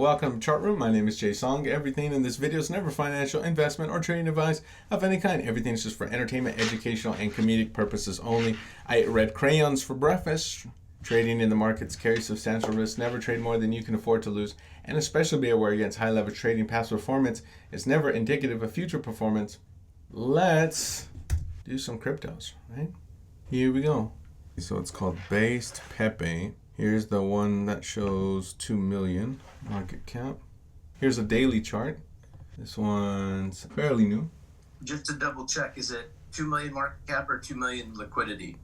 welcome to Chartroom. My name is JSong. Everything in this video is never financial, investment, or trading advice of any kind. Everything is just for entertainment, educational, and comedic purposes only. I ate red crayons for breakfast. Trading in the markets carries substantial risk. Never trade more than you can afford to lose, and especially be aware against high leverage trading. Past performance is never indicative of future performance. Let's do some cryptos, right? Here we go. So it's called based PEPE. Here's the one that shows 2 million market cap. Here's a daily chart. This one's fairly new. Just to double check, is it 2 million market cap or 2 million liquidity?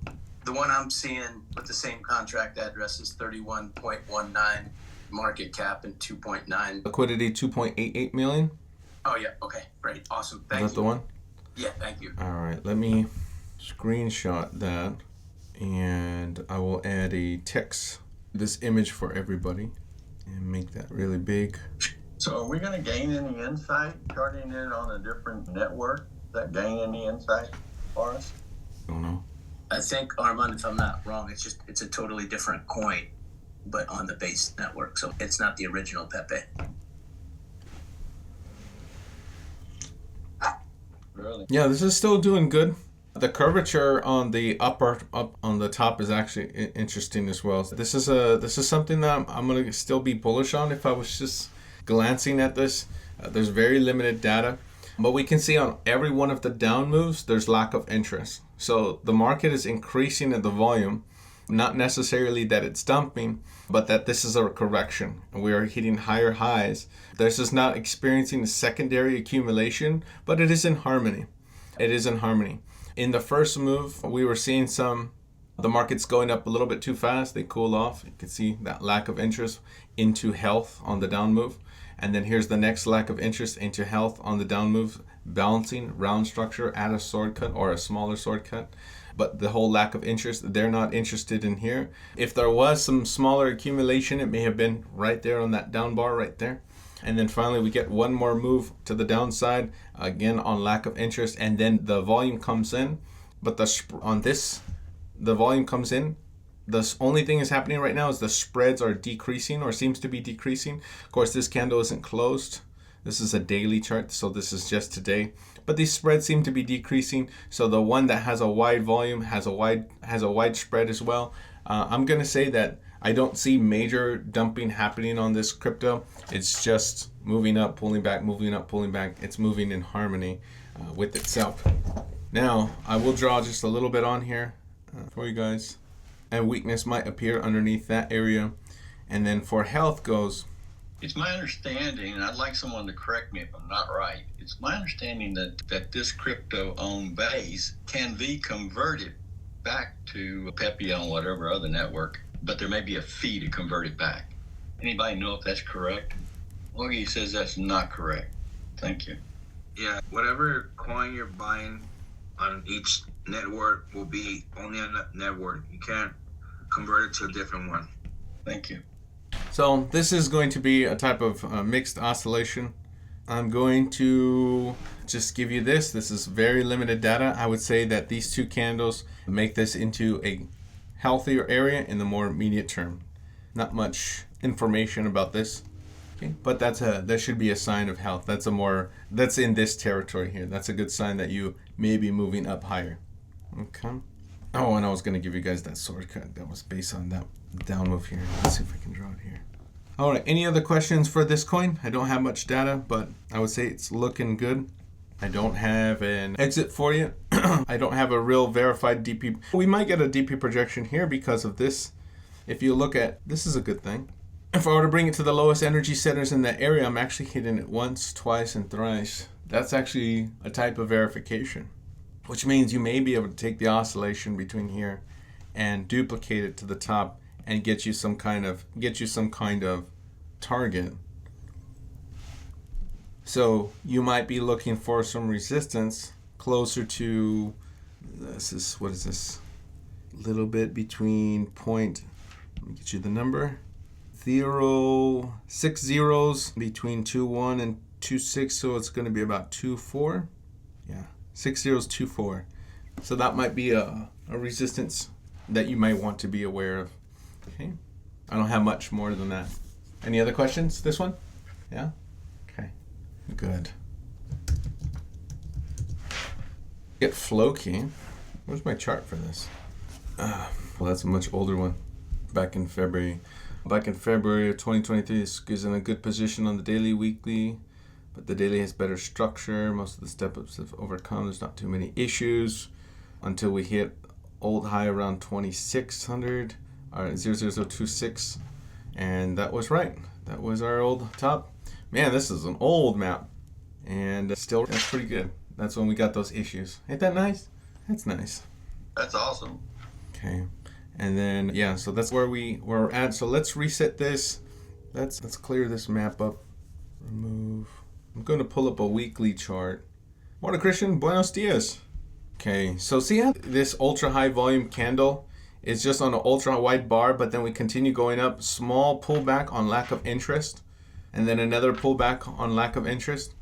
The one I'm seeing with the same contract address is 31.19 market cap and 2.9. Liquidity 2.88 million. Oh yeah, okay, great, awesome, thank you. Is that the one? Yeah, thank you. All right, let me screenshot that and I will add a text, this image for everybody, and make that really big. So are we going to gain any insight charting it on a different network? That gain any insight for us? I don't know. I think, Armand, if I'm not wrong, it's a totally different coin, but on the base network, so it's not the original PEPE. Really? Yeah, this is still doing good. The curvature on the up on the top is actually interesting as well. This is something that I'm gonna still be bullish on if I was just glancing at this. There's very limited data, but we can see on every one of the down moves there's lack of interest. So the market is increasing at the volume, not necessarily that it's dumping, but that this is a correction. We are hitting higher highs. This is not experiencing a secondary accumulation, but it is in harmony. It is in harmony. In the first move, we were seeing the markets going up a little bit too fast. They cool off. You can see that lack of interest into health on the down move. And then here's the next lack of interest into health on the down move, balancing round structure at a sword cut or a smaller sword cut. But the whole lack of interest, they're not interested in here. If there was some smaller accumulation, it may have been right there on that down bar right there. And then finally we get one more move to the downside, again on lack of interest, and then the volume comes in. But the volume comes in. The only thing is happening right now is the spreads are decreasing, or seems to be decreasing. Of course, this candle isn't closed. This is a daily chart, so this is just today. But these spreads seem to be decreasing. So the one that has a wide volume has a wide spread as well. I'm gonna say that I don't see major dumping happening on this crypto. It's just moving up, pulling back, moving up, pulling back. It's moving in harmony with itself. Now, I will draw just a little bit on here for you guys. And weakness might appear underneath that area. And then for health goes. It's my understanding, and I'd like someone to correct me if I'm not right. It's my understanding that this crypto on base can be converted back to PEPE on whatever other network, but there may be a fee to convert it back. Anybody know if that's correct? Logie says that's not correct. Thank you. Yeah, whatever coin you're buying on each network will be only on that network. You can't convert it to a different one. Thank you. So this is going to be a type of mixed oscillation. I'm going to just give you this. This is very limited data. I would say that these two candles make this into a healthier area in the more immediate term. Not much information about this, okay? But that should be a sign of health. That's in this territory here. That's a good sign that you may be moving up higher. Okay. Oh, and I was going to give you guys that sword cut that was based on that down move here. Let's see if I can draw it here. All right, any other questions for this coin? I don't have much data, but I would say it's looking good. I don't have an exit for you. I don't have a real verified DP. We might get a DP projection here because of this. If you look at, this is a good thing. If I were to bring it to the lowest energy centers in that area, I'm actually hitting it once, twice, and thrice. That's actually a type of verification, which means you may be able to take the oscillation between here and duplicate it to the top and get you some kind of target. So you might be looking for some resistance closer to this. What is this? A little bit between point. Let me get you the number. 6 zeros between 2.1 and 2.6. So it's going to be about 2.4. Yeah, 6 zeros 2.4. So that might be a resistance that you might want to be aware of. Okay, I don't have much more than that. Any other questions? This one? Yeah? Okay. Good. Get Floki. Where's my chart for this? Well, that's a much older one. Back in February of 2023, this is in a good position on the daily, weekly, but the daily has better structure. Most of the step-ups have overcome. There's not too many issues until we hit old high around 2600 or 00026, and that was right. That was our old top. Man, this is an old map, and still that's pretty good. That's when we got those issues. Ain't that nice? That's nice. That's awesome. Okay, and then yeah, so that's where we're at. So let's reset this. Let's clear this map up. Remove. I'm going to pull up a weekly chart. Morning, Christian. Buenos dias. Okay, so see how this ultra high volume candle is just on an ultra wide bar, but then we continue going up. Small pullback on lack of interest, and then another pullback on lack of interest.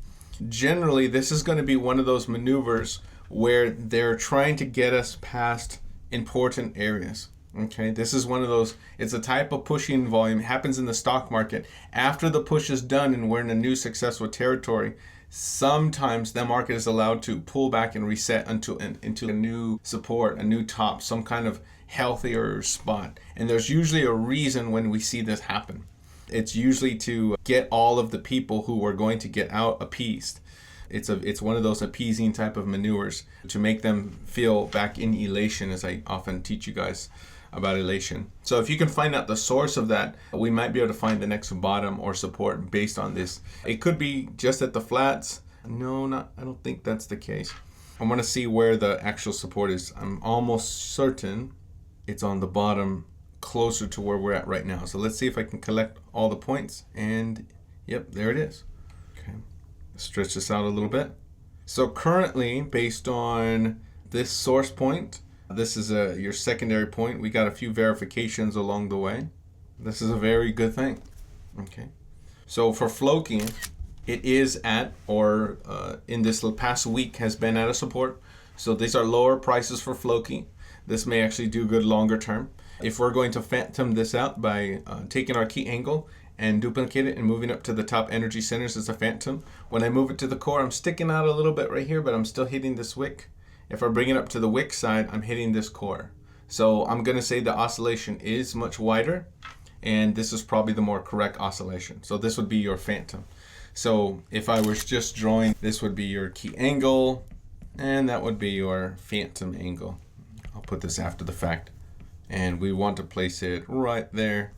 Generally, this is going to be one of those maneuvers where they're trying to get us past important areas. Okay, this is one of those, it's a type of pushing volume. It happens in the stock market. After the push is done and we're in a new successful territory, sometimes the market is allowed to pull back and reset into a new support, a new top, some kind of healthier spot. And there's usually a reason when we see this happen. It's usually to get all of the people who are going to get out appeased. It's one of those appeasing type of maneuvers to make them feel back in elation, as I often teach you guys about elation. So if you can find out the source of that, we might be able to find the next bottom or support based on this. It could be just at the flats. No, I don't think that's the case. I want to see where the actual support is. I'm almost certain it's on the bottom closer to where we're at right now. So let's see if I can collect all the points, and yep, there it is. Okay, stretch this out a little bit. So currently, based on this source point, this is your secondary point. We got a few verifications along the way. This is a very good thing. Okay, so for Floki, it is at, or in this past week has been at a support. So these are lower prices for Floki. This may actually do good longer term. If we're going to phantom this out by taking our key angle and duplicate it and moving up to the top energy centers as a phantom, when I move it to the core, I'm sticking out a little bit right here, but I'm still hitting this wick. If I bring it up to the wick side, I'm hitting this core. So I'm going to say the oscillation is much wider, and this is probably the more correct oscillation. So this would be your phantom. So if I was just drawing, this would be your key angle, and that would be your phantom angle. I'll put this after the fact. And we want to place it right there.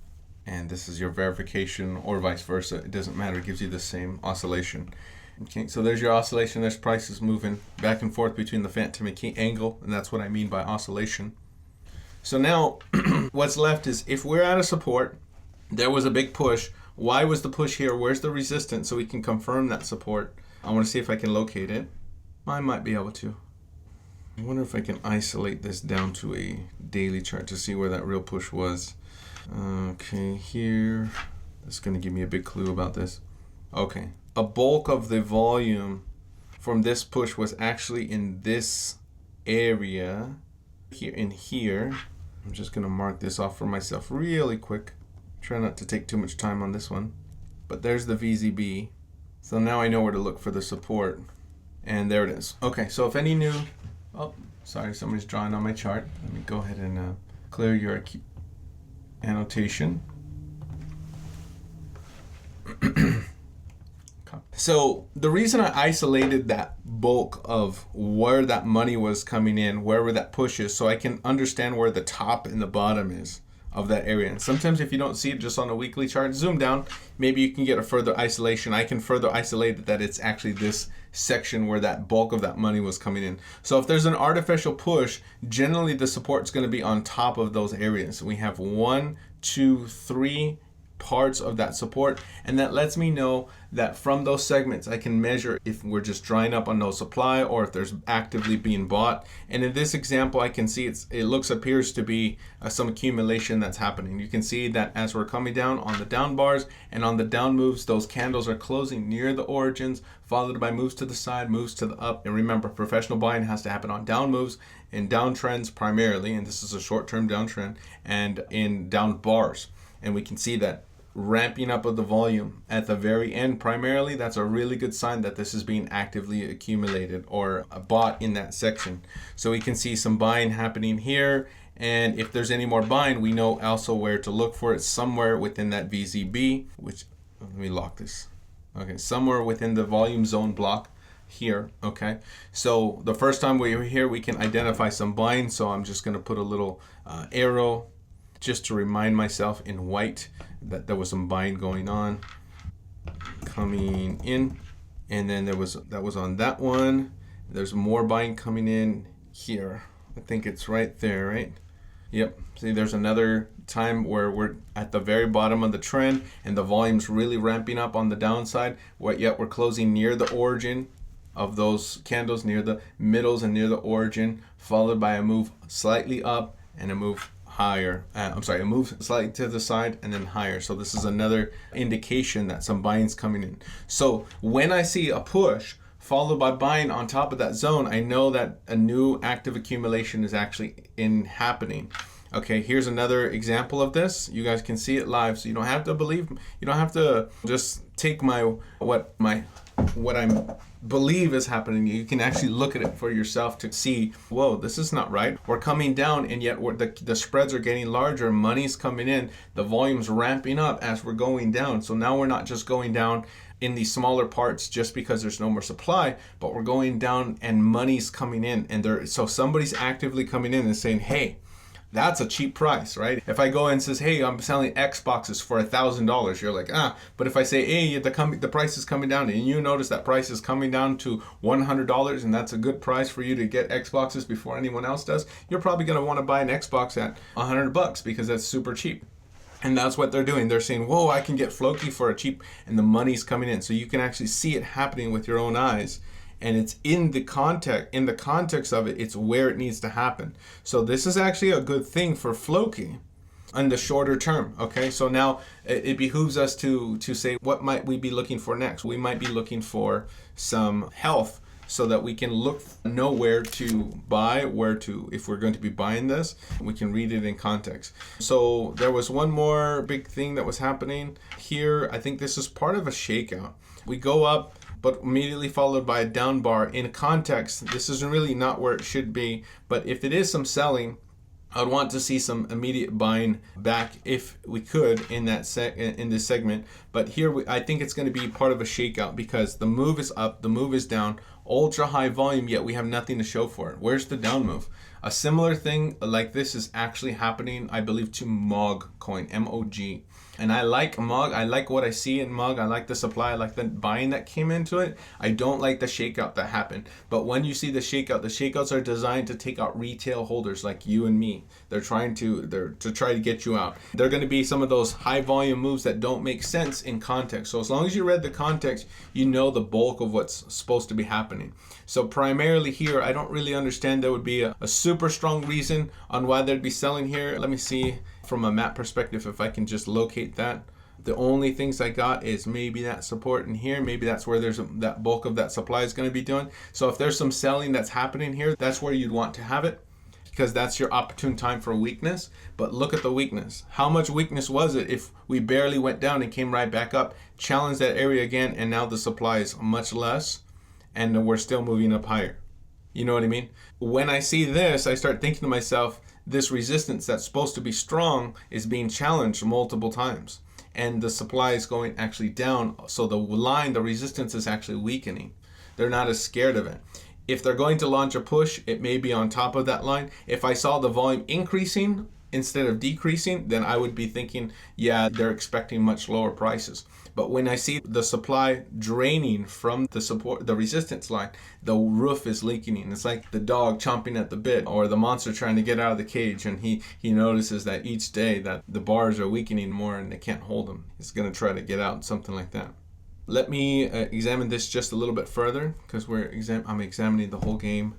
And this is your verification, or vice versa. It doesn't matter. It gives you the same oscillation. Okay, so there's your oscillation. There's prices moving back and forth between the phantom and key angle. And that's what I mean by oscillation. So now what's left is if we're at a support, there was a big push. Why was the push here? Where's the resistance? So we can confirm that support. I want to see if I can locate it. I might be able to. I wonder if I can isolate this down to a daily chart to see where that real push was. Okay, here. That's going to give me a big clue about this. Okay. A bulk of the volume from this push was actually in this area. Here and here. I'm just going to mark this off for myself really quick. Try not to take too much time on this one. But there's the VZB. So now I know where to look for the support. And there it is. Okay, so if any new... Oh, sorry, somebody's drawing on my chart. Let me go ahead and clear your annotation. So the reason I isolated that bulk of where that money was coming in, wherever that push is, so I can understand where the top and the bottom is of that area. And sometimes if you don't see it just on a weekly chart, zoom down, maybe you can get a further isolation. I can further isolate it that it's actually this section where that bulk of that money was coming in. So if there's an artificial push, generally the support is going to be on top of those areas. We have 1, 2, 3 parts of that support, and that lets me know that from those segments I can measure if we're just drying up on no supply or if there's actively being bought. And in this example, I can see it appears to be some accumulation that's happening. You can see that as we're coming down on the down bars and on the down moves, those candles are closing near the origins, followed by moves to the side, moves to the up. And remember, professional buying has to happen on down moves and downtrends primarily, and this is a short-term downtrend, and in down bars. And we can see that ramping up of the volume at the very end, primarily, that's a really good sign that this is being actively accumulated or bought in that section. So we can see some buying happening here. And if there's any more buying, we know also where to look for it, somewhere within that VZB, which, let me lock this. Okay, somewhere within the volume zone block here. Okay, so the first time we're here, we can identify some buying. So I'm just going to put a little arrow just to remind myself in white that there was some buying going on coming in. And then that was on that one. There's more buying coming in here. I think it's right there, right? Yep. See, there's another time where we're at the very bottom of the trend and the volume's really ramping up on the downside, yet we're closing near the origin of those candles, near the middles and near the origin, followed by a move slightly up and a move higher. A move slightly to the side and then higher. So this is another indication that some buying's coming in. So when I see a push followed by buying on top of that zone, I know that a new active accumulation is actually happening. Okay, here's another example of this. You guys can see it live, so you don't have to believe. You don't have to just take what I believe is happening. You can actually look at it for yourself to see, whoa, this is not right. We're coming down, and yet the spreads are getting larger. Money's coming in. The volume's ramping up as we're going down. So now we're not just going down in these smaller parts just because there's no more supply, but we're going down and money's coming in, and so somebody's actively coming in and saying, hey, that's a cheap price, right? If I go and says, hey, I'm selling Xboxes for $1,000, you're like, but if I say, hey, the price is coming down, and you notice that price is coming down to $100, and that's a good price for you to get Xboxes before anyone else does, you're probably going to want to buy an Xbox at $100 because that's super cheap. And that's what they're doing. They're saying, whoa, I can get Floki for a cheap, and the money's coming in. So you can actually see it happening with your own eyes. And it's in the context of it, it's where it needs to happen. So this is actually a good thing for Floki in the shorter term. Okay, so now it behooves us to say, what might we be looking for next? We might be looking for some health so that we can know where to buy, if we're going to be buying this, we can read it in context. So there was one more big thing that was happening here. I think this is part of a shakeout. We go up, but immediately followed by a down bar. In context, this is really not where it should be, but if it is some selling, I'd want to see some immediate buying back if we could in this segment. But here, I think it's going to be part of a shakeout because the move is up, the move is down, ultra high volume, yet we have nothing to show for it. Where's the down move? A similar thing like this is actually happening, I believe, to MOG coin, M-O-G. And I like MOG. I like what I see in MOG. I like the supply. I like the buying that came into it. I don't like the shakeout that happened. But when you see the shakeouts are designed to take out retail holders like you and me. They're try to get you out. They're going to be some of those high volume moves that don't make sense in context. So as long as you read the context, you know the bulk of what's supposed to be happening. So primarily here, I don't really understand there would be a super strong reason on why they'd be selling here. Let me see from a map perspective if I can just locate that. The only things I got is maybe that support in here. Maybe that's where that bulk of that supply is going to be doing. So if there's some selling that's happening here, that's where you'd want to have it because that's your opportune time for weakness. But look at the weakness. How much weakness was it if we barely went down and came right back up, challenged that area again, and now the supply is much less and we're still moving up higher? You know what I mean? When I see this, I start thinking to myself, this resistance that's supposed to be strong is being challenged multiple times. And the supply is going actually down. So the resistance is actually weakening. They're not as scared of it. If they're going to launch a push, it may be on top of that line. If I saw the volume increasing instead of decreasing, then I would be thinking, yeah, they're expecting much lower prices. But when I see the supply draining from the resistance line, the roof is leaking. It's like the dog chomping at the bit or the monster trying to get out of the cage, and he notices that each day that the bars are weakening more and they can't hold him. He's going to try to get out, something like that. Let me examine this just a little bit further because I'm examining the whole game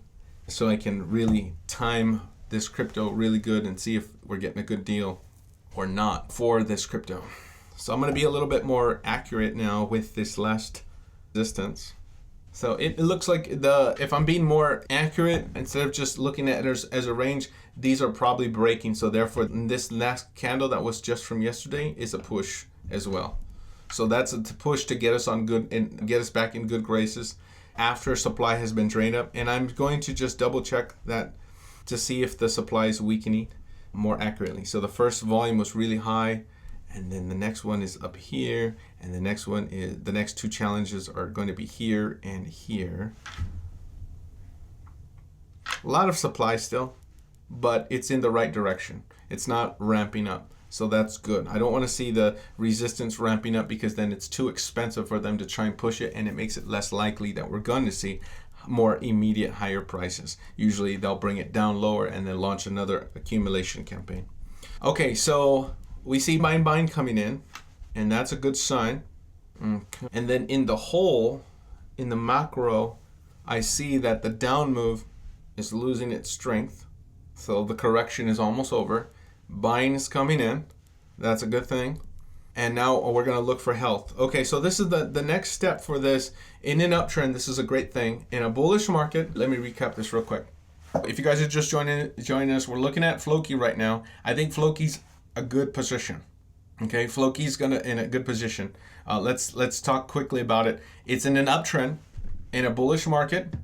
so I can really time this crypto really good and see if we're getting a good deal or not for this crypto. So I'm going to be a little bit more accurate now with this last resistance. So it looks like if I'm being more accurate, instead of just looking at it as a range, these are probably breaking. So therefore, this last candle that was just from yesterday is a push as well. So that's a push to get us on good and get us back in good graces after supply has been drained up. And I'm going to just double check that to see if the supply is weakening more accurately. So the first volume was really high, and then the next one is up here, and the next one is, the next two challenges are going to be here and here. A lot of supply still, but it's in the right direction. It's not ramping up, so that's good. I don't want to see the resistance ramping up, because then it's too expensive for them to try and push it, and it makes it less likely that we're going to see more immediate higher prices. Usually they'll bring it down lower and then launch another accumulation campaign. Okay, so we see buying coming in, and that's a good sign. Okay. And then in the whole, in the macro, I see that the down move is losing its strength. So the correction is almost over. Buying is coming in. That's a good thing. And now we're going to look for health. Okay, so this is the next step for this. In an uptrend, this is a great thing. In a bullish market, let me recap this real quick. If you guys are just joining us, we're looking at Floki right now. I think Floki's a good position. Okay, Floki's in a good position. Let's talk quickly about it. It's in an uptrend in a bullish market.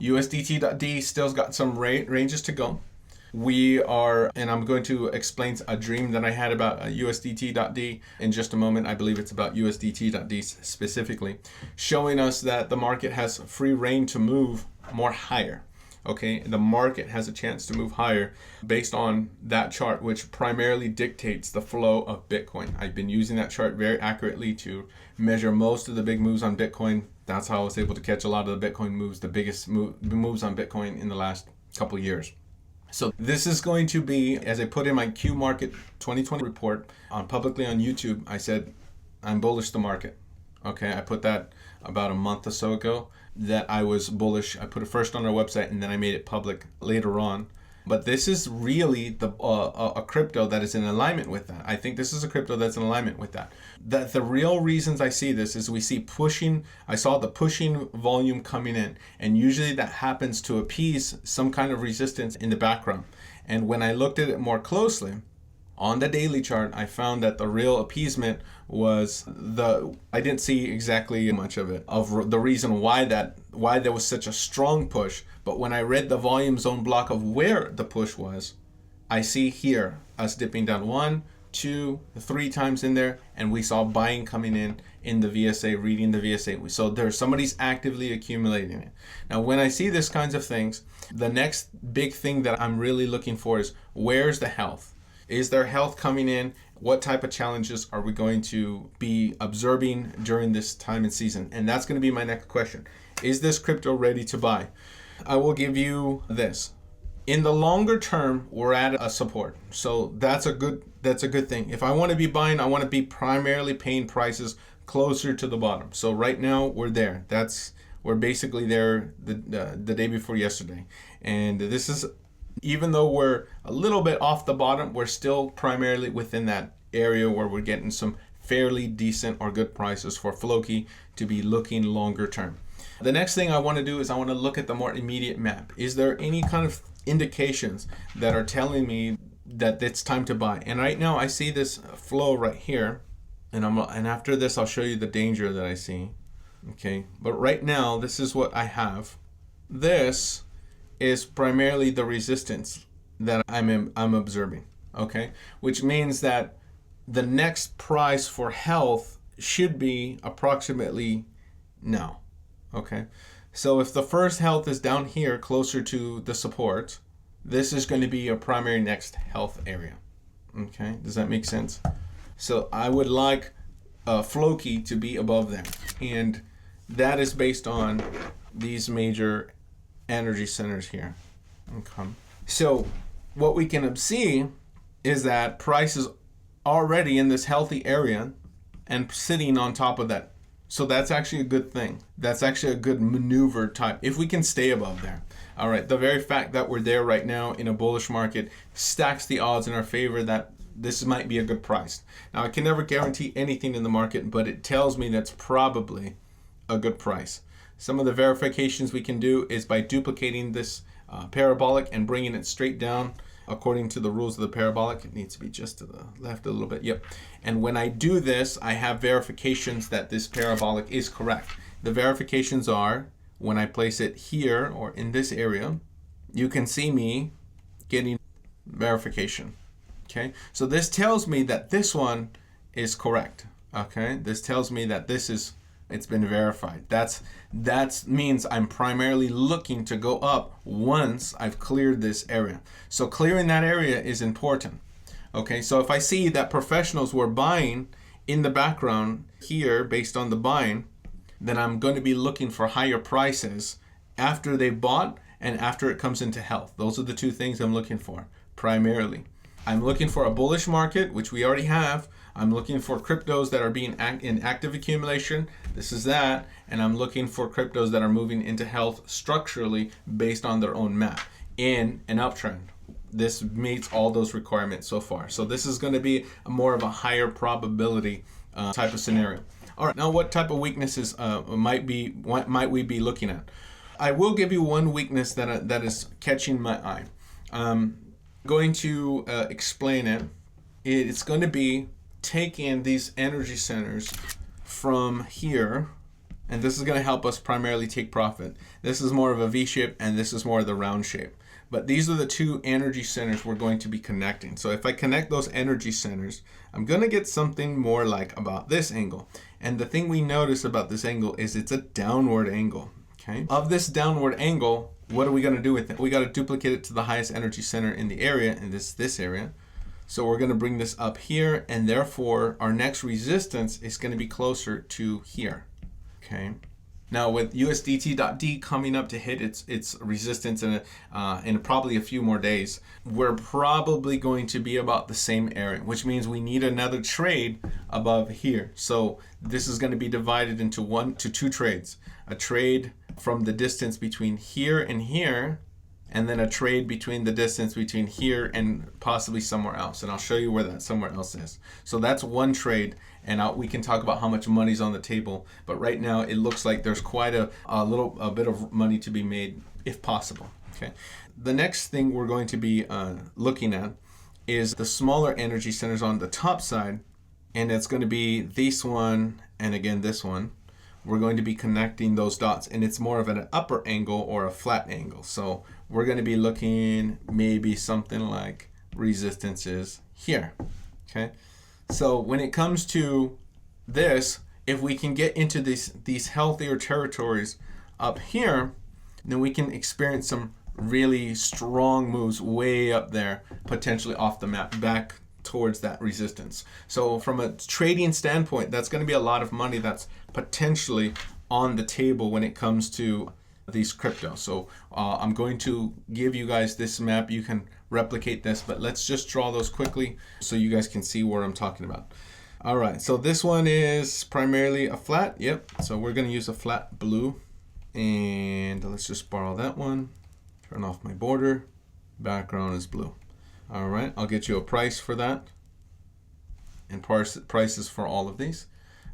USDT.D still's got some ranges to go. We are, and I'm going to explain a dream that I had about USDT.D in just a moment. I believe it's about USDT.D specifically, showing us that the market has free reign to move more higher. Okay, the market has a chance to move higher based on that chart, which primarily dictates the flow of Bitcoin. I've been using that chart very accurately to measure most of the big moves on Bitcoin. That's how I was able to catch a lot of the Bitcoin moves, the biggest moves on Bitcoin in the last couple of years. So this is going to be, as I put in my Q Market 2020 report publicly on YouTube, I said, I'm bullish the market. Okay, I put that about a month or so ago, that I was bullish. I put it first on our website, and then I made it public later on. But this is really a crypto that is in alignment with that. I think this is a crypto that's in alignment with that. The real reasons I see this is we see pushing. I saw the pushing volume coming in, and usually that happens to appease some kind of resistance in the background. And when I looked at it more closely on the daily chart, I found that the real appeasement was I didn't see exactly much of it, of the reason why there was such a strong push. But when I read the volume zone block of where the push was, I see here us dipping down 1, 2, 3 times in there, and we saw buying coming in the VSA, reading the VSA. So somebody's actively accumulating it. Now, when I see these kinds of things, the next big thing that I'm really looking for is, where's the health? Is there health coming in? What type of challenges are we going to be observing during this time and season? And that's going to be my next question. Is this crypto ready to buy? I will give you this. In the longer term, we're at a support. So that's a good thing. If I want to be buying, I want to be primarily paying prices closer to the bottom. So right now we're there. We're basically there the day before yesterday. And this is, even though we're a little bit off the bottom, we're still primarily within that area where we're getting some fairly decent or good prices for Floki to be looking longer term. The next thing I want to do is I want to look at the more immediate map. Is there any kind of indications that are telling me that it's time to buy? And right now I see this flow right here, and after this I'll show you the danger that I see. Okay, but right now this is what I have. This is primarily the resistance that I'm observing. Okay, which means that the next price for health should be approximately now. Okay, so if the first health is down here closer to the support, this is going to be a primary next health area. Okay, does that make sense? So I would like Floki to be above there, and that is based on these major energy centers here. Okay, so what we can see is that price is already in this healthy area and sitting on top of that. So that's actually a good thing. That's actually a good maneuver type if we can stay above there. All right, the very fact that we're there right now in a bullish market stacks the odds in our favor that this might be a good price. Now, I can never guarantee anything in the market, but it tells me that's probably a good price. Some of the verifications we can do is by duplicating this parabolic and bringing it straight down according to the rules of the parabolic. It needs to be just to the left a little bit. Yep. And when I do this, I have verifications that this parabolic is correct. The verifications are when I place it here or in this area, you can see me getting verification. Okay. So this tells me that this one is correct. Okay. This tells me that it's been verified. That means I'm primarily looking to go up once I've cleared this area. So clearing that area is important. Okay, so if I see that professionals were buying in the background here based on the buying, then I'm going to be looking for higher prices after they bought and after it comes into health. Those are the two things I'm looking for primarily. I'm looking for a bullish market, which we already have. I'm looking for cryptos that are being in active accumulation. This is that. And I'm looking for cryptos that are moving into health structurally based on their own map in an uptrend. This meets all those requirements so far. So this is going to be more of a higher probability type of scenario. All right, now what type of weaknesses might we be looking at? I will give you one weakness that is catching my eye. Going to explain it. It's going to be taking these energy centers from here, and this is going to help us primarily take profit. This is more of a V shape and this is more of the round shape. But these are the two energy centers we're going to be connecting. So if I connect those energy centers, I'm going to get something more like about this angle. And the thing we notice about this angle is it's a downward angle. Okay. Of this downward angle, what are we going to do with it? We got to duplicate it to the highest energy center in the area, in this area. So we're going to bring this up here, and therefore our next resistance is going to be closer to here. Okay. Now with USDT.D coming up to hit its resistance in probably a few more days, we're probably going to be about the same area, which means we need another trade above here. So this is going to be divided into 1 to 2 trades. A trade from the distance between here and here, and then a trade between the distance between here and possibly somewhere else. And I'll show you where that somewhere else is. So that's one trade, and we can talk about how much money's on the table. But right now it looks like there's quite a bit of money to be made if possible. Okay. The next thing we're going to be looking at is the smaller energy centers on the top side, and it's going to be this one and again this one. We're going to be connecting those dots, and it's more of an upper angle or a flat angle. So we're going to be looking maybe something like resistances here. Okay. So when it comes to this, if we can get into these healthier territories up here, then we can experience some really strong moves way up there, potentially off the map, back towards that resistance. So from a trading standpoint, that's going to be a lot of money that's potentially on the table when it comes to these cryptos. So I'm going to give you guys this map. You can replicate this, but let's just draw those quickly so you guys can see what I'm talking about. All right, so this one is primarily a flat. Yep, so we're going to use a flat blue, and let's just borrow that one. Turn off my border. Background is blue. All right, I'll get you a price for that, and prices for all of these.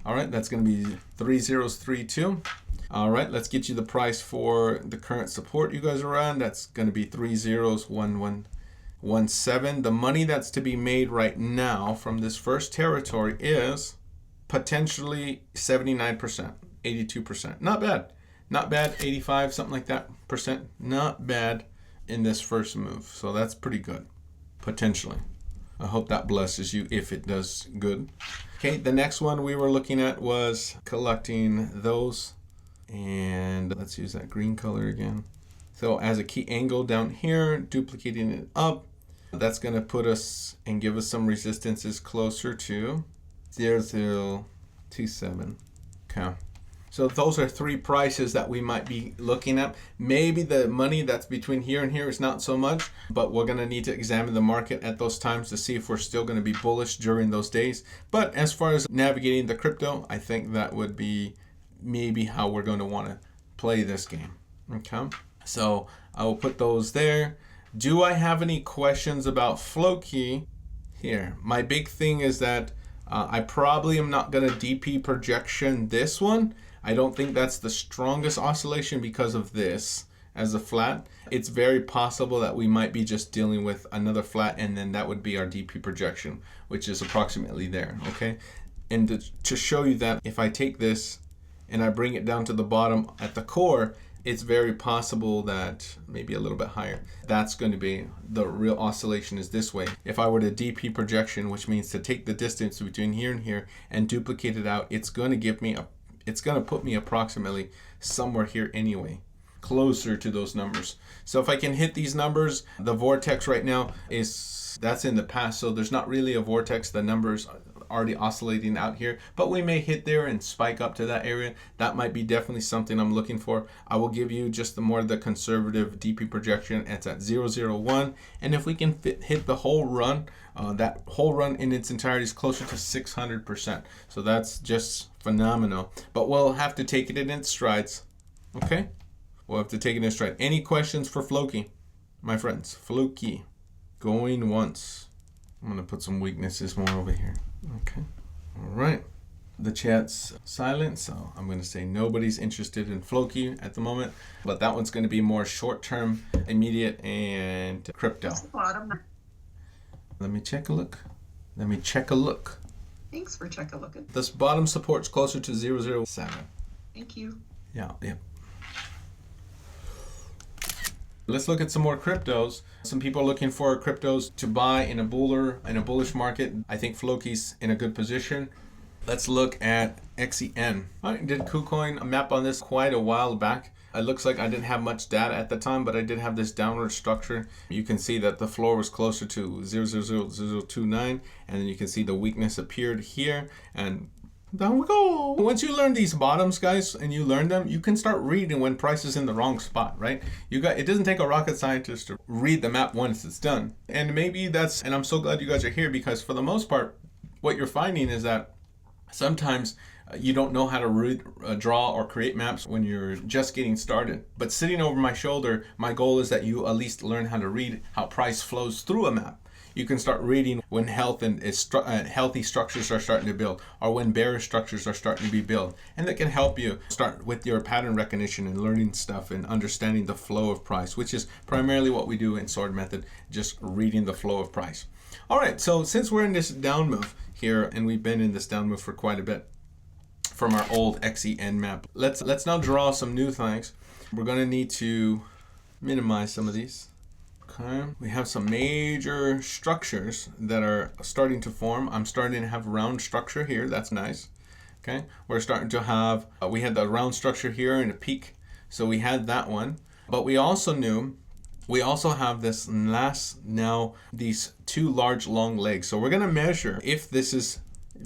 All right, that's going to be 3032. All right, let's get you the price for the current support you guys are on. That's going to be 301117. The money that's to be made right now from this first territory is potentially 79%, 82%. Not bad. Not bad, 85, something like that percent. Not bad in this first move. So that's pretty good, potentially. I hope that blesses you if it does good. Okay, the next one we were looking at was collecting those. And let's use that green color again. So as a key angle down here, duplicating it up, that's going to put us and give us some resistances closer to 0027. Okay. So those are 3 prices that we might be looking at. Maybe the money that's between here and here is not so much, but we're going to need to examine the market at those times to see if we're still going to be bullish during those days. But as far as navigating the crypto, I think that would be maybe how we're going to want to play this game. Okay, so I will put those there. Do I have any questions about Floki here? My big thing is that I probably am not going to DP projection this one. I don't think that's the strongest oscillation because of this as a flat. It's very possible that we might be just dealing with another flat, and then that would be our DP projection, which is approximately there, okay? And to show you that if I take this and I bring it down to the bottom at the core, it's very possible that maybe a little bit higher. That's going to be the real oscillation is this way. If I were to DP projection, which means to take the distance between here and here and duplicate it out, it's going to give me it's going to put me approximately somewhere here anyway, closer to those numbers. So if I can hit these numbers, the vortex right now that's in the past, so there's not really a vortex. The numbers already oscillating out here, but we may hit there and spike up to that area. That might be definitely something I'm looking for. I will give you just the conservative DP projection. It's at 001, and if we can hit the whole run, that whole run in its entirety is closer to 600%. So that's just phenomenal. But we'll have to take it in its strides. Okay, we'll have to take it in stride. Any questions for Floki, my friends? Floki, going once. I'm gonna put some weaknesses more over here. Okay, all right. The chat's silent, so I'm gonna say nobody's interested in Floki at the moment, but that one's gonna be more short-term, immediate, and crypto. Let me check a look. Thanks for check a looking. This bottom support's closer to 007. Thank you. Yeah. Let's look at some more cryptos. Some people are looking for cryptos to buy in a bullish market. I think Floki's in a good position. Let's look at XEN. I did KuCoin a map on this quite a while back. It looks like I didn't have much data at the time, but I did have this downward structure. You can see that the floor was closer to 0.00029, and then you can see the weakness appeared here, and down we go. Once you learn these bottoms, guys, and you learn them, you can start reading when price is in the wrong spot, right? It doesn't take a rocket scientist to read the map once it's done. And maybe and I'm so glad you guys are here, because for the most part, what you're finding is that sometimes you don't know how to read, draw or create maps when you're just getting started. But sitting over my shoulder, my goal is that you at least learn how to read how price flows through a map. You can start reading when healthy structures are starting to build, or when bearish structures are starting to be built. And that can help you start with your pattern recognition and learning stuff and understanding the flow of price, which is primarily what we do in Sword Method, just reading the flow of price. All right, so since we're in this down move here, and we've been in this down move for quite a bit from our old XEN map, let's now draw some new things. We're going to need to minimize some of these. Okay, we have some major structures that are starting to form. I'm starting to have round structure here. That's nice. Okay, we're starting to have, we had the round structure here in a peak. So we had that one. But we also have this these two large long legs. So we're going to measure if this is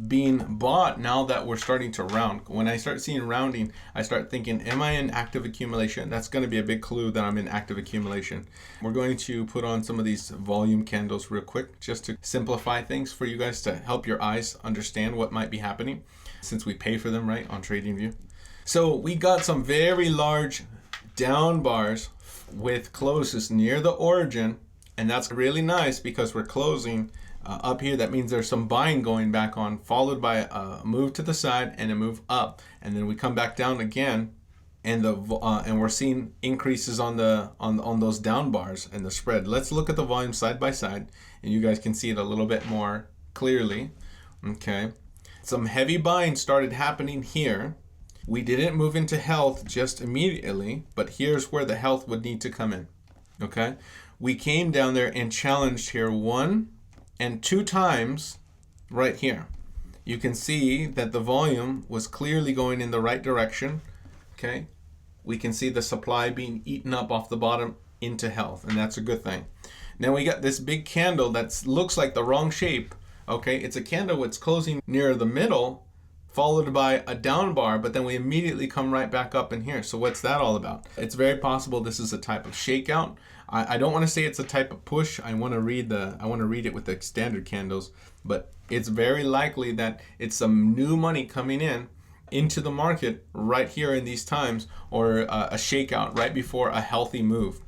being bought now that we're starting to round. When I start seeing rounding, I start thinking, am I in active accumulation? That's going to be a big clue that I'm in active accumulation. We're going to put on some of these volume candles real quick, just to simplify things for you guys, to help your eyes understand what might be happening, since we pay for them, right, on TradingView. So we got some very large down bars with closes near the origin, and that's really nice because we're closing up here. That means there's some buying going back on, followed by a move to the side and a move up, and then we come back down again, and we're seeing increases on those down bars and the spread. Let's look at the volume side by side, and you guys can see it a little bit more clearly. Okay, some heavy buying started happening here. We didn't move into health just immediately, but here's where the health would need to come in. Okay, we came down there and challenged here 1 and 2 times right here. You can see that the volume was clearly going in the right direction. Okay, we can see the supply being eaten up off the bottom into health, and that's a good thing. Now we got this big candle that looks like the wrong shape. Okay, it's a candle that's closing near the middle, followed by a down bar, but then we immediately come right back up in here. So what's that all about? It's very possible this is a type of shakeout. I don't want to say it's a type of push. I want to read it with the standard candles, but it's very likely that it's some new money coming into the market right here in these times, or a shakeout right before a healthy move.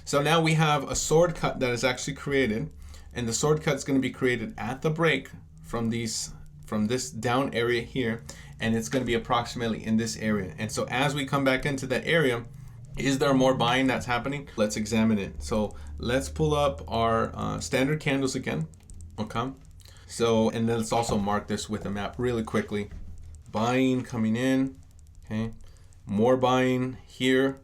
So now we have a sword cut that is actually created, and the sword cut is going to be created at the break from from this down area here, and it's going to be approximately in this area. And so as we come back into that area, is there more buying that's happening? Let's examine it. So let's pull up our standard candles again. Okay. So, and then let's also mark this with a map really quickly. Buying coming in. Okay. More buying here.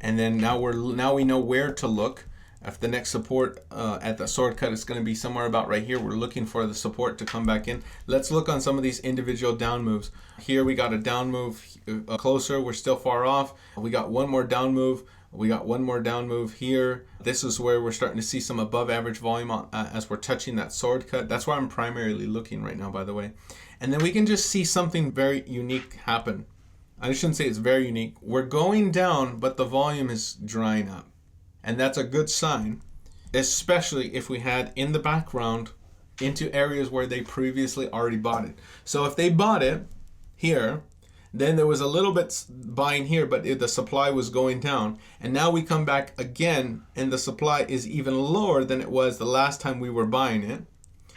And then now we know where to look. If the next support at the sword cut is going to be somewhere about right here, we're looking for the support to come back in. Let's look on some of these individual down moves. Here we got a down move closer. We're still far off. We got one more down move. We got one more down move here. This is where we're starting to see some above average volume as we're touching that sword cut. That's where I'm primarily looking right now, by the way. And then we can just see something very unique happen. I shouldn't say it's very unique. We're going down, but the volume is drying up. And that's a good sign, especially if we had in the background into areas where they previously already bought it. So if they bought it here, then there was a little bit buying here, but the supply was going down. And now we come back again, and the supply is even lower than it was the last time we were buying it.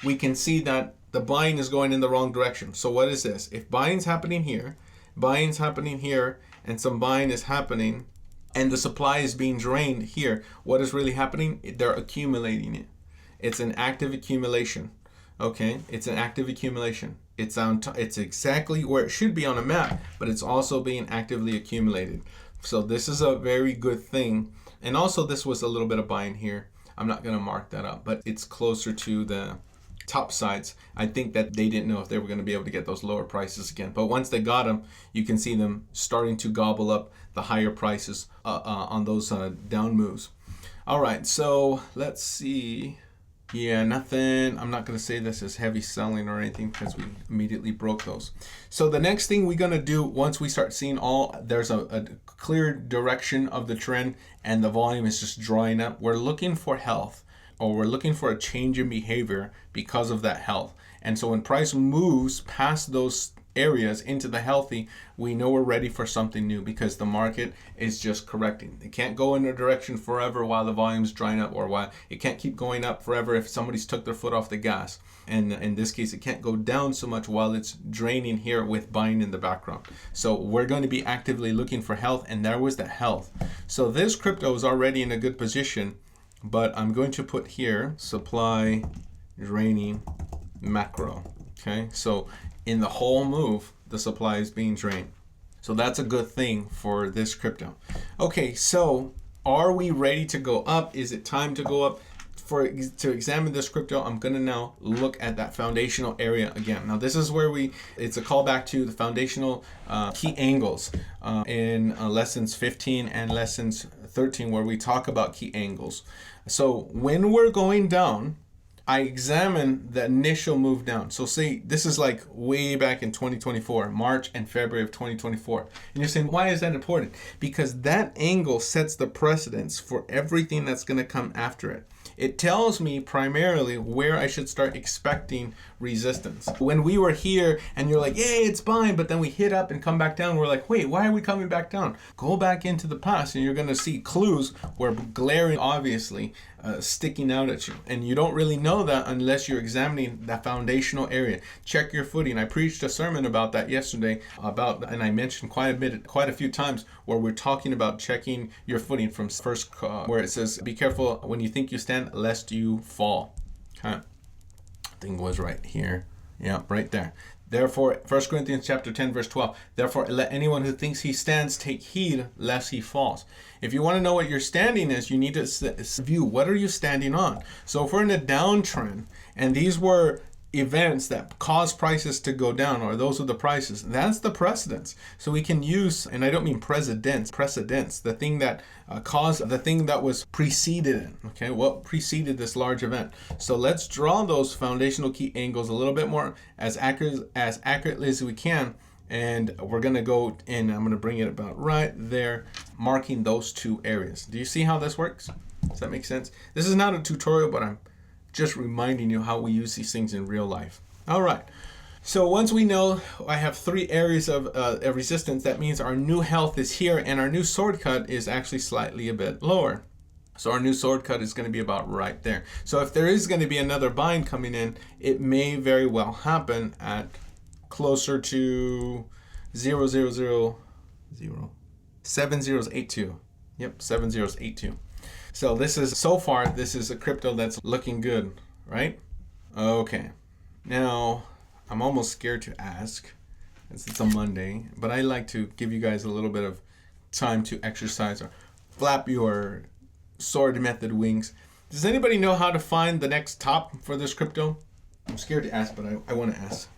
We can see that the buying is going in the wrong direction. So what is this? If buying's happening here, and some buying is happening, and the supply is being drained here, what is really happening? They're accumulating it. It's an active accumulation. Okay, it's an active accumulation. It's exactly where it should be on a map, but it's also being actively accumulated. So this is a very good thing. And also this was a little bit of buying here. I'm not going to mark that up, but it's closer to the top sides. I think that they didn't know if they were going to be able to get those lower prices again. But once they got them, you can see them starting to gobble up the higher prices on those down moves. All right, so let's see. Yeah, nothing. I'm not going to say this is heavy selling or anything because we immediately broke those. So the next thing we're going to do once we start seeing there's a clear direction of the trend and the volume is just drying up, we're looking for health, or we're looking for a change in behavior because of that health. And so when price moves past those areas into the healthy, we know we're ready for something new because the market is just correcting. It can't go in a direction forever while the volume's drying up, or while it can't keep going up forever if somebody's took their foot off the gas. And in this case, it can't go down so much while it's draining here with buying in the background. So we're going to be actively looking for health, and there was that health. So this crypto is already in a good position, but I'm going to put here supply draining macro. Okay, so in the whole move, the supply is being drained. So that's a good thing for this crypto. Okay, so are we ready to go up? Is it time to go up? To examine this crypto, I'm going to now look at that foundational area again. Now this is where it's a callback to the foundational key angles in lessons 15 and lessons 13, where we talk about key angles. So when we're going down, I examine the initial move down. So say this is like way back in 2024, March and February of 2024. And you're saying, why is that important? Because that angle sets the precedence for everything that's going to come after it. It tells me primarily where I should start expecting resistance. When we were here and you're like, hey, it's buying, but then we hit up and come back down, we're like, wait, why are we coming back down? Go back into the past and you're going to see clues where glaring, obviously, sticking out at you. And you don't really know that unless you're examining that foundational area. Check your footing. I preached a sermon about that yesterday, and I mentioned quite a few times where we're talking about checking your footing from first, where it says, be careful when you think you stand, lest you fall. Okay. I think it was right here. Yeah, right there. Therefore, 1 Corinthians chapter 10, verse 12, therefore let anyone who thinks he stands take heed lest he falls. If you want to know what your standing is, you need to view what are you standing on. So if we're in a downtrend, and these were events that cause prices to go down, or those are the prices, that's the precedence. So we can use, and I don't mean precedence, the thing that caused, the thing that was preceded it, okay, what preceded this large event. So let's draw those foundational key angles a little bit more as accurately as we can, and we're going to go in, I'm going to bring it about right there, marking those two areas. Do you see how this works? Does that make sense? This is not a tutorial, but I'm just reminding you how we use these things in real life. All right. So once we know I have three areas of resistance, that means our new health is here and our new sword cut is actually slightly a bit lower. So our new sword cut is going to be about right there. So if there is going to be another buying coming in, it may very well happen at closer to 7082. Yep, 7082. So this is a crypto that's looking good, right? Okay. Now, I'm almost scared to ask, as it's a Monday, but I like to give you guys a little bit of time to exercise or flap your sword method wings. Does anybody know how to find the next top for this crypto? I'm scared to ask, but I want to ask.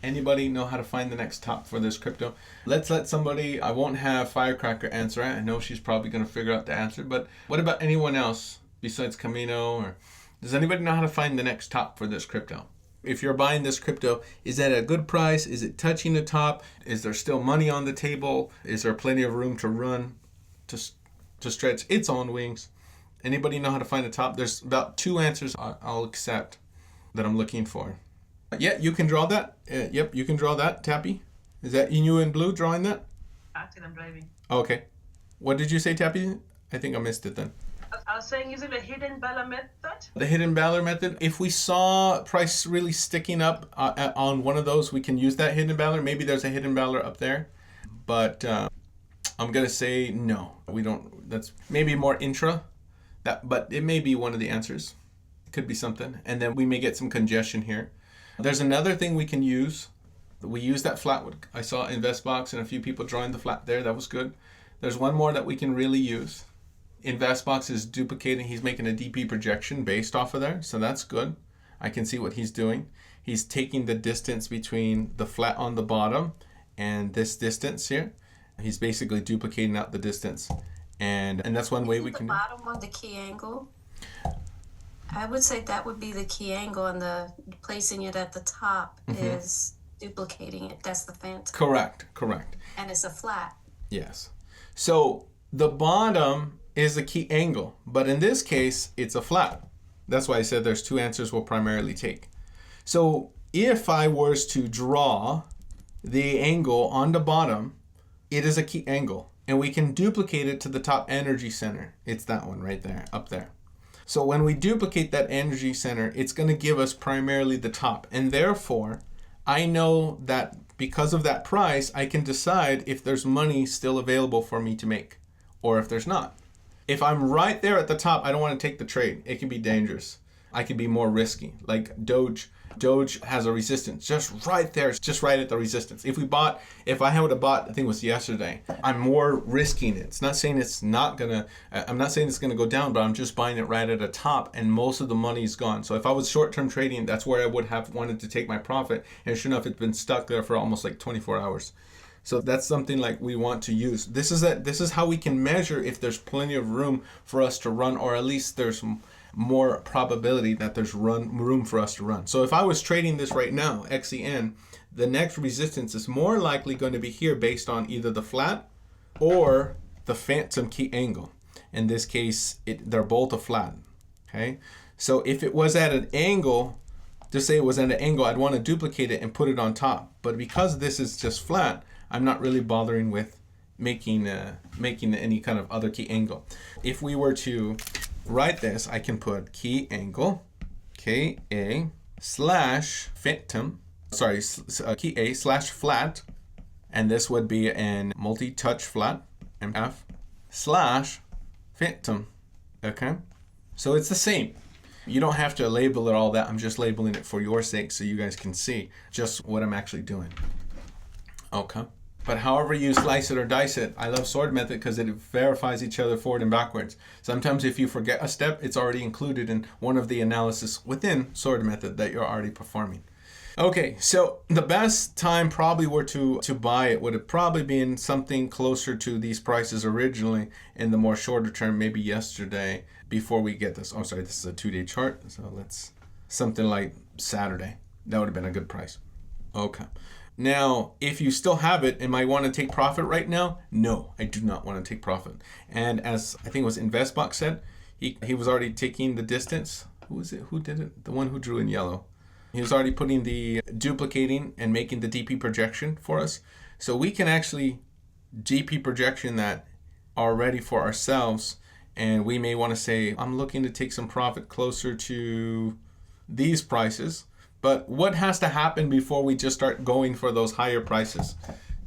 Anybody know how to find the next top for this crypto? Let's let somebody, I won't have Firecracker answer it. I know she's probably going to figure out the answer, but what about anyone else besides Camino? Or does anybody know how to find the next top for this crypto? If you're buying this crypto, is that a good price? Is it touching the top? Is there still money on the table? Is there plenty of room to run, to stretch its own wings? Anybody know how to find the top? There's about 2 answers I'll accept that I'm looking for. Yeah, you can draw that. Yep, you can draw that, Tappy. Is that you in blue drawing that? Actually, I'm driving. Okay. What did you say, Tappy? I think I missed it then. I was saying, is it a hidden Bella method? The hidden Balor method. If we saw price really sticking up on one of those, we can use that hidden Balor. Maybe there's a hidden Balor up there. But I'm going to say no. We don't. That's maybe more intra. But it may be one of the answers. It could be something. And then we may get some congestion here. There's another thing we can use. We use that flat. I saw InvestBox and a few people drawing the flat there. That was good. There's one more that we can really use. InvestBox is duplicating. He's making a DP projection based off of there. So that's good. I can see what he's doing. He's taking the distance between the flat on the bottom and this distance here. He's basically duplicating out the distance. And that's one way we can do it. The bottom of the key angle, I would say that would be the key angle, and the placing it at the top is duplicating it. That's the phantom. Correct. And it's a flat. Yes. So the bottom is the key angle, but in this case, it's a flat. That's why I said there's 2 answers we'll primarily take. So if I was to draw the angle on the bottom, it is a key angle, and we can duplicate it to the top energy center. It's that one right there, up there. So when we duplicate that energy center, it's going to give us primarily the top. And therefore, I know that because of that price, I can decide if there's money still available for me to make or if there's not. If I'm right there at the top, I don't want to take the trade. It can be dangerous. I can be more risky. Like Doge has a resistance just right there. It's just right at the resistance. If I would have bought, I think it was yesterday, I'm more risking it. It's not saying I'm not saying it's going to go down, but I'm just buying it right at the top and most of the money is gone. So if I was short-term trading, that's where I would have wanted to take my profit. And sure enough, it's been stuck there for almost like 24 hours. So that's something like we want to use. This is how we can measure if there's plenty of room for us to run, or at least there's more probability that there's room for us to run. So if I was trading this right now, XEN, the next resistance is more likely going to be here based on either the flat or the phantom key angle. In this case, they're both a flat. Okay, so if it was at an angle, just say it was at an angle, I'd want to duplicate it and put it on top. But because this is just flat, I'm not really bothering with making any kind of other key angle. If we were to write this, I can put key angle, KA slash phantom, key A slash flat, and this would be an multi-touch flat, MF, slash phantom, okay? So it's the same. You don't have to label it all that. I'm just labeling it for your sake so you guys can see just what I'm actually doing. Okay. But however you slice it or dice it, I love sword method because it verifies each other forward and backwards. Sometimes if you forget a step, it's already included in one of the analysis within sword method that you're already performing. Okay, so the best time probably were to buy it would have probably been something closer to these prices originally in the more shorter term, maybe yesterday before we get this. Oh, sorry, this is a 2-day chart. So let's something like Saturday. That would have been a good price. Okay. Now, if you still have it, am I want to take profit right now? No, I do not want to take profit. And as I think it was InvestBox said, he was already taking the distance. Who is it? Who did it? The one who drew in yellow. He was already putting the duplicating and making the DP projection for us. So we can actually DP projection that already for ourselves. And we may want to say, I'm looking to take some profit closer to these prices. But what has to happen before we just start going for those higher prices?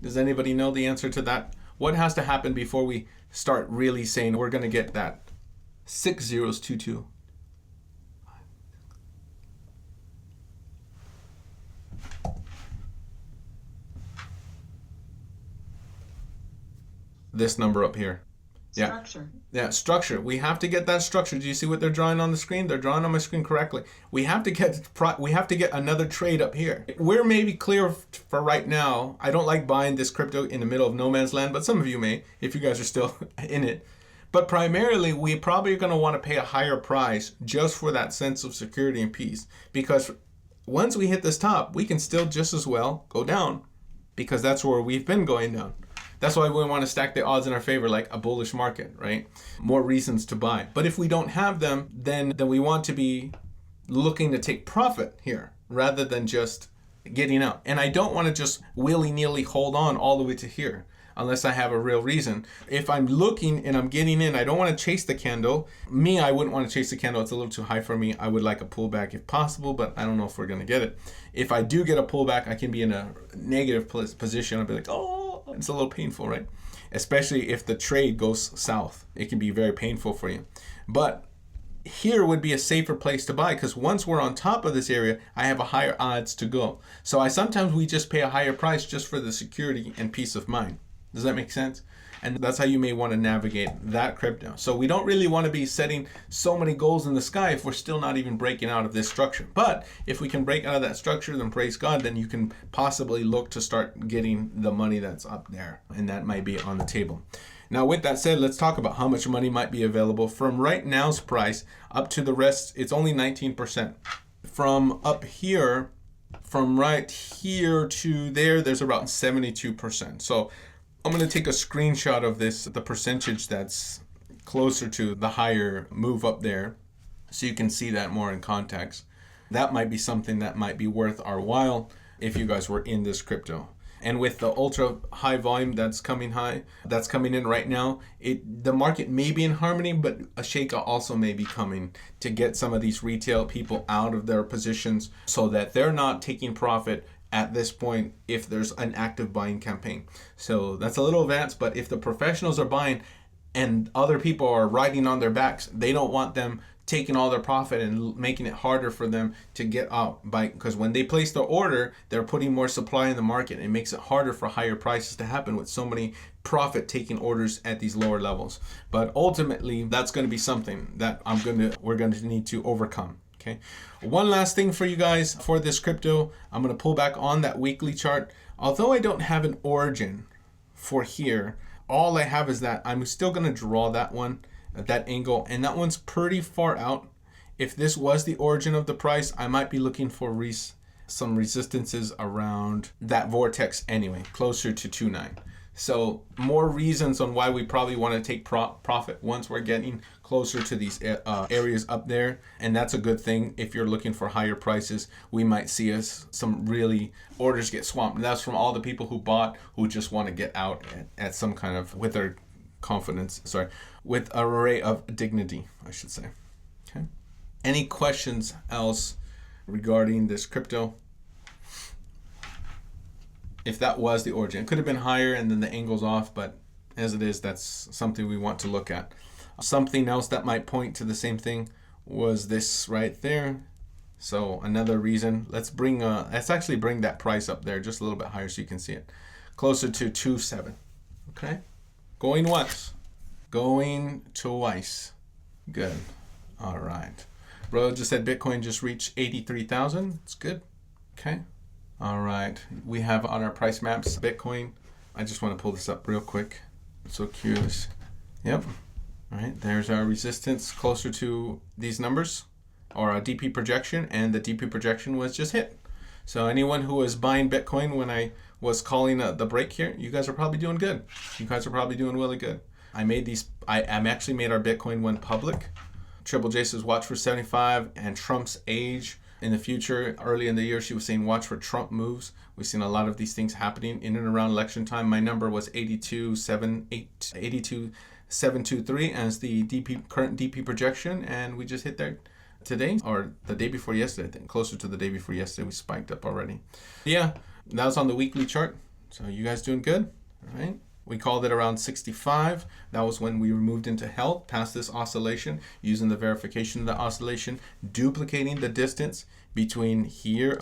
Does anybody know the answer to that? What has to happen before we start really saying we're going to get that 6022? This number up here. Yeah. Structure. Yeah, structure. We have to get that structure. Do you see what they're drawing on the screen? They're drawing on my screen correctly. We have to get another trade up here. We're maybe clear for right now. I don't like buying this crypto in the middle of no man's land, but some of you may, if you guys are still in it. But primarily, we probably are going to want to pay a higher price just for that sense of security and peace. Because once we hit this top, we can still just as well go down, because that's where we've been going down. That's why we want to stack the odds in our favor, like a bullish market, right? More reasons to buy. But if we don't have them, then we want to be looking to take profit here rather than just getting out. And I don't want to just willy-nilly hold on all the way to here unless I have a real reason. If I'm looking and I'm getting in, I don't want to chase the candle. I wouldn't want to chase the candle. It's a little too high for me. I would like a pullback if possible, but I don't know if we're going to get it. If I do get a pullback, I can be in a negative position. I'll be like, oh, it's a little painful, right? Especially if the trade goes south. It can be very painful for you. But here would be a safer place to buy, because once we're on top of this area, I have a higher odds to go. So sometimes we just pay a higher price just for the security and peace of mind. Does that make sense? And that's how you may want to navigate that crypto. So we don't really want to be setting so many goals in the sky if we're still not even breaking out of this structure. But if we can break out of that structure, then praise God, then you can possibly look to start getting the money that's up there. And that might be on the table. Now, with that said, let's talk about how much money might be available. From right now's price up to the rest, it's only 19%. From up here, from right here to there, there's about 72%. So I'm going to take a screenshot of this, the percentage that's closer to the higher move up there, so you can see that more in context. That might be something that might be worth our while if you guys were in this crypto. And with the ultra high volume that's coming in right now, the market may be in harmony, but a shakeout also may be coming to get some of these retail people out of their positions so that they're not taking profit at this point if there's an active buying campaign. So that's a little advanced, but if the professionals are buying and other people are riding on their backs, they don't want them taking all their profit and making it harder for them to get out, because when they place their order, they're putting more supply in the market. It makes it harder for higher prices to happen with so many profit taking orders at these lower levels. But ultimately, that's going to be something that we're going to need to overcome. Okay. One last thing for you guys for this crypto, I'm going to pull back on that weekly chart. Although I don't have an origin for here, all I have is that I'm still going to draw that one at that angle, and that one's pretty far out. If this was the origin of the price, I might be looking for some resistances around that vortex anyway, closer to 2.9. So more reasons on why we probably want to take profit once we're getting closer to these areas up there. And that's a good thing. If you're looking for higher prices, we might see some really orders get swamped. And that's from all the people who bought, who just want to get out at some kind of, with an array of dignity, I should say. Okay. Any questions else regarding this crypto? If that was the origin, it could have been higher and then the angle's off, but as it is, that's something we want to look at. Something else that might point to the same thing was this right there. So another reason, let's actually bring that price up there just a little bit higher so you can see it. Closer to 2.7. Okay. Going once, going twice. Good. All right. Bro just said Bitcoin just reached 83,000. It's good. Okay. All right. We have on our price maps Bitcoin. I just want to pull this up real quick. I'm so curious. Yep. All right. There's our resistance closer to these numbers, or our DP projection, and the DP projection was just hit. So anyone who was buying Bitcoin when I was calling the break here, you guys are probably doing good. You guys are probably doing really good. I actually made our Bitcoin one public. Triple J says watch for 75 and Trump's age in the future. Early in the year, she was saying watch for Trump moves. We've seen a lot of these things happening in and around election time. My number was 82,723 as the current DP projection, and we just hit there today or the day before yesterday, I think, closer to the day before yesterday, we spiked up already. Yeah, that was on the weekly chart. So you guys doing good? All right. We called it around 65. That was when we moved into health past this oscillation, using the verification of the oscillation, duplicating the distance between here,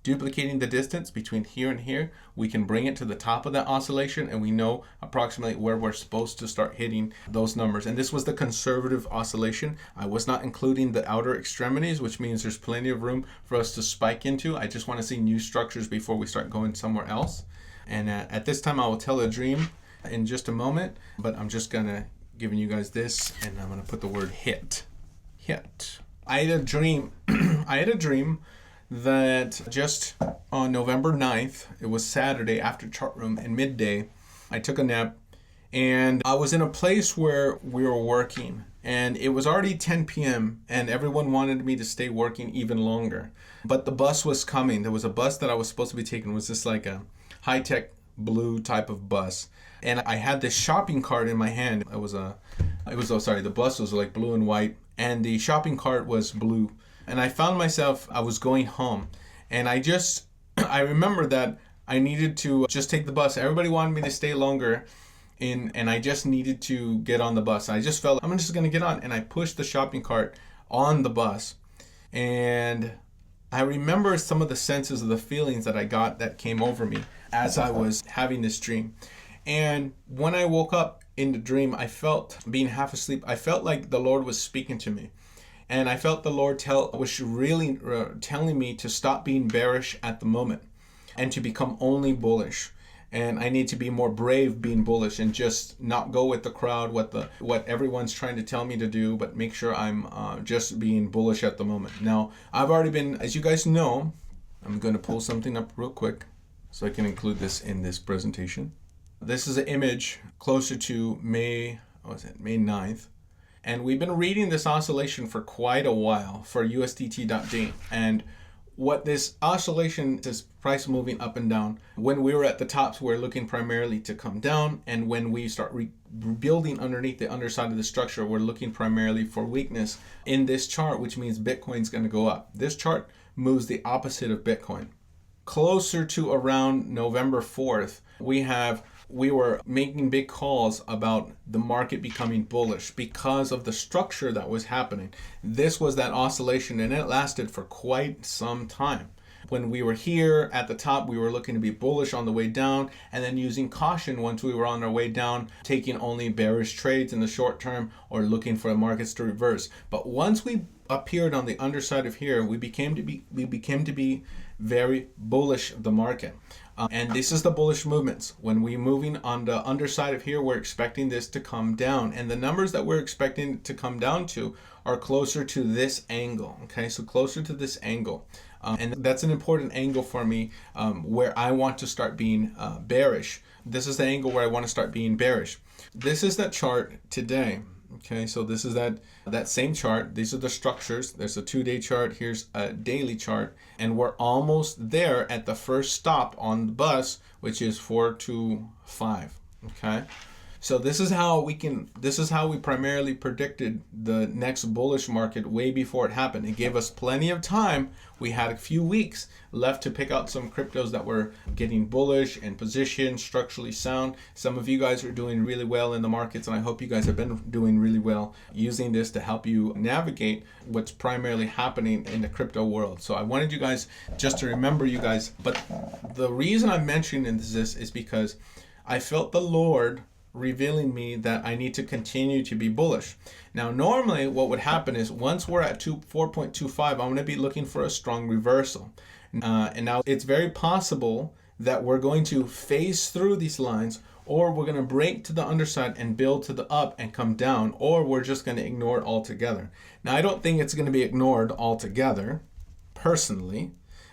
duplicating the distance between here and here. We can bring it to the top of that oscillation, and we know approximately where we're supposed to start hitting those numbers. And this was the conservative oscillation. I was not including the outer extremities, which means there's plenty of room for us to spike into. I just want to see new structures before we start going somewhere else. And at this time, I will tell a dream in just a moment, but I'm just gonna giving you guys this, and I'm gonna put the word hit. I had a dream that just on November 9th, it was Saturday after Chartroom in midday, I took a nap, and I was in a place where we were working, and it was already 10 p.m. and everyone wanted me to stay working even longer, but the bus was coming. There was a bus that I was supposed to be taking. It was just like a high-tech blue type of bus. And I had this shopping cart in my hand. The bus was like blue and white, and the shopping cart was blue. And I found myself, I was going home, and I remember that I needed to just take the bus. Everybody wanted me to stay longer, and I just needed to get on the bus. I just felt, I'm just gonna get on, and I pushed the shopping cart on the bus. And I remember some of the senses of the feelings that I got that came over me as I was having this dream. And when I woke up in the dream, I felt, being half asleep, I felt like the Lord was speaking to me. And I felt the Lord was really telling me to stop being bearish at the moment and to become only bullish. And I need to be more brave being bullish and just not go with the crowd, what everyone's trying to tell me to do, but make sure I'm just being bullish at the moment. Now, I've already been, as you guys know, I'm going to pull something up real quick so I can include this in this presentation. This is an image closer to May 9th. And we've been reading this oscillation for quite a while for USDT.D. And what this oscillation is, price moving up and down. When we were at the tops, we're looking primarily to come down. And when we start rebuilding underneath the underside of the structure, we're looking primarily for weakness in this chart, which means Bitcoin's going to go up. This chart moves the opposite of Bitcoin. Closer to around November 4th, we were making big calls about the market becoming bullish because of the structure that was happening. This was that oscillation, and it lasted for quite some time. When we were here at the top, we were looking to be bullish on the way down, and then using caution once we were on our way down, taking only bearish trades in the short term or looking for the markets to reverse. But once we appeared on the underside of here, we became to be very bullish of the market. And this is the bullish movements. When we're moving on the underside of here, we're expecting this to come down. And the numbers that we're expecting to come down to are closer to this angle. Okay, so closer to this angle. And that's an important angle for me where I want to start being bearish. This is the angle where I want to start being bearish. This is that chart today. Okay, so this is that same chart. These are the structures. There's a 2-day chart. Here's a daily chart. And we're almost there at the first stop on the bus, which is 425. Okay. So this is how we primarily predicted the next bullish market way before it happened. It gave us plenty of time. We had a few weeks left to pick out some cryptos that were getting bullish and positioned, structurally sound. Some of you guys are doing really well in the markets, and I hope you guys have been doing really well using this to help you navigate what's primarily happening in the crypto world. So I wanted you guys just to remember, you guys, but the reason I'm mentioning this is because I felt the Lord revealing me that I need to continue to be bullish. Now, normally what would happen is once we're at 4.25, I'm going to be looking for a strong reversal. And now it's very possible that we're going to phase through these lines, or we're going to break to the underside and build to the up and come down, or we're just going to ignore it altogether. Now, I don't think it's going to be ignored altogether, personally,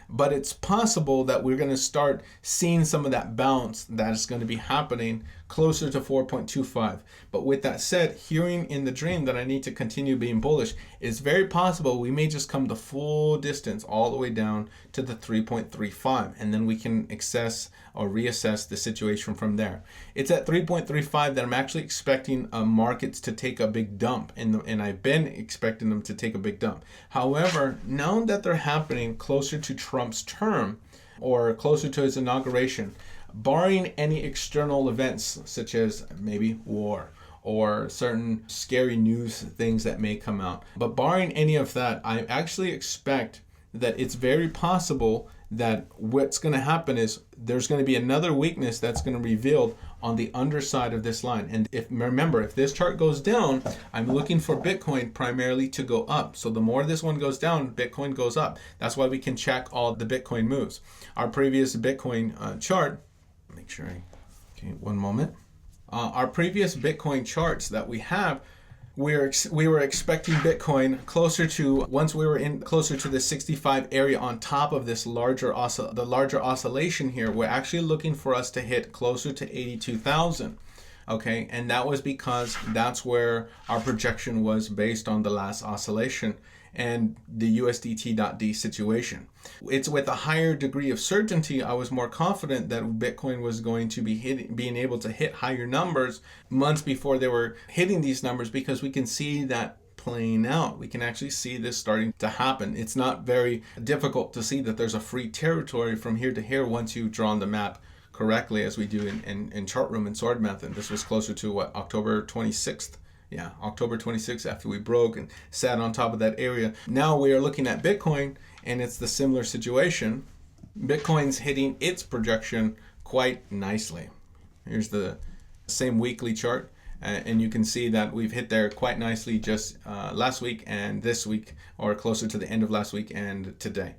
but it's possible that we're going to start seeing some of that bounce that is going to be happening closer to 4.25. But with that said, hearing in the dream that I need to continue being bullish, it's very possible we may just come the full distance all the way down to the 3.35, and then we can access or reassess the situation from there. It's at 3.35 that I'm actually expecting markets to take a big dump, and I've been expecting them to take a big dump. However, now that they're happening closer to Trump's term or closer to his inauguration, barring any external events such as maybe war or certain scary news things that may come out, but barring any of that, I actually expect that it's very possible that what's going to happen is there's going to be another weakness that's going to be revealed on the underside of this line. And if this chart goes down, I'm looking for Bitcoin primarily to go up. So the more this one goes down, Bitcoin goes up. That's why we can check all the Bitcoin moves. Our previous Bitcoin chart, make sure okay, one moment. Our previous Bitcoin charts that we have, we were expecting Bitcoin closer to, once we were in closer to the 65 area on top of this larger oscillation here, we're actually looking for us to hit closer to 82,000. Okay, and that was because that's where our projection was based on the last oscillation and the USDT.D situation. It's with a higher degree of certainty, I was more confident that Bitcoin was going to be being able to hit higher numbers months before they were hitting these numbers, because we can see that playing out. We can actually see this starting to happen. It's not very difficult to see that there's a free territory from here to here once you've drawn the map correctly, as we do in Chartroom and Sword Method. This was closer to what, October 26th? Yeah, October 26th, after we broke and sat on top of that area. Now we are looking at Bitcoin, and it's the similar situation. Bitcoin's hitting its projection quite nicely. Here's the same weekly chart, and you can see that we've hit there quite nicely just last week and this week, or closer to the end of last week and today.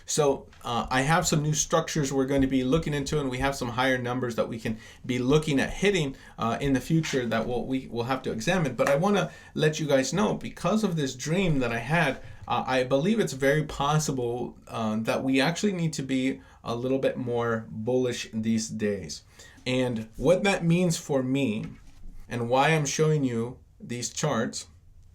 So I have some new structures we're going to be looking into, and we have some higher numbers that we can be looking at hitting in the future that we will have to examine. But I want to let you guys know, because of this dream that I had, I believe it's very possible that we actually need to be a little bit more bullish these days. And what that means for me, and why I'm showing you these charts,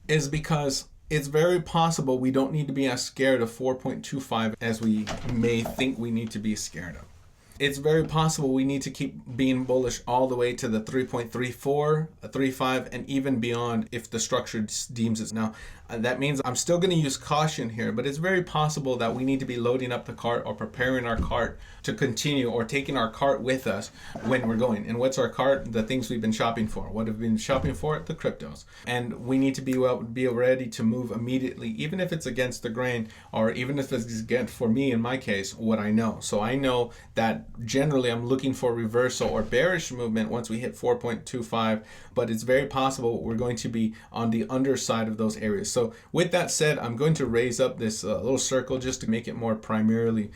is because it's very possible we don't need to be as scared of 4.25 as we may think we need to be scared of. It's very possible we need to keep being bullish all the way to the 3.34, 3.5, and even beyond if the structure deems it. Now, that means I'm still going to use caution here, but it's very possible that we need to be loading up the cart or preparing our cart to continue, or taking our cart with us when we're going. And what's our cart? The things we've been shopping for. What have we been shopping for? The cryptos. And we need to be ready to move immediately, even if it's against the grain, or even if it's against, for me in my case, what I know. So I know that generally I'm looking for reversal or bearish movement once we hit 4.25, but it's very possible we're going to be on the underside of those areas. So with that said, I'm going to raise up this little circle just to make it more primarily,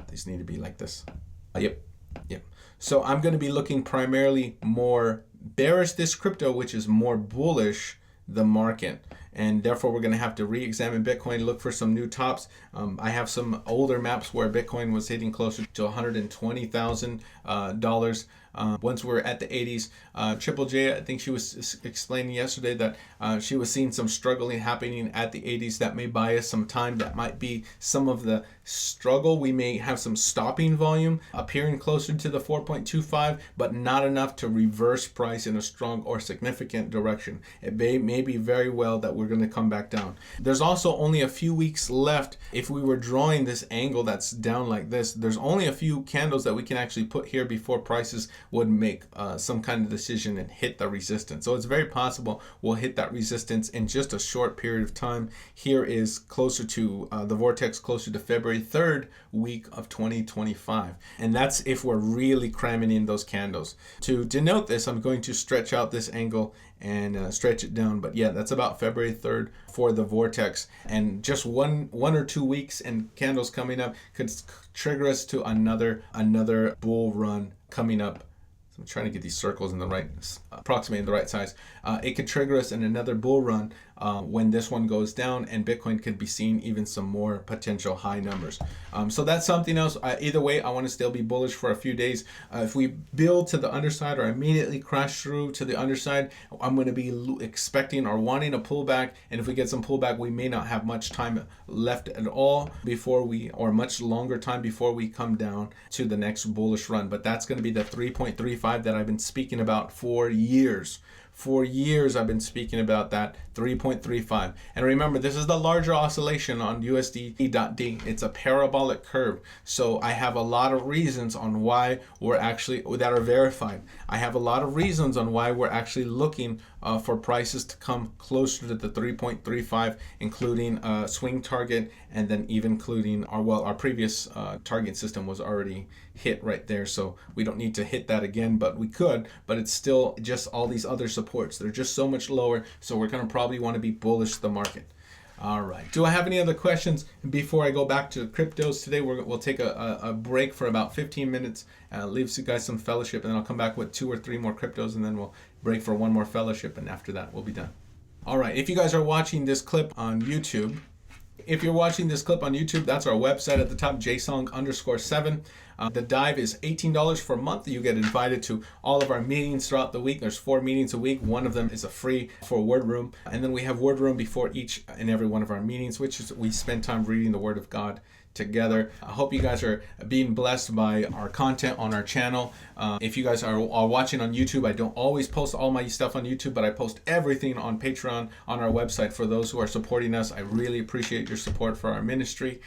these need to be like this. Yep. So I'm going to be looking primarily more bearish this crypto, which is more bullish the market. And therefore, we're going to have to re-examine Bitcoin, look for some new tops. I have some older maps where Bitcoin was hitting closer to $120,000. Once we're at the 80s, Triple J, I think she was explaining yesterday that she was seeing some struggling happening at the 80s. That may buy us some time. That might be some of the struggle. We may have some stopping volume appearing closer to the 4.25, but not enough to reverse price in a strong or significant direction. It may be very well that we're going to come back down. There's also only a few weeks left. If we were drawing this angle that's down like this, there's only a few candles that we can actually put here before prices would make some kind of decision and hit the resistance. So it's very possible we'll hit that resistance in just a short period of time. Here is closer to the vortex, closer to February 3rd week of 2025. And that's if we're really cramming in those candles. To denote this, I'm going to stretch out this angle and stretch it down. But yeah, that's about February 3rd for the vortex. And just one or 2 weeks and candles coming up could trigger us to another bull run coming up. I'm trying to get these circles in the right, approximately in the right size. It could trigger us in another bull run when this one goes down, and Bitcoin could be seeing even some more potential high numbers. So that's something else. Either way, I want to still be bullish for a few days. If we build to the underside or immediately crash through to the underside, I'm going to be expecting or wanting a pullback. And if we get some pullback, we may not have much time left at all before we, or much longer time before we come down to the next bullish run. But that's going to be the 3.35 that I've been speaking about for years. For years, I've been speaking about that 3.35. And remember, this is the larger oscillation on USD.D. It's a parabolic curve. So I have a lot of reasons on why we're actually, that are verified. I have a lot of reasons on why we're actually looking for prices to come closer to the 3.35, including swing target, and then even including our previous target system was already hit right there. So we don't need to hit that again, but we could, but it's still just all these other supports. They're just so much lower. So we're going to probably want to be bullish the market. All right. Do I have any other questions before I go back to cryptos today? We'll take a break for about 15 minutes, leave you guys some fellowship, and then I'll come back with 2 or 3 more cryptos, and then we'll break for 1 more fellowship, and after that, we'll be done. All right. If you guys are watching this clip on YouTube, that's our website at the top, JSong_7. The dive is $18 for a month. You get invited to all of our meetings throughout the week. There's 4 meetings a week. One of them is a free for WordRoom. And then we have WordRoom before each and every one of our meetings, which is we spend time reading the Word of God together. I hope you guys are being blessed by our content on our channel. If you guys are watching on YouTube, I don't always post all my stuff on YouTube, but I post everything on Patreon on our website for those who are supporting us. I really appreciate your support for our ministry.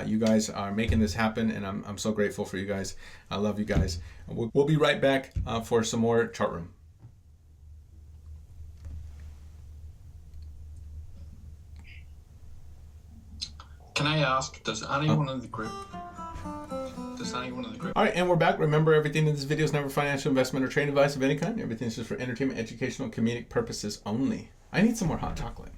You guys are making this happen, and I'm so grateful for you guys. I love you guys. We'll be right back for some more Chart Room. Can I ask, does anyone in the group? All right, and we're back. Remember, everything in this video is never financial investment or trading advice of any kind. Everything is just for entertainment, educational, comedic purposes only. I need some more hot chocolate.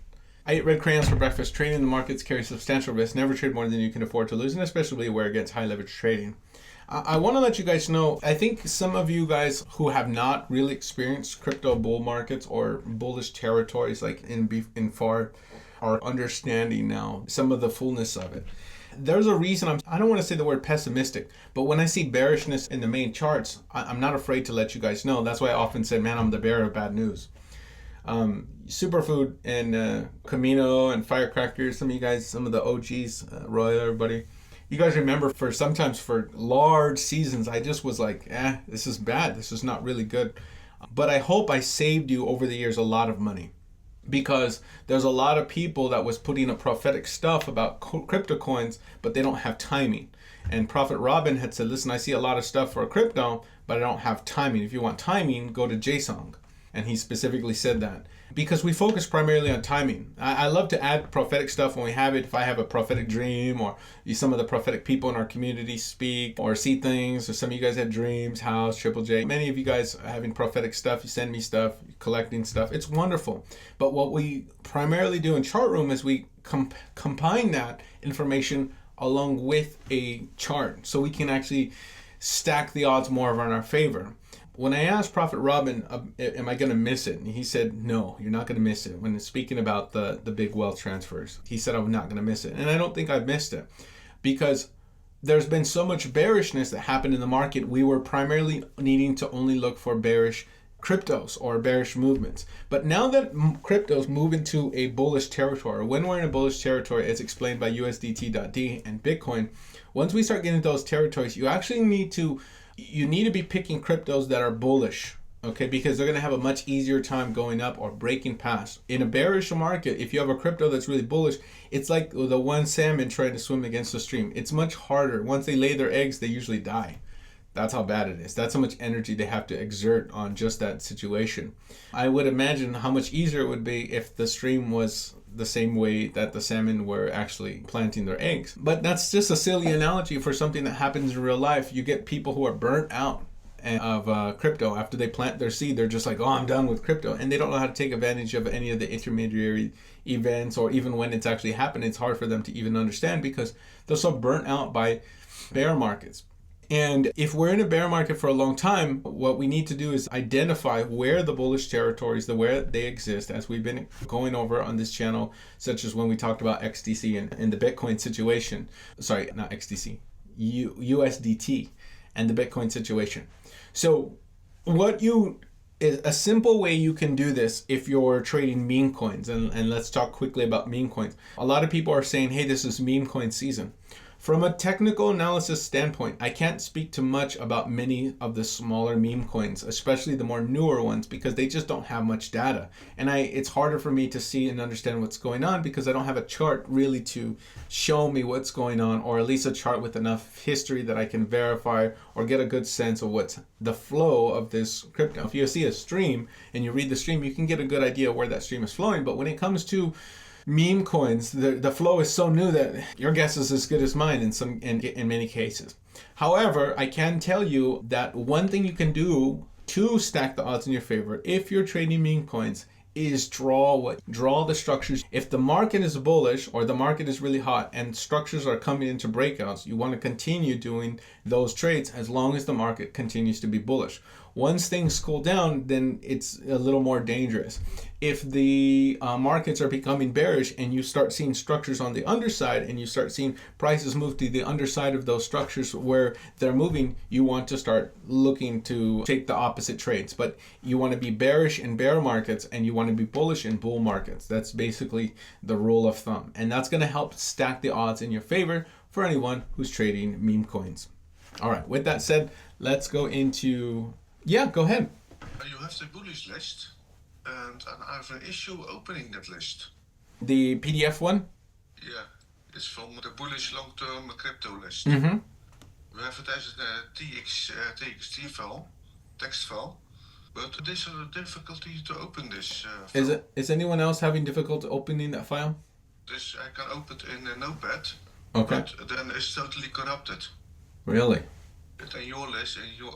I eat red crayons for breakfast. Trading in the markets carries substantial risk. Never trade more than you can afford to lose, and especially aware against high leverage trading. I want to let you guys know, I think some of you guys who have not really experienced crypto bull markets or bullish territories like in far are understanding now some of the fullness of it. There's a reason I don't want to say the word pessimistic, but when I see bearishness in the main charts, I'm not afraid to let you guys know. That's why I often say, man, I'm the bearer of bad news. Superfood and Camino and Firecrackers, some of you guys, some of the OGs, Roy, everybody, you guys remember sometimes for large seasons, I just was like, this is bad. This is not really good. But I hope I saved you over the years a lot of money. Because there's a lot of people that was putting up prophetic stuff about crypto coins, but they don't have timing. And Prophet Robin had said, listen, I see a lot of stuff for crypto, but I don't have timing. If you want timing, go to JSong. And he specifically said that. Because we focus primarily on timing. I love to add prophetic stuff when we have it. If I have a prophetic dream, or some of the prophetic people in our community speak or see things, or some of you guys had dreams, House, Triple J. Many of you guys are having prophetic stuff. You send me stuff, collecting stuff. It's wonderful. But what we primarily do in Chart Room is we combine that information along with a chart, so we can actually stack the odds more in our favor. When I asked Prophet Robin, am I going to miss it? And he said, no, you're not going to miss it. When speaking about the big wealth transfers, he said, I'm not going to miss it. And I don't think I've missed it, because there's been so much bearishness that happened in the market. We were primarily needing to only look for bearish cryptos or bearish movements. But now that cryptos move into a bullish territory, when we're in a bullish territory, as explained by USDT.D and Bitcoin, once we start getting those territories, you actually need to be picking cryptos that are bullish, okay? Because they're going to have a much easier time going up or breaking past. In a bearish market, if you have a crypto that's really bullish, it's like the one salmon trying to swim against the stream. It's much harder. Once they lay their eggs, they usually die. That's how bad it is. That's how much energy they have to exert on just that situation. I would imagine how much easier it would be if the stream was the same way that the salmon were actually planting their eggs. But that's just a silly analogy for something that happens in real life. You get people who are burnt out of crypto after they plant their seed. They're just like, oh, I'm done with crypto. And they don't know how to take advantage of any of the intermediary events, or even when it's actually happened, it's hard for them to even understand because they're so burnt out by bear markets. And if we're in a bear market for a long time, what we need to do is identify where the bullish territories, where they exist, as we've been going over on this channel, such as when we talked about XDC and the Bitcoin situation. Sorry, not XDC, USDT and the Bitcoin situation. So a simple way you can do this if you're trading meme coins, and let's talk quickly about meme coins. A lot of people are saying, hey, this is meme coin season. From a technical analysis standpoint, I can't speak too much about many of the smaller meme coins, especially the more newer ones, because they just don't have much data. And it's harder for me to see and understand what's going on because I don't have a chart really to show me what's going on, or at least a chart with enough history that I can verify or get a good sense of what's the flow of this crypto. If you see a stream and you read the stream, you can get a good idea where that stream is flowing. But when it comes to meme coins, the flow is so new that your guess is as good as mine in many cases. However, I can tell you that one thing you can do to stack the odds in your favor if you're trading meme coins is draw the structures. If the market is bullish or the market is really hot and structures are coming into breakouts, you want to continue doing those trades as long as the market continues to be bullish. Once things cool down, then it's a little more dangerous. If the markets are becoming bearish and you start seeing structures on the underside and you start seeing prices move to the underside of those structures where they're moving, you want to start looking to take the opposite trades. But you want to be bearish in bear markets and you want to be bullish in bull markets. That's basically the rule of thumb. And that's going to help stack the odds in your favor for anyone who's trading meme coins. All right, with that said, let's go into... Yeah, go ahead. You have the bullish list, and I have an issue opening that list. The PDF one? Yeah, it's from the bullish long-term crypto list. Mm-hmm. We have it as a TXT file, text file, but there's a difficulty to open this file. Is anyone else having difficulty opening that file? This I can open it in a notepad, okay, but then it's totally corrupted. Really? In your list, you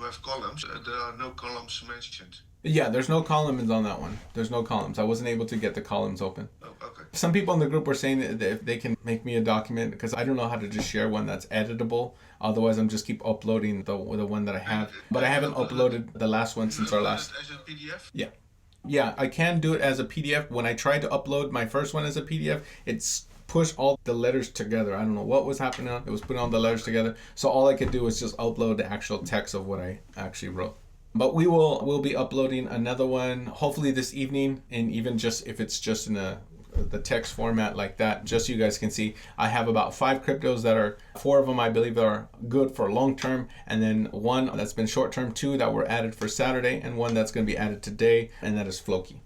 have columns. There are no columns mentioned. Yeah, there's no columns on that one. There's no columns. I wasn't able to get the columns open. Oh, okay. Some people in the group were saying that if they can make me a document, because I don't know how to just share one that's editable. Otherwise, I'm just keep uploading the one that I have. But I haven't uploaded the last one since our last. As a PDF? Yeah. Yeah, I can do it as a PDF. When I tried to upload my first one as a PDF, it's push all the letters together. I don't know what was happening. It was putting all the letters together. So all I could do was just upload the actual text of what I actually wrote. But we'll be uploading another one hopefully this evening, and even just if it's just in the text format like that, just so you guys can see. I have about 5 cryptos that are 4 of them I believe are good for long term, and then 1 that's been short term, 2 that were added for Saturday, and 1 that's going to be added today, and that is Floki.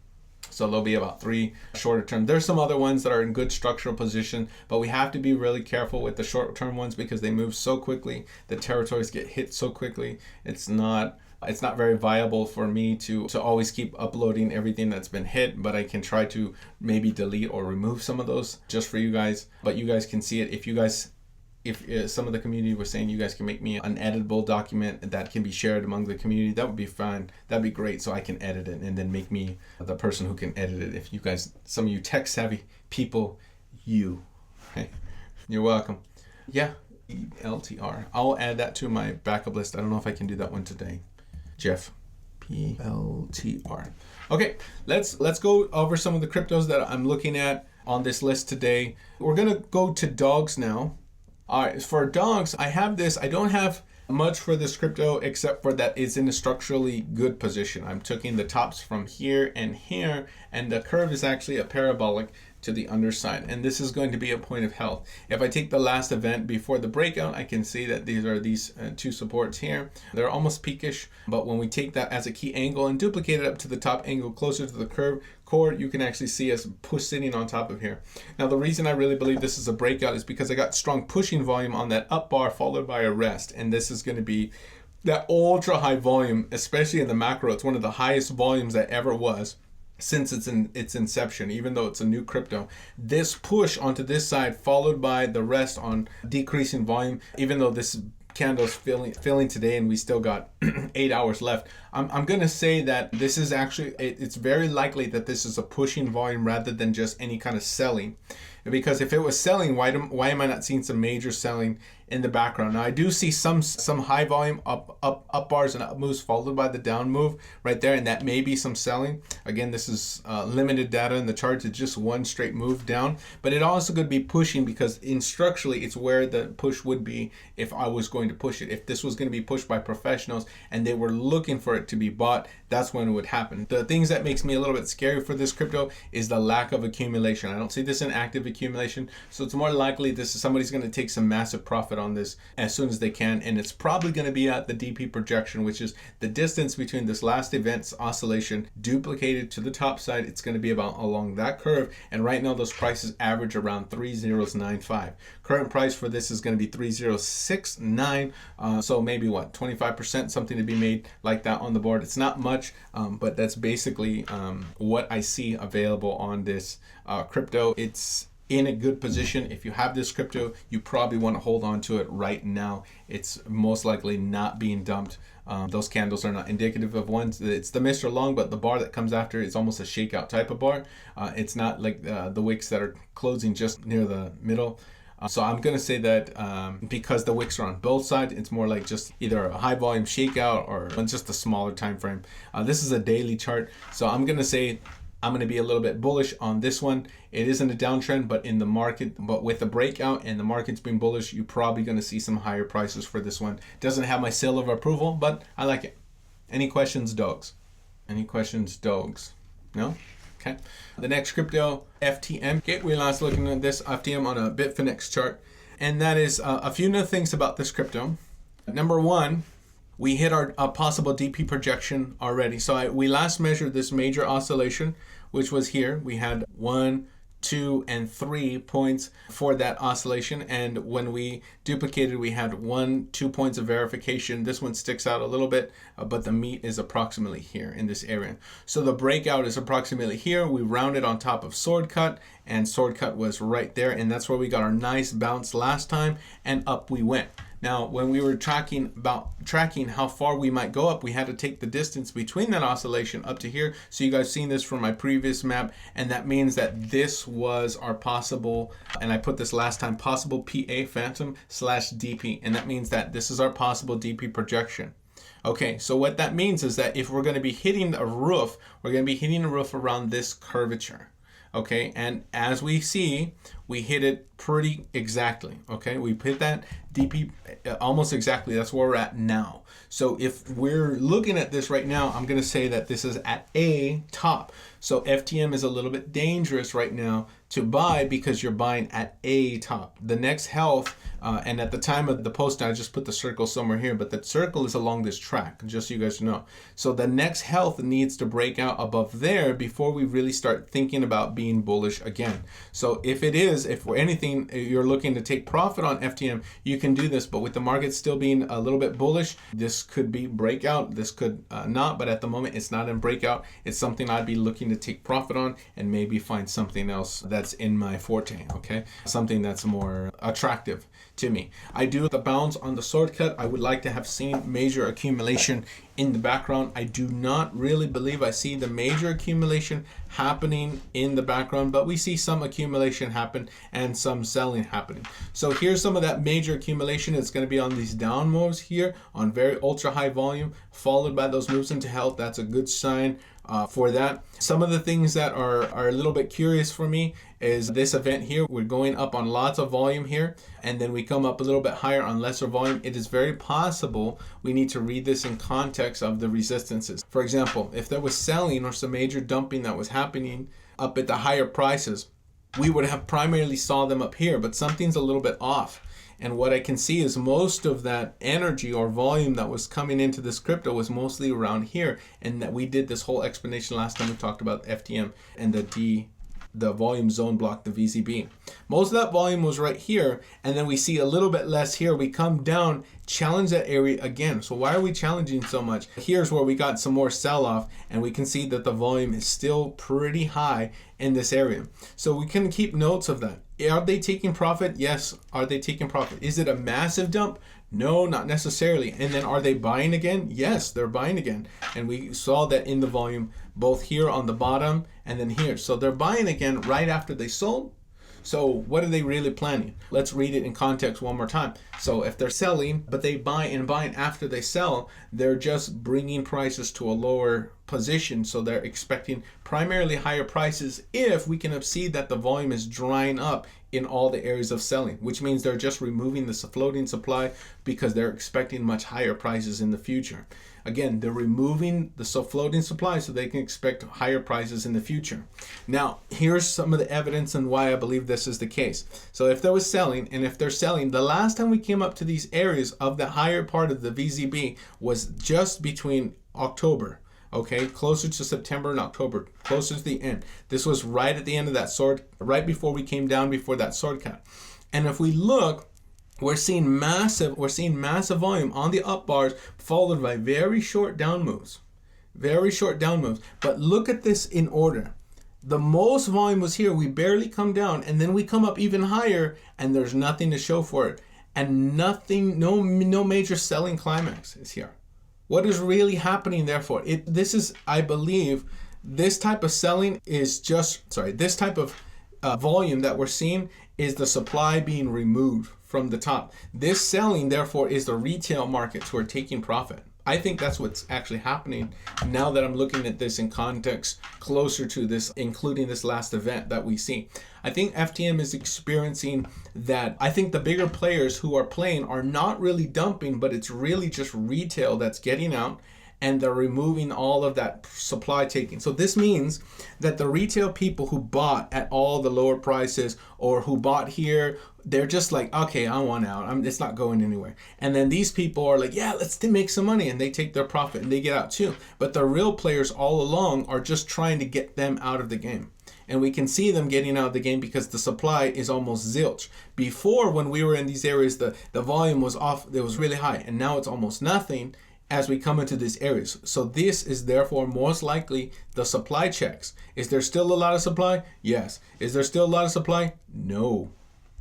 So there'll be about 3 shorter term. There's some other ones that are in good structural position, but we have to be really careful with the short term ones because they move so quickly. The territories get hit so quickly. It's not very viable for me to always keep uploading everything that's been hit, but I can try to maybe delete or remove some of those just for you guys. But you guys can see it. If some of the community was saying you guys can make me an editable document that can be shared among the community, that would be fine. That'd be great, so I can edit it and then make me the person who can edit it. If you guys, some of you tech savvy people, you're welcome. Yeah, PLTR. I'll add that to my backup list. I don't know if I can do that one today. Jeff, PLTR. Okay, let's go over some of the cryptos that I'm looking at on this list today. We're gonna go to dogs now. All right, for dogs, I have this. I don't have much for this crypto except for that it's in a structurally good position. I'm taking the tops from here, and the curve is actually a parabolic to the underside, and this is going to be a point of health. If I take the last event before the breakout, I can see that these 2 supports here. They're almost peakish, but when we take that as a key angle and duplicate it up to the top angle closer to the curve core, you can actually see us sitting on top of here. Now, the reason I really believe this is a breakout is because I got strong pushing volume on that up bar followed by a rest, and this is going to be that ultra high volume, especially in the macro. It's one of the highest volumes that ever was since its inception, even though it's a new crypto. This push onto this side followed by the rest on decreasing volume, even though this candle's filling today and we still got 8 hours left. I'm gonna say that this is actually, it's very likely that this is a pushing volume rather than just any kind of selling. Because if it was selling, why am I not seeing some major selling in the background. Now I do see some high volume up bars and up moves followed by the down move right there, and that may be some selling. Again, this is limited data in the charts. It's just one straight move down, but it also could be pushing because structurally it's where the push would be if I was going to push it. If this was going to be pushed by professionals and they were looking for it to be bought, that's when it would happen. The things that makes me a little bit scary for this crypto is the lack of accumulation. I don't see this in active accumulation, so it's more likely this is somebody's going to take some massive profit on this as soon as they can, and it's probably going to be at the DP projection, which is the distance between this last event's oscillation duplicated to the top side. It's going to be about along that curve, and right now those prices average around 3095. Current price for this is going to be 3069, so maybe what, 25%, something to be made like that on the board. It's not much, but that's basically what I see available on this crypto. It's in a good position. If you have this crypto, you probably want to hold on to it right now. It's most likely not being dumped. Those candles are not indicative of ones. It's the Mr. Long, but the bar that comes after is almost a shakeout type of bar. It's not like the wicks that are closing just near the middle. So I'm going to say that because the wicks are on both sides, it's more like just either a high volume shakeout or just a smaller time frame. This is a daily chart, so I'm going to say I'm going to be a little bit bullish on this one. It isn't a downtrend, but in the market, but with the breakout and the market's being bullish, you're probably going to see some higher prices for this one. Doesn't have my seal of approval, but I like it. Any questions, dogs? Any questions, dogs? No? Okay. The next crypto, FTM. Okay, we're last looking at this FTM on a Bitfinex chart, and that is a few new things about this crypto. Number one, we hit our possible DP projection already. So we last measured this major oscillation, which was here. We had 1, 2, and 3 points for that oscillation, and when we duplicated, we had 1, 2 points of verification. This one sticks out a little bit, but the meat is approximately here in this area. So the breakout is approximately here. We rounded on top of sword cut, and sword cut was right there, and that's where we got our nice bounce last time, and up we went. Now, when we were tracking how far we might go up, we had to take the distance between that oscillation up to here. So you guys seen this from my previous map, and that means that this was our possible, and I put this last time, possible PA phantom / DP, and that means that this is our possible DP projection. Okay, so what that means is that if we're going to be hitting a roof, we're going to be hitting a roof around this curvature. Okay, and as we see, we hit it pretty exactly. Okay, we hit that DP almost exactly. That's where we're at now. So if we're looking at this right now, I'm going to say that this is at a top. So FTM is a little bit dangerous right now to buy because you're buying at a top. The next health, and at the time of the post, I just put the circle somewhere here, but the circle is along this track, just so you guys know. So the next health needs to break out above there before we really start thinking about being bullish again. So if it is, if for anything, you're looking to take profit on FTM, you can do this, but with the market still being a little bit bullish, this could be breakout, this could not, but at the moment it's not in breakout. It's something I'd be looking to take profit on and maybe find something else that's in my forte, okay? Something that's more attractive to me. I do the bounce on the sword cut. I would like to have seen major accumulation in the background. I do not really believe I see the major accumulation happening in the background, but we see some accumulation happen and some selling happening. So here's some of that major accumulation. It's going to be on these down moves here on very ultra high volume, followed by those moves into health. That's a good sign for that. Some of the things that are a little bit curious for me is this event here. We're going up on lots of volume here, and then we come up a little bit higher on lesser volume. It is very possible we need to read this in context of the resistances. For example, if there was selling or some major dumping that was happening up at the higher prices, we would have primarily saw them up here, but something's a little bit off. And what I can see is most of that energy or volume that was coming into this crypto was mostly around here, and that we did this whole explanation last time we talked about FTM and the volume zone block, the VZB. Most of that volume was right here, and then we see a little bit less here. We come down, challenge that area again. So why are we challenging so much? Here's where we got some more sell-off, and we can see that the volume is still pretty high in this area. So we can keep notes of that. Are they taking profit? Yes. Are they taking profit? Is it a massive dump? No, not necessarily. And then are they buying again? Yes, they're buying again. And we saw that in the volume, both here on the bottom and then here. So they're buying again right after they sold. So what are they really planning? Let's read it in context one more time. So if they're selling, but they buy and after they sell, they're just bringing prices to a lower position. So they're expecting primarily higher prices if we can see that the volume is drying up in all the areas of selling, which means they're just removing the floating supply because they're expecting much higher prices in the future. Again, they're removing the floating supply so they can expect higher prices in the future. Now, here's some of the evidence and why I believe this is the case. So if there was selling, and if they're selling, the last time we came up to these areas of the higher part of the VZB was just between October, okay, closer to September and October, closer to the end. This was right at the end of that sword, right before we came down before that sword cut. And if we look, we're seeing massive volume on the up bars, followed by very short down moves. But look at this in order. The most volume was here. We barely come down, and then we come up even higher, and there's nothing to show for it. And nothing, no major selling climax is here. What is really happening, therefore? This is, I believe, this type of selling is this type of volume that we're seeing is the supply being removed from the top. This selling, therefore, is the retail markets who are taking profit. I think that's what's actually happening now that I'm looking at this in context closer to this, including this last event that we see. I think FTM is experiencing that. I think the bigger players who are playing are not really dumping, but it's really just retail that's getting out, and they're removing all of that supply taking. So this means that the retail people who bought at all the lower prices or who bought here, they're just like, okay, I want out. It's not going anywhere. And then these people are like, yeah, let's make some money, and they take their profit and they get out too. But the real players all along are just trying to get them out of the game. And we can see them getting out of the game because the supply is almost zilch. Before, when we were in these areas, the volume was off, it was really high, and now it's almost nothing as we come into these areas. So this is therefore most likely the supply checks. Is there still a lot of supply? Yes. Is there still a lot of supply? No.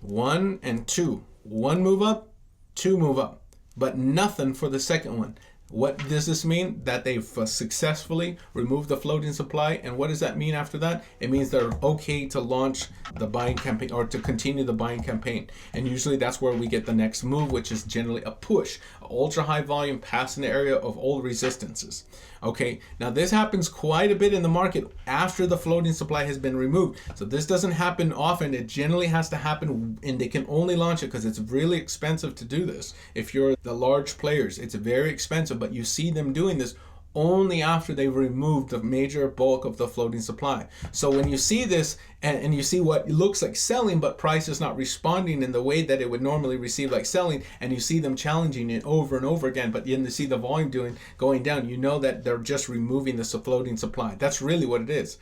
1 and 2. 1 move up, 2 move up, but nothing for the second one. What does this mean? That they've successfully removed the floating supply. And what does that mean after that? It means they're okay to launch the buying campaign or to continue the buying campaign. And usually that's where we get the next move, which is generally a push, ultra high volume past an area of old resistances. Okay, now this happens quite a bit in the market after the floating supply has been removed. So this doesn't happen often. It generally has to happen, and they can only launch it because it's really expensive to do this. If you're the large players, it's very expensive, but you see them doing this only after they've removed the major bulk of the floating supply. So when you see this and you see what looks like selling, but price is not responding in the way that it would normally receive like selling, and you see them challenging it over and over again, but then you see the volume going down, you know that they're just removing the floating supply. That's really what it is.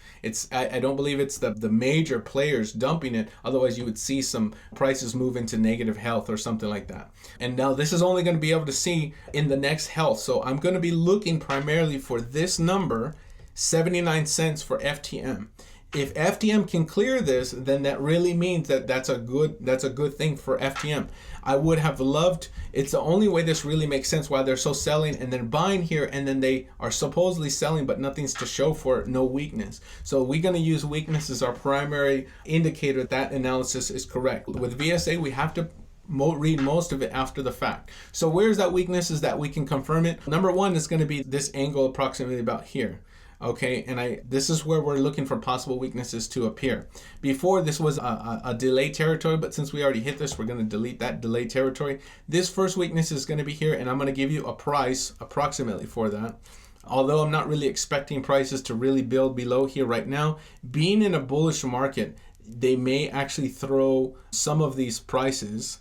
I don't believe it's the major players dumping it. Otherwise you would see some prices move into negative health or something like that. And now this is only going to be able to see in the next health. So I'm going to be looking primarily for this number, 79 cents for FTM. If FTM can clear this, then that really means that that's a good thing for FTM. I would have loved, it's the only way this really makes sense why they're so selling and then buying here, and then they are supposedly selling but nothing's to show for it, no weakness. So we're going to use weakness as our primary indicator that analysis is correct. With VSA, we have to read most of it after the fact. So where's that weakness is that we can confirm it. Number one is going to be this angle approximately about here. Okay, and this is where we're looking for possible weaknesses to appear. Before, this was a delay territory, but since we already hit this, we're going to delete that delay territory. This first weakness is going to be here, and I'm going to give you a price approximately for that. Although I'm not really expecting prices to really build below here right now, being in a bullish market, they may actually throw some of these prices,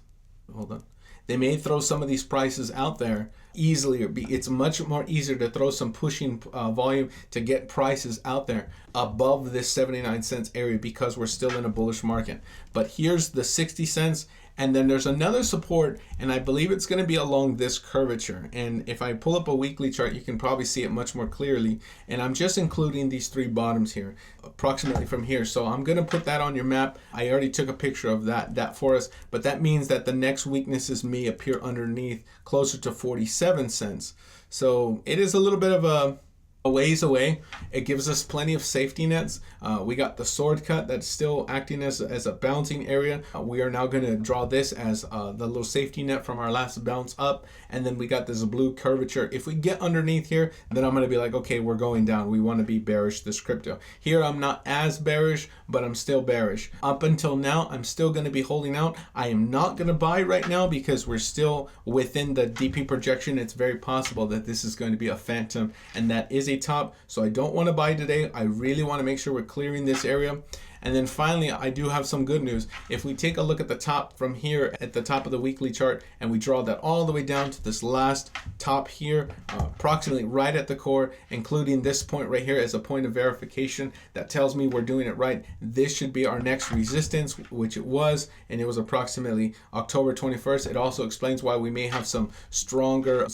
they may throw some of these prices out there easily. It's much more easier to throw some pushing volume to get prices out there above this 79 cents area because we're still in a bullish market. But here's the 60 cents, and then there's another support, and I believe it's going to be along this curvature. And if I pull up a weekly chart, you can probably see it much more clearly. And I'm just including these three bottoms here, approximately from here. So I'm going to put that on your map. I already took a picture of that for us, but that means that the next weaknesses may appear underneath closer to 47 cents. So it is a little bit of a ways away. It gives us plenty of safety nets. We got the sword cut that's still acting as a bouncing area. We are now going to draw this as the little safety net from our last bounce up. And then we got this blue curvature. If we get underneath here, then I'm going to be like, okay, we're going down. We want to be bearish this crypto. Here, I'm not as bearish, but I'm still bearish. Up until now, I'm still going to be holding out. I am not going to buy right now because we're still within the DP projection. It's very possible that this is going to be a phantom, and that is a top. So I don't want to buy today. I really want to make sure we're clearing this area. And then finally, I do have some good news. If we take a look at the top from here at the top of the weekly chart, and we draw that all the way down to this last top here, approximately right at the core, including this point right here as a point of verification that tells me we're doing it right. This should be our next resistance, which it was, and it was approximately October 21st. It also explains why we may have some stronger,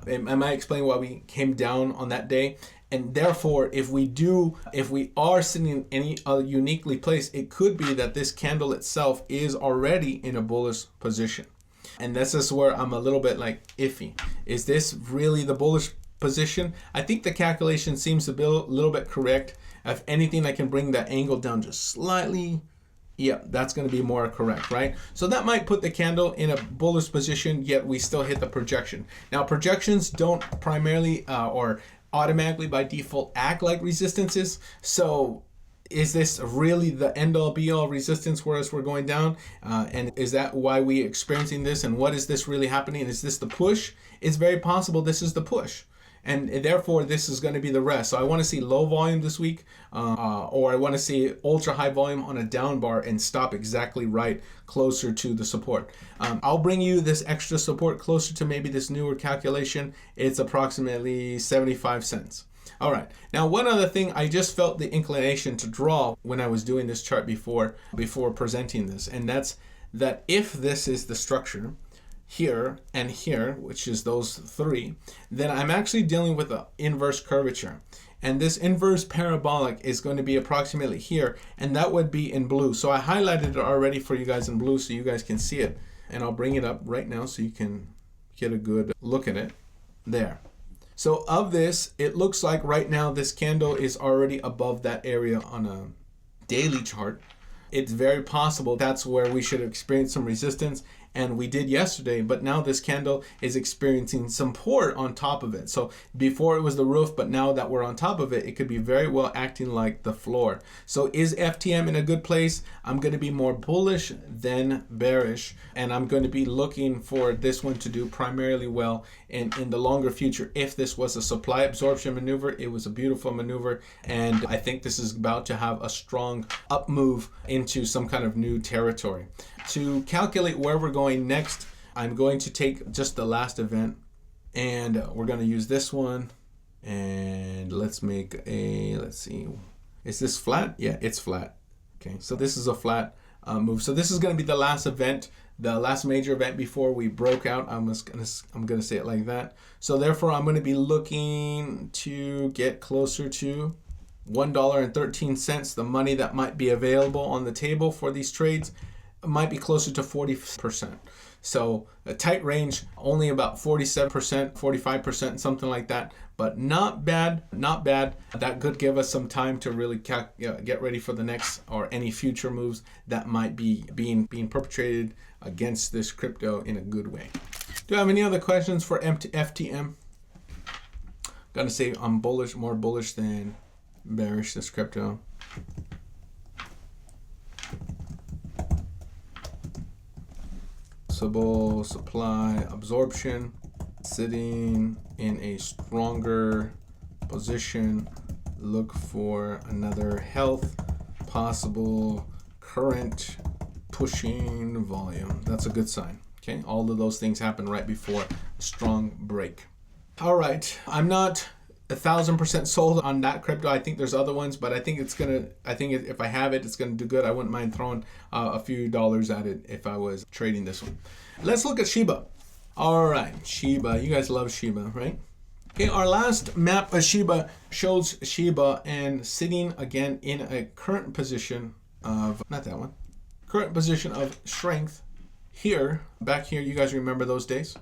I might explain why we came down on that day. And therefore, if we are sitting in any uniquely placed, it could be that this candle itself is already in a bullish position. And this is where I'm a little bit like iffy. Is this really the bullish position? I think the calculation seems to be a little bit correct. If anything, I can bring that angle down just slightly. Yeah, that's going to be more correct, right? So that might put the candle in a bullish position, yet we still hit the projection. Now, projections don't primarily or automatically by default act like resistances. So is this really the end all be all resistance whereas we're going down? And is that why we're experiencing this? And what is this really happening? Is this the push? It's very possible this is the push. And therefore, this is going to be the rest. So I want to see low volume this week, or I want to see ultra high volume on a down bar and stop exactly right closer to the support. I'll bring you this extra support closer to maybe this newer calculation. It's approximately 75 cents. All right. Now, one other thing, I just felt the inclination to draw when I was doing this chart before presenting this, and that's that if this is the structure, here and here, which is those three, then I'm actually dealing with an inverse curvature. And this inverse parabolic is going to be approximately here, and that would be in blue. So I highlighted it already for you guys in blue so you guys can see it. And I'll bring it up right now so you can get a good look at it. There. So of this, it looks like right now this candle is already above that area on a daily chart. It's very possible that's where we should experience some resistance, and we did yesterday, but now this candle is experiencing support on top of it. So before it was the roof, but now that we're on top of it, it could be very well acting like the floor. So is FTM in a good place? I'm going to be more bullish than bearish, and I'm going to be looking for this one to do primarily well in the longer future. If this was a supply absorption maneuver, it was a beautiful maneuver, and I think this is about to have a strong up move into some kind of new territory. To calculate where we're going next, I'm going to take just the last event, and we're going to use this one, and let's see, is this flat? Yeah, it's flat. Okay, so this is a flat move. So this is going to be the last event, the last major event before we broke out. I'm going to say it like that. So therefore, I'm going to be looking to get closer to $1.13, the money that might be available on the table for these trades. Might be closer to 40%. So a tight range, only about 47%, 45%, something like that. But not bad, not bad. That could give us some time to really get ready for the next or any future moves that might be being perpetrated against this crypto in a good way. Do I have any other questions for FTM? Gonna say I'm bullish, more bullish than bearish this crypto. Supply absorption, sitting in a stronger position. Look for another health, possible current, pushing volume. That's a good sign. Okay, all of those things happen right before a strong break. All right, I'm not 1,000% sold on that crypto. I think there's other ones, but I think if I have it, it's gonna do good. I wouldn't mind throwing a few dollars at it if I was trading this one. Let's look at SHIBA. All right, SHIBA. You guys love SHIBA, right? Okay, our last map of SHIBA shows SHIBA and sitting again in a current position of, not that one, current position of strength here, back here. You guys remember those days?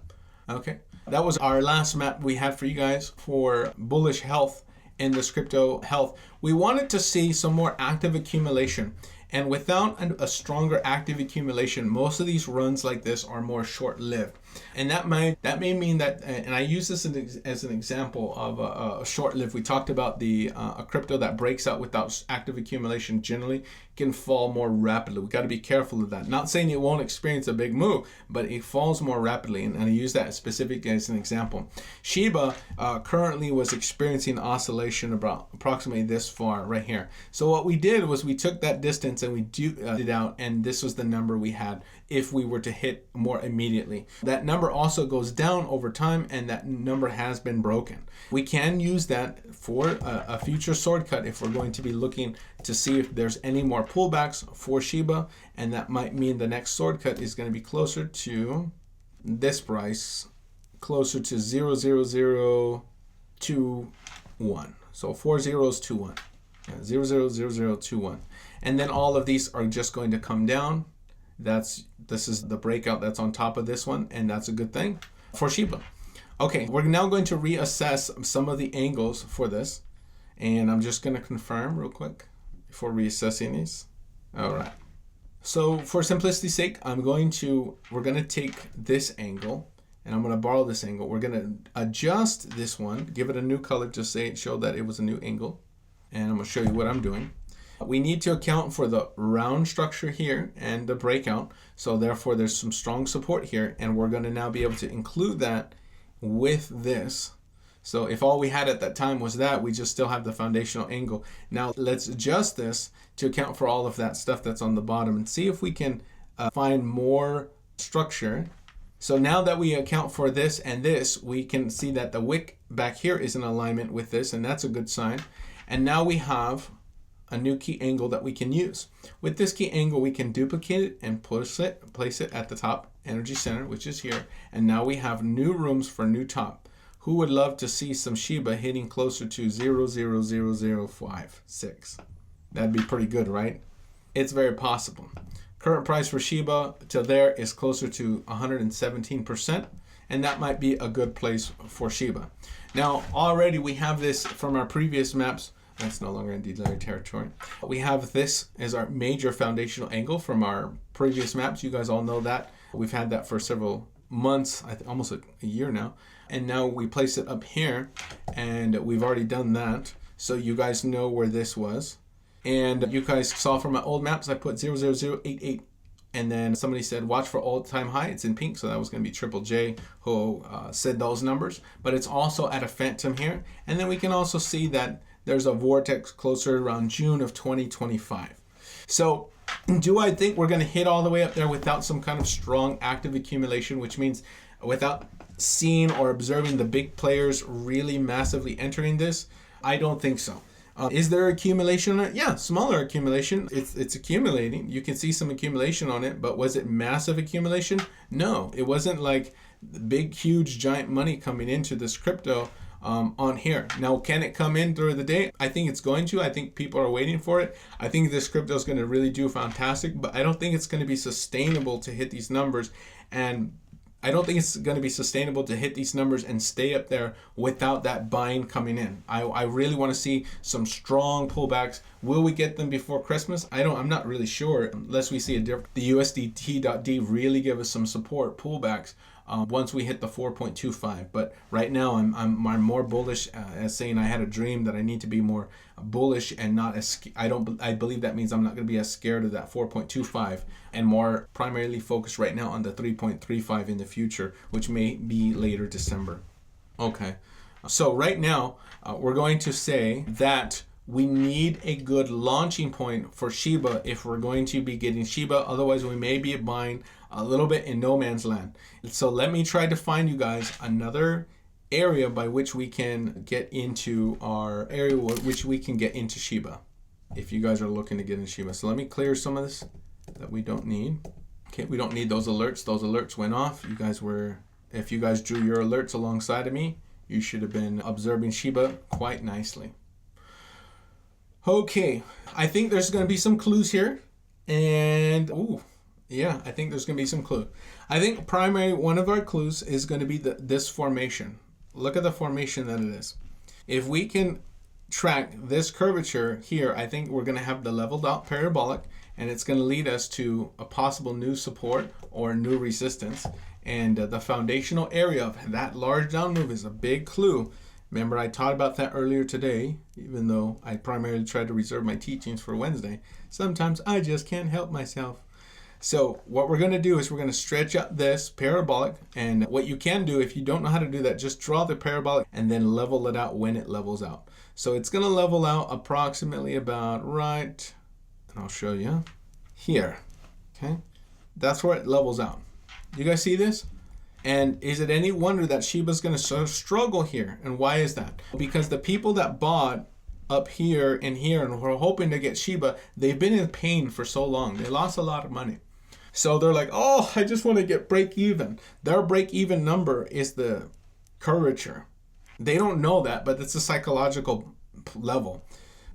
Okay. That was our last map we had for you guys for bullish health in this crypto health, we wanted to see some more active accumulation. And without a stronger active accumulation, most of these runs like this are more short-lived. And that may mean that, and I use this as an example of a short-lived. We talked about a crypto that breaks out without active accumulation generally can fall more rapidly. We got to be careful of that. Not saying it won't experience a big move, but it falls more rapidly. And I use that specific as an example. SHIBA currently was experiencing oscillation about approximately this far right here. So what we did was we took that distance and we did it out, and this was the number we had if we were to hit more immediately. That number also goes down over time, and that number has been broken. We can use that for a future sword cut if we're going to be looking to see if there's any more pullbacks for SHIBA, and that might mean the next sword cut is going to be closer to this price, closer to 0.00021. So 4 zeros to 1. Yeah, 0.00021. And then all of these are just going to come down. This is the breakout that's on top of this one, and that's a good thing for SHIBA. Okay, we're now going to reassess some of the angles for this, and I'm just going to confirm real quick before reassessing these. All right. So for simplicity's sake, we're going to take this angle, and I'm going to borrow this angle. We're going to adjust this one, give it a new color to show that it was a new angle, and I'm going to show you what I'm doing. We need to account for the round structure here and the breakout. So therefore there's some strong support here, and we're going to now be able to include that with this. So if all we had at that time was that, we just still have the foundational angle. Now let's adjust this to account for all of that stuff that's on the bottom and see if we can find more structure. So now that we account for this and this, we can see that the wick back here is in alignment with this, and that's a good sign. And now we have a new key angle that we can use. With this key angle, we can duplicate it and place it at the top energy center, which is here. And now we have new rooms for new top. Who would love to see some SHIBA hitting closer to 0.00056? That'd be pretty good, right? It's very possible. Current price for SHIBA to there is closer to 117%, and that might be a good place for SHIBA. Now, already we have this from our previous maps. That's no longer in declared territory. We have this as our major foundational angle from our previous maps. You guys all know that. We've had that for several months, almost a year now. And now we place it up here, and we've already done that. So you guys know where this was. And you guys saw from my old maps, I put 0.00088. And then somebody said, watch for all-time high. It's in pink, so that was going to be Triple J who said those numbers. But it's also at a phantom here. And then we can also see that there's a vortex closer around June of 2025. So do I think we're going to hit all the way up there without some kind of strong active accumulation, which means without seeing or observing the big players really massively entering this? I don't think so. Is there accumulation on it? Yeah, smaller accumulation. It's accumulating. You can see some accumulation on it, but was it massive accumulation? No, it wasn't like big, huge, giant money coming into this crypto on here. Now, can it come in through the day? I think it's going to. I think people are waiting for it. I think this crypto is going to really do fantastic, but I don't think it's going to be sustainable to hit these numbers. And I don't think it's going to be sustainable to hit these numbers and stay up there without that buying coming in. I really want to see some strong pullbacks. Will we get them before Christmas? I'm not really sure, unless we see the USDT.D really give us some support pullbacks once we hit the 4.25. But right now I'm more bullish, as saying I had a dream that I need to be more bullish and not as I believe that means I'm not going to be as scared of that 4.25 and more primarily focused right now on the 3.35 in the future, which may be later December. Okay, so right now we're going to say that we need a good launching point for SHIBA if we're going to be getting SHIBA. Otherwise, we may be buying a little bit in no man's land. So let me try to find you guys another area by which we can get into SHIBA if you guys are looking to get into SHIBA. So let me clear some of this that we don't need. Okay, we don't need those alerts. Those alerts went off. If you guys drew your alerts alongside of me, you should have been observing SHIBA quite nicely. Okay, I think there's going to be some clues here, and I think there's going to be some clue. I think one of our clues is going to be this formation. Look at the formation that it is. If we can track this curvature here, I think we're going to have the leveled out parabolic, and it's going to lead us to a possible new support or new resistance. And the foundational area of that large down move is a big clue. Remember, I taught about that earlier today, even though I primarily tried to reserve my teachings for Wednesday. Sometimes I just can't help myself. So what we're going to do is we're going to stretch out this parabolic, and what you can do if you don't know how to do that, just draw the parabolic and then level it out when it levels out. So it's going to level out approximately about right, and I'll show you here. Okay, that's where it levels out. You guys see this? And is it any wonder that Shiba's going to struggle here? And why is that? Because the people that bought up here and were hoping to get Shiba, they've been in pain for so long. They lost a lot of money. So they're like, oh, I just want to get break even. Their break even number is the curvature. They don't know that, but it's a psychological level.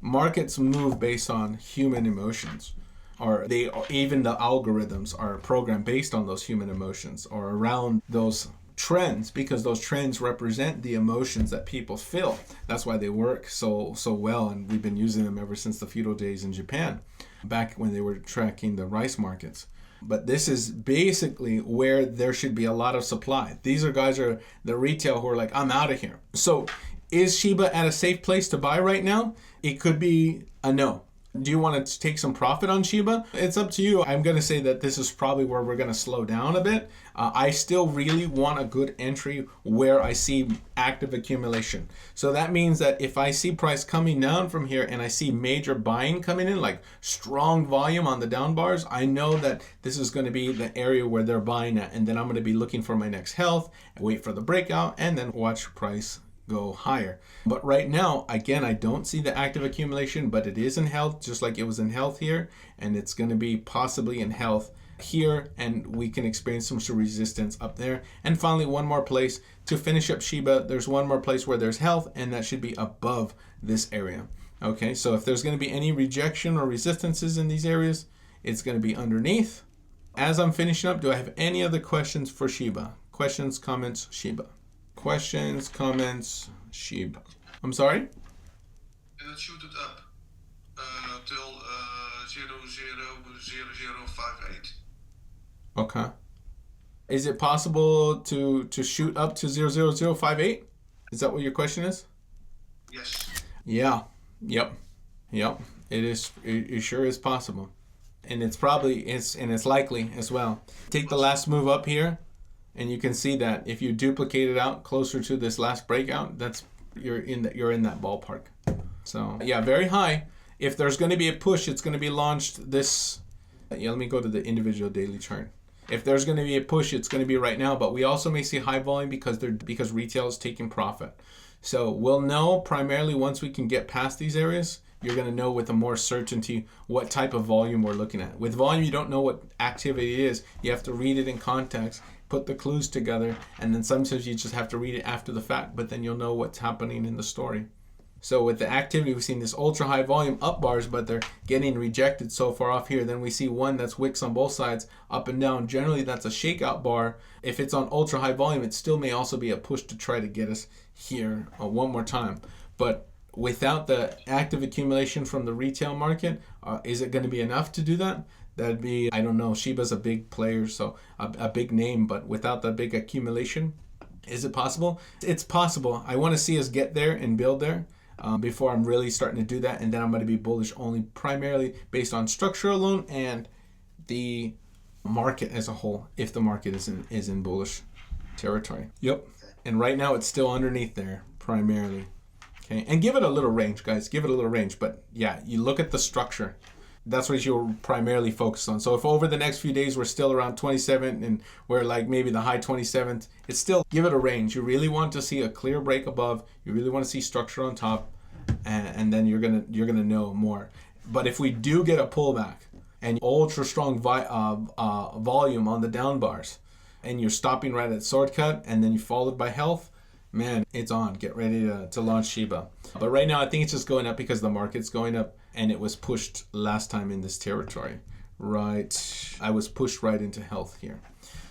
Markets move based on human emotions, or even the algorithms are programmed based on those human emotions or around those trends, because those trends represent the emotions that people feel. That's why they work so well, and we've been using them ever since the feudal days in Japan, back when they were tracking the rice markets. But this is basically where there should be a lot of supply. These are guys are the retail who are like, I'm out of here. So is Shiba at a safe place to buy right now? It could be a no. Do you want to take some profit on Shiba? It's up to you. I'm going to say that this is probably where we're going to slow down a bit. I still really want a good entry where I see active accumulation. So that means that if I see price coming down from here and I see major buying coming in, like strong volume on the down bars, I know that this is going to be the area where they're buying at. And then I'm going to be looking for my next health, wait for the breakout, and then watch price go higher. But right now, again, I don't see the active accumulation, but it is in health, just like it was in health here, and it's going to be possibly in health here, and we can experience some resistance up there. And finally, one more place to finish up Shiba. There's one more place where there's health, and that should be above this area. Okay, so if there's going to be any rejection or resistances in these areas, it's going to be underneath. As I'm finishing up, do I have any other questions for Shiba? Questions, comments, Shiba. Questions, comments, SHIB. I'm sorry? Let's shoot it up till 000058. Okay. Is it possible to shoot up to 00058? Is that what your question is? Yes. Yeah. Yep. It is. It sure is possible, and it's likely as well. Take the last move up here. And you can see that if you duplicate it out closer to this last breakout, you're in that ballpark. So yeah, very high. If there's going to be a push, it's going to be launched this. Yeah, let me go to the individual daily chart. If there's going to be a push, it's going to be right now. But we also may see high volume because retail is taking profit. So we'll know primarily once we can get past these areas. You're going to know with a more certainty what type of volume we're looking at. With volume, you don't know what activity is. You have to read it in context, put the clues together, and then sometimes you just have to read it after the fact, but then you'll know what's happening in the story. So with the activity, we've seen this ultra high volume up bars, but they're getting rejected so far off here. Then we see one that's wicks on both sides, up and down. Generally, that's a shakeout bar. If it's on ultra high volume, it still may also be a push to try to get us here one more time. But without the active accumulation from the retail market, is it going to be enough to do that? That'd be, I don't know. Shiba's a big player, so a big name, but without the big accumulation, is it possible? It's possible. I want to see us get there and build there before I'm really starting to do that, and then I'm going to be bullish only primarily based on structure alone and the market as a whole, if the market is in bullish territory. Yep. And right now it's still underneath there primarily. Okay, and give it a little range, guys. Give it a little range. But yeah, you look at the structure. That's what you'll primarily focus on. So if over the next few days we're still around 27 and we're like maybe the high 27th, it's still, give it a range. You really want to see a clear break above. You really want to see structure on top, and then you're gonna know more. But if we do get a pullback and ultra strong volume on the down bars, and you're stopping right at sword cut, and then you followed by health, man, it's on. Get ready to launch Shiba. But right now, I think it's just going up because the market's going up, and it was pushed last time in this territory. Right, I was pushed right into health here.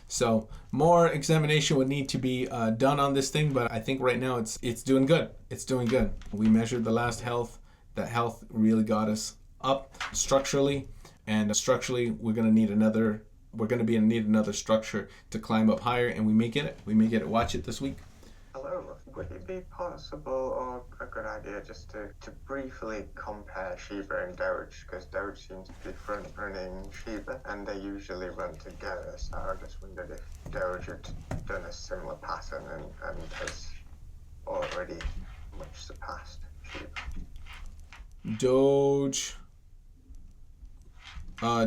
So more examination would need to be done on this thing, but I think right now it's doing good. It's doing good. We measured the last health. That health really got us up structurally, and structurally we're going to need another structure to climb up higher, and we may get it. We may get it. Watch it this week. Hello. Would it be possible or a good idea just to briefly compare SHIBA and Doge, because Doge seems to be front running SHIBA and they usually run together, so I just wondered if Doge had done a similar pattern and has already much surpassed SHIBA.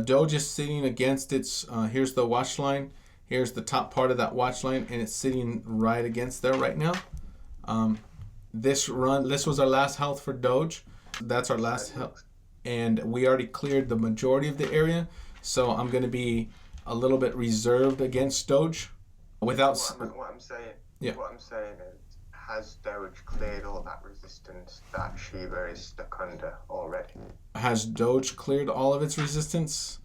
Doge is sitting against its, here's the watch line, here's the top part of that watch line, and it's sitting right against there right now. This was our last health for Doge. That's our last health, and we already cleared the majority of the area, so I'm going to be a little bit reserved against Doge. What I'm saying is, has Doge cleared all that resistance that SHIBA is stuck under already? Has Doge cleared all of its resistance?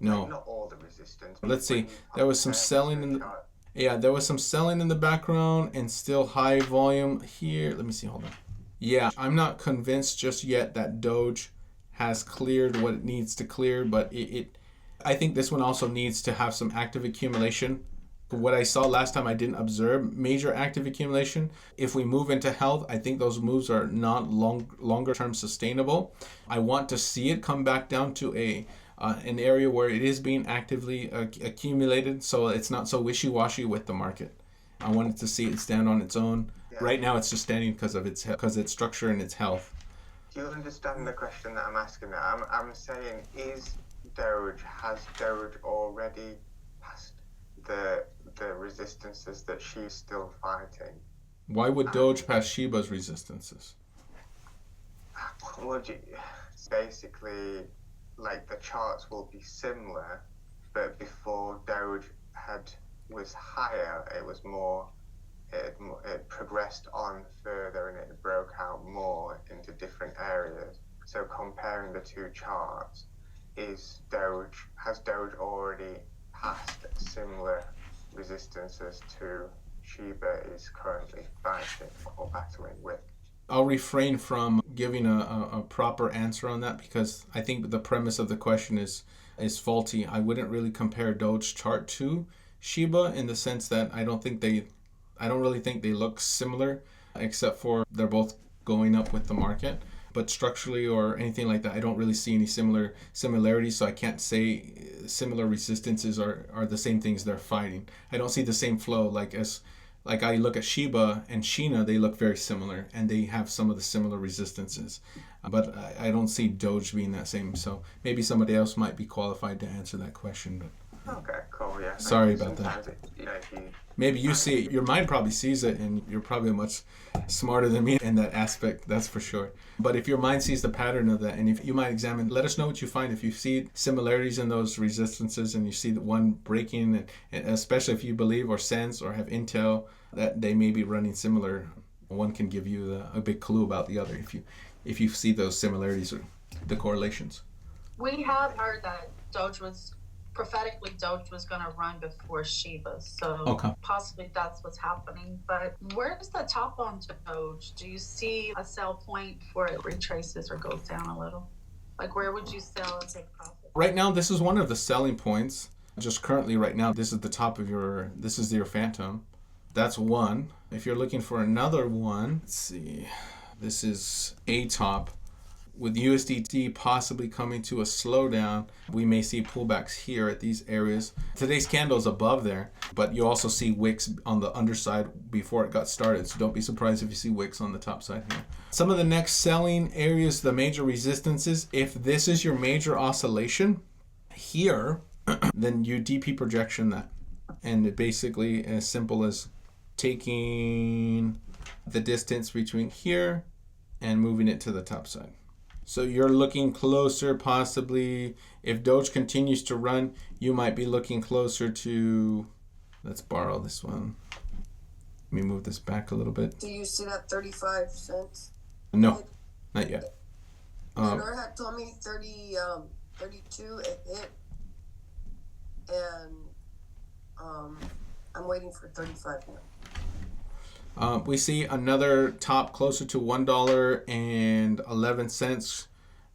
No. Not all the resistance. Let's see. There was some selling in the... Yeah, there was some selling in the background and still high volume here. Let me see. Hold on. Yeah, I'm not convinced just yet that Doge has cleared what it needs to clear, but I think this one also needs to have some active accumulation. What I saw last time, I didn't observe major active accumulation. If we move into health, I think those moves are not longer term sustainable. I want to see it come back down to an area where it is being actively accumulated, so it's not so wishy-washy with the market. I wanted to see it stand on its own. Yeah. Right now, it's just standing because of its structure and its health. Do you understand the question that I'm asking now? I'm saying, has Doge already passed the resistances that she's still fighting? Why would Doge pass SHIBA's resistances? Basically, like, the charts will be similar, but before Doge was higher, it was more, it progressed on further and it broke out more into different areas. So comparing the two charts, has Doge already passed similar resistances to SHIBA is currently fighting or battling with? I'll refrain from giving a proper answer on that because I think the premise of the question is faulty. I wouldn't really compare Doge chart to SHIBA in the sense that I don't really think they look similar, except for they're both going up with the market. But structurally or anything like that, I don't really see any similarities, so I can't say similar resistances are the same things they're fighting. I don't see the same flow like I look at SHIBA and Sheena, they look very similar and they have some of the similar resistances. But I don't see Doge being that same. So maybe somebody else might be qualified to answer that question. But okay, cool, yeah. Sorry about that. Maybe you see it, your mind probably sees it and you're probably much smarter than me in that aspect, that's for sure. But if your mind sees the pattern of that and if you might examine, let us know what you find. If you see similarities in those resistances and you see the one breaking, and especially if you believe or sense or have intel that they may be running similar, one can give you a big clue about the other if you see those similarities or the correlations. We had heard that Doge was going to run before SHIBA, so possibly that's what's happening. But where's the top on Doge? Do you see a sell point before it retraces or goes down a little? Like, where would you sell and take profit? Right now, this is one of the selling points. Just currently right now, this is the top of this is your phantom. That's one. If you're looking for another one, let's see. This is a top. With USDT possibly coming to a slowdown, we may see pullbacks here at these areas. Today's candle is above there, but you also see wicks on the underside before it got started. So don't be surprised if you see wicks on the top side here. Some of the next selling areas, the major resistances, if this is your major oscillation here, then you DP projection that. And it basically as simple as taking the distance between here and moving it to the top side. So you're looking closer, possibly, if Doge continues to run, you might be looking closer to, let's borrow this one. Let me move this back a little bit. Do you see that 35 cents? No, not yet. Nor had told me 32 it hit, and I'm waiting for 35 now. We see another top closer to $1.11.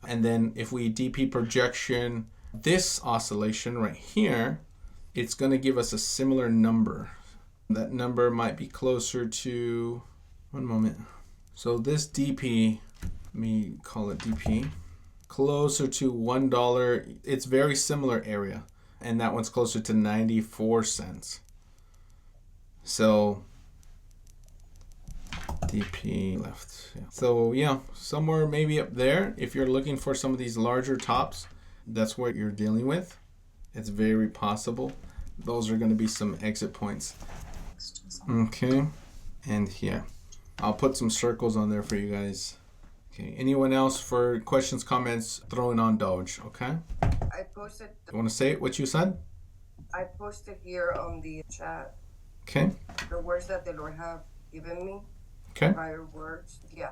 And then if we DP projection this oscillation right here, it's going to give us a similar number. That number might be closer to, one moment. So this DP, let me call it DP, closer to $1. It's very similar area. And that one's closer to 94 cents. So DP left. Yeah. So yeah, somewhere maybe up there, if you're looking for some of these larger tops, that's what you're dealing with. It's very possible. Those are going to be some exit points. Okay, and here. I'll put some circles on there for you guys. Okay, anyone else for questions, comments, throwing on Doge, okay? I posted. You want to say it, what you said? I posted here on the chat. Okay. The words that the Lord have given me. Okay. Prior words. Yeah.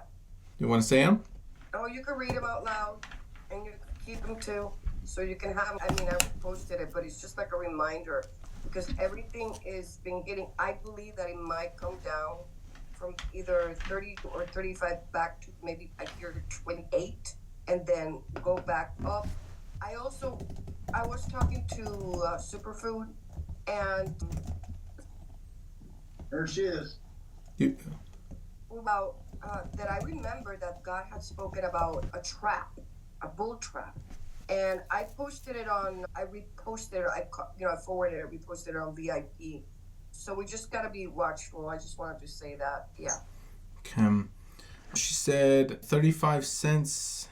You want to say them? Oh, you can read them out loud, and you can keep them too, so you can have. I mean, I posted it, but it's just like a reminder, because everything is been getting. I believe that it might come down from either 30 or 35 back to maybe I hear 28, and then go back up. I was talking to Superfood, and there she is. About that I remember that God had spoken about a trap, a bull trap, and I posted it on. I reposted it. I forwarded it. Reposted it on VIP. So we just gotta be watchful. I just wanted to say that. Yeah. Okay. She said 35 cents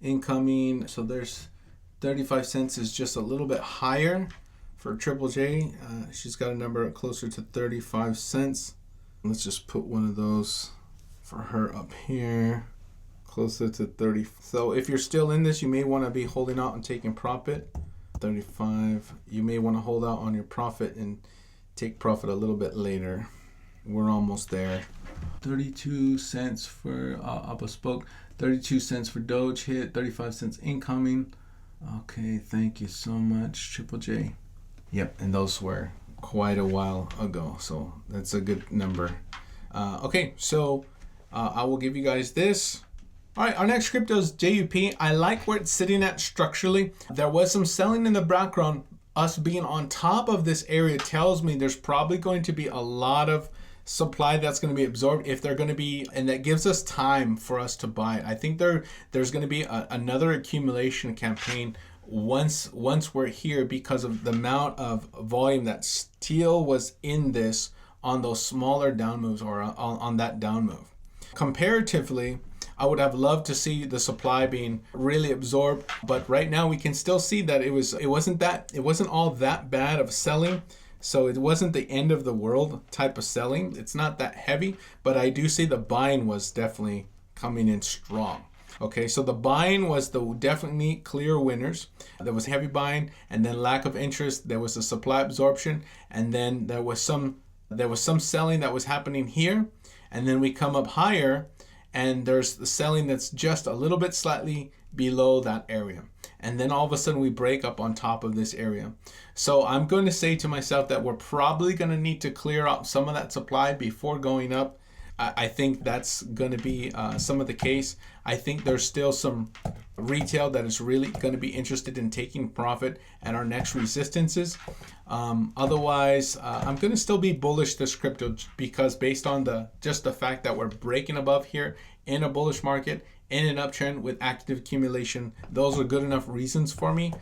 incoming. So there's 35 cents is just a little bit higher for Triple J. She's got a number closer to 35 cents. Let's just put one of those for her up here, closer to 30. So if you're still in this, you may want to be holding out and taking profit. 35. You may want to hold out on your profit and take profit a little bit later. We're almost there. 32 cents for Upper Spoke. 32 cents for Doge hit. 35 cents incoming. Okay, thank you so much, Triple J. Yep, and those were quite a while ago, so that's a good number. Okay, so I will give you guys this. All right, our next crypto is JUP. I like where it's sitting at structurally. There was some selling in the background. Us being on top of this area tells me there's probably going to be a lot of supply that's going to be absorbed if they're going to be, and that gives us time for us to buy it. I think there's going to be another accumulation campaign once we're here, because of the amount of volume that still was in this on those smaller down moves, or on that down move. Comparatively, I would have loved to see the supply being really absorbed, but right now we can still see that it wasn't all that bad of selling. So it wasn't the end of the world type of selling. It's not that heavy, but I do see the buying was definitely coming in strong. Okay, so the buying was the definitely clear winners. There was heavy buying, and then lack of interest. There was a supply absorption, and then there was some selling that was happening here, and then we come up higher, and there's the selling that's just a little bit slightly below that area, and then all of a sudden we break up on top of this area. So I'm going to say to myself that we're probably going to need to clear out some of that supply before going up. I think that's going to be some of the case. I think there's still some retail that is really going to be interested in taking profit at our next resistances. Otherwise, I'm going to still be bullish this crypto, because based on just the fact that we're breaking above here in a bullish market, in an uptrend with active accumulation, those are good enough reasons for me.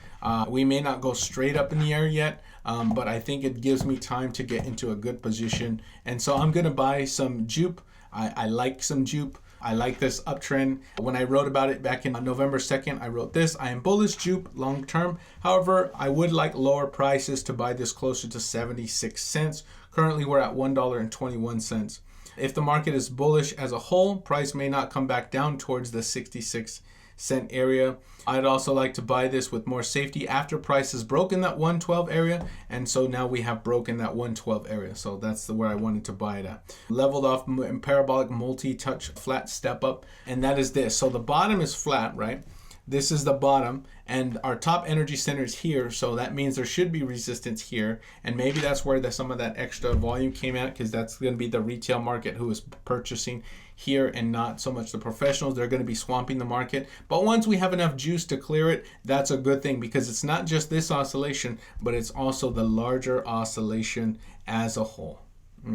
We may not go straight up in the air yet, but I think it gives me time to get into a good position. And so I'm going to buy some JUP. I like some JUP. I like this uptrend. When I wrote about it back in November 2nd, I wrote this: I am bullish JUP long term. However, I would like lower prices to buy this closer to 76 cents. Currently, we're at $1.21. If the market is bullish as a whole, price may not come back down towards the 66 cent area. I'd also like to buy this with more safety after price has broken that 112 area, and so now we have broken that 112 area. So that's where I wanted to buy it at. Leveled off parabolic multi-touch flat step up, and that is this. So the bottom is flat, right? this is the bottom, and our top energy center is here, so that means there should be resistance here, and maybe that's where some of that extra volume came out, because that's going to be the retail market who is purchasing here and not so much the professionals. They're going to be swamping the market. But once we have enough juice to clear it, that's a good thing, because it's not just this oscillation, but it's also the larger oscillation as a whole.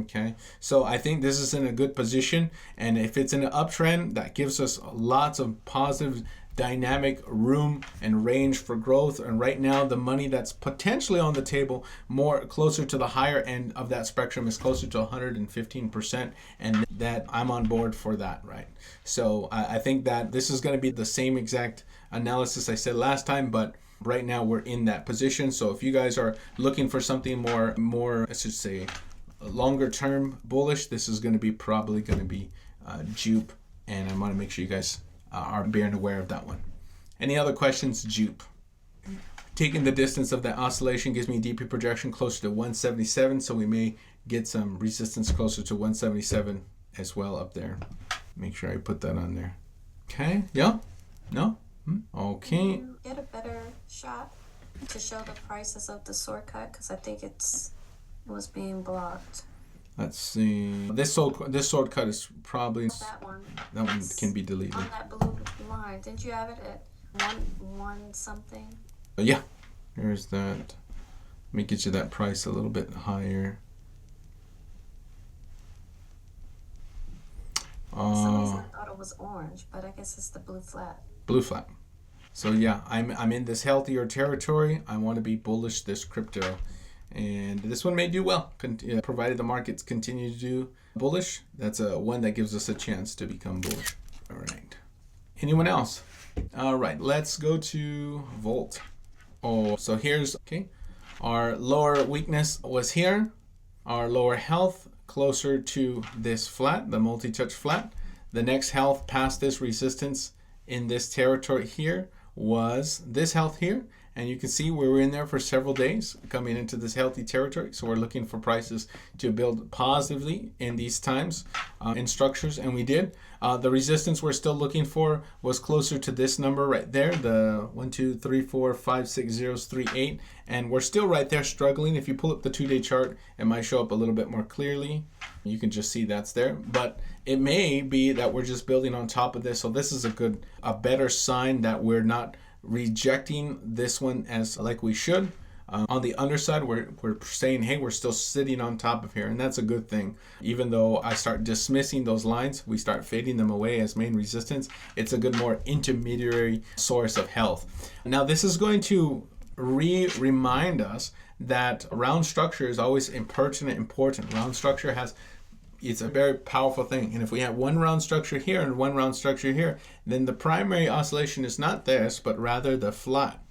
Okay, so I think this is in a good position, and if it's in an uptrend, that gives us lots of positive dynamic room and range for growth. And right now, the money that's potentially on the table, more closer to the higher end of that spectrum, is closer to 115%, and that I'm on board for that, right? So I think that this is going to be the same exact analysis I said last time, but right now we're in that position. So if you guys are looking for something more, I should say, longer term bullish, this is going to be probably going to be Jupe, and I want to make sure you guys are being aware of that one. Any other questions? Jupe. Taking the distance of that oscillation gives me DP projection closer to 177, so we may get some resistance closer to 177 as well up there. Make sure I put that on there. Okay, yeah? No? Okay. Can you get a better shot to show the prices of the sword cut? Because I think it was being blocked. Let's see. This sword cut is probably that one. That one can be deleted. On that blue line, didn't you have it at one something? Yeah, here's that. Let me get you that price a little bit higher. For some reason I thought it was orange, but I guess it's the blue flat. Blue flat. So yeah, I'm in this healthier territory. I want to be bullish this crypto. And this one may do well, provided the markets continue to do bullish. That's one that gives us a chance to become bullish. All right. Anyone else? All right, let's go to Volt. Oh, so here's, okay, our lower weakness was here. Our lower health closer to this flat, the multi-touch flat. The next health past this resistance in this territory here was this health here. And you can see we were in there for several days coming into this healthy territory. So we're looking for prices to build positively in these times in structures, and we did. The resistance we're still looking for was closer to this number right there, the 1, 2, 3, 4, 5, 6 zeros, 3, 8. And we're still right there struggling. If you pull up the 2-day chart, it might show up a little bit more clearly. You can just see that's there. But it may be that we're just building on top of this. So this is a better sign that we're not rejecting this one as like we should. On the underside, we're saying, hey, we're still sitting on top of here, and that's a good thing. Even though I start dismissing those lines, we start fading them away as main resistance. It's a good, more intermediary source of health. Now, this is going to remind us that round structure is always important. Round structure it's a very powerful thing. And if we have one round structure here and one round structure here, then the primary oscillation is not this, but rather the flat.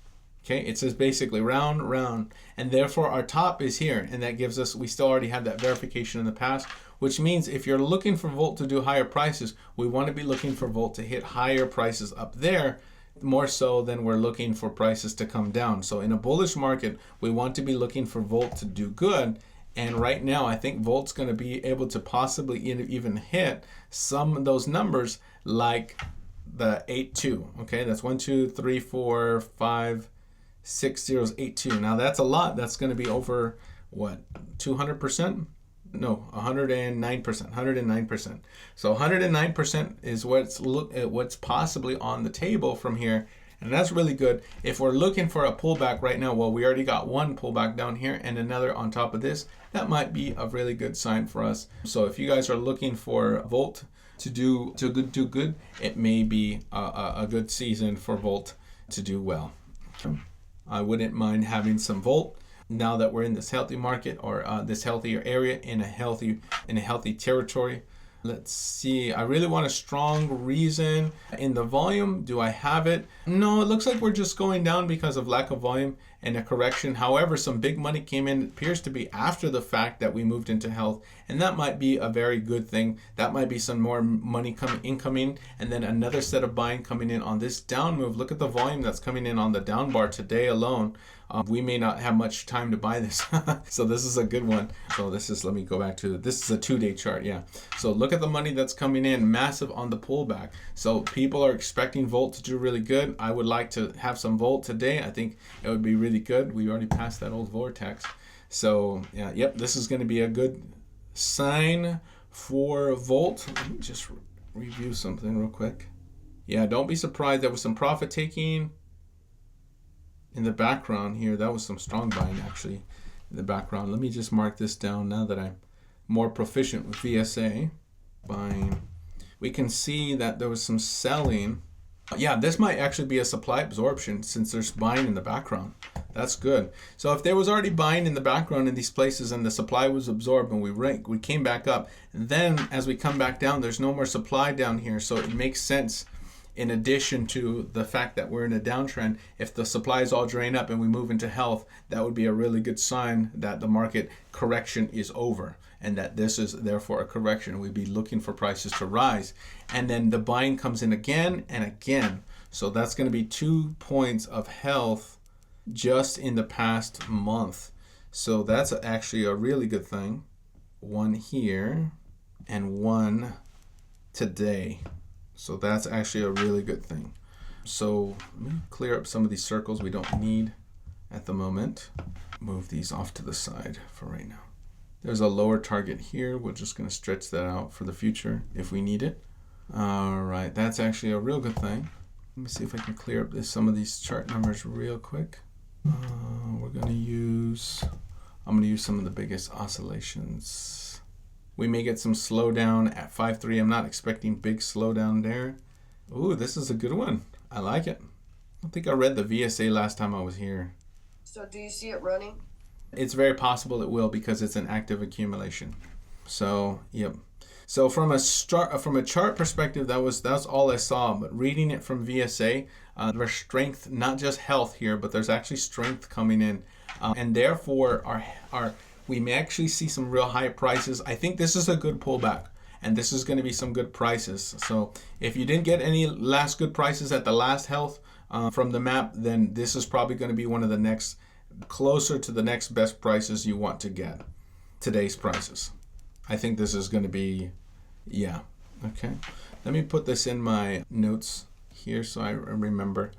Okay, it says basically round, round, and therefore our top is here, and that gives us, we still already have that verification in the past, which means if you're looking for Volt to do higher prices, we want to be looking for Volt to hit higher prices up there, more so than we're looking for prices to come down. So in a bullish market, we want to be looking for Volt to do good. And right now, I think Volt's going to be able to possibly even hit some of those numbers like the 8-2. Okay, that's 1, 2, 3, 4, 5, 6 zeros, 8-2. Now that's a lot. That's going to be over what, 200%? No, 109%. 109%. So 109% is what's possibly on the table from here. And that's really good. If we're looking for a pullback right now, well, we already got one pullback down here and another on top of this. That might be a really good sign for us. So if you guys are looking for Volt to do good, it may be a good season for Volt to do well. I wouldn't mind having some Volt now that we're in this healthy market, or this healthier area in a healthy territory. Let's see, I really want a strong reason in the volume. Do I have it? No, it looks like we're just going down because of lack of volume, and a correction. However, some big money came in, it appears to be after the fact that we moved into health, and that might be a very good thing. That might be some more money incoming, and then another set of buying coming in on this down move. Look at the volume that's coming in on the down bar today alone. We may not have much time to buy this. So this is a good one. So this is, let me go back to, this is a 2-day chart, yeah. So look at the money that's coming in, massive on the pullback. So people are expecting Volt to do really good. I would like to have some Volt today. I think it would be really good. We already passed that old vortex. So yeah, yep, this is going to be a good sign for Volt. Let me just review something real quick. Yeah, don't be surprised. There was some profit taking in the background here. That was some strong buying actually in the background. Let me just mark this down now that I'm more proficient with VSA. Buying. We can see that there was some selling. Yeah, this might actually be a supply absorption since there's buying in the background. That's good. So if there was already buying in the background in these places and the supply was absorbed and we came back up, and then as we come back down, there's no more supply down here. So it makes sense, in addition to the fact that we're in a downtrend, if the supply is all drained up and we move into health, that would be a really good sign that the market correction is over and that this is therefore a correction. We'd be looking for prices to rise. And then the buying comes in again and again. So that's going to be 2 points of health just in the past month. So that's actually a really good thing. One here and one today. So that's actually a really good thing. So let me clear up some of these circles we don't need at the moment. Move these off to the side for right now. There's a lower target here. We're just going to stretch that out for the future if we need it. All right, that's actually a real good thing. Let me see if I can clear up some of these chart numbers real quick. I'm going to use some of the biggest oscillations. We may get some slowdown at 5.3. I'm not expecting big slowdown there. Ooh, this is a good one. I like it. I don't think I read the VSA last time I was here. So do you see it running? It's very possible it will because it's an active accumulation. So, yep. So from a chart perspective, that's all I saw. But reading it from VSA, there's strength, not just health here, but there's actually strength coming in, and therefore we may actually see some real high prices. I think this is a good pullback, and this is going to be some good prices. So if you didn't get any last good prices at the last health from the map, then this is probably going to be one of the next, closer to the next best prices you want to get. Today's prices. I think this is going to be, yeah. Okay. Let me put this in my notes here so I remember.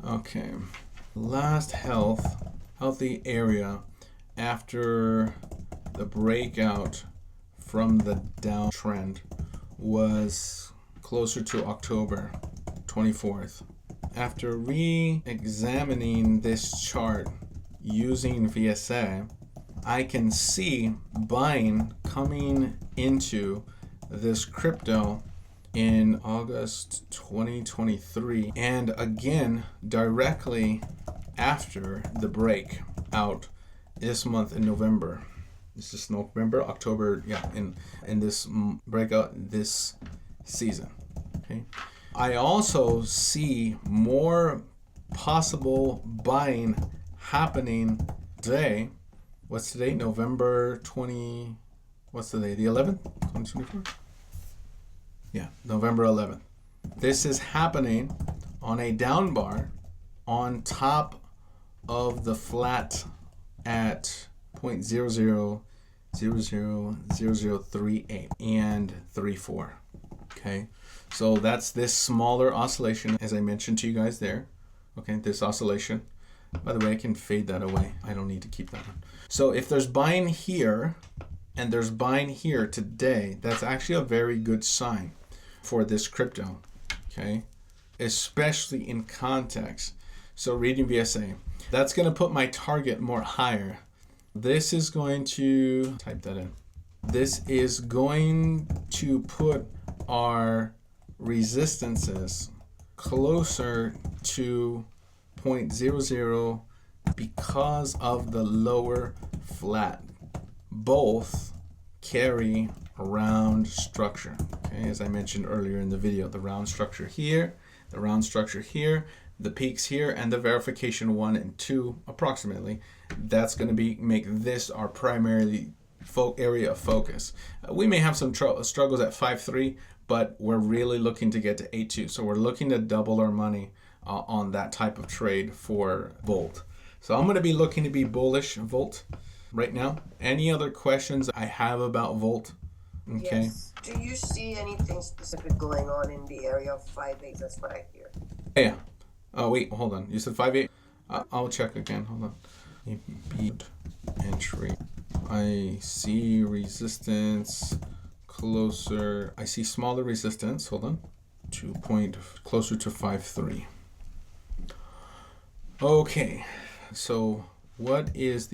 Okay. Last healthy area after the breakout from the downtrend was closer to October 24th. After re-examining this chart using VSA, I can see buying coming into this crypto in August 2023 and again directly after the breakout this month in November. This is November, October, yeah, in this breakout this season. Okay. I also see more possible buying happening today. What's today? November 20, what's the day? The 11th? 2024? Yeah, November 11th. This is happening on a down bar on top of the flat at 0.000038 and 34. Okay, so that's this smaller oscillation, as I mentioned to you guys there. Okay, this oscillation. By the way, I can fade that away. I don't need to keep that on. So if there's buying here and there's buying here today, that's actually a very good sign for this crypto, okay? Especially in context. So reading VSA, that's going to put my target more higher. This is going to, type that in. This is going to put our resistances closer to 0.00 because of the lower flat. Both carry round structure. Okay, as I mentioned earlier in the video, the round structure here, the round structure here, the peaks here and the verification 1 and 2 approximately, that's going to be make this our primary area of focus. We may have some struggles at 5.3, but we're really looking to get to 8.2. So we're looking to double our money on that type of trade for Volt. So I'm going to be looking to be bullish Volt right now. Any other questions I have about Volt? Okay. Yes. Do you see anything specific going on in the area of 5.8? That's what I hear. Yeah. Oh, wait, hold on. You said 5.8? I'll check again. Hold on. Beat entry. I see resistance closer. I see smaller resistance. Hold on. 2 point closer to 5.3. Okay. So what is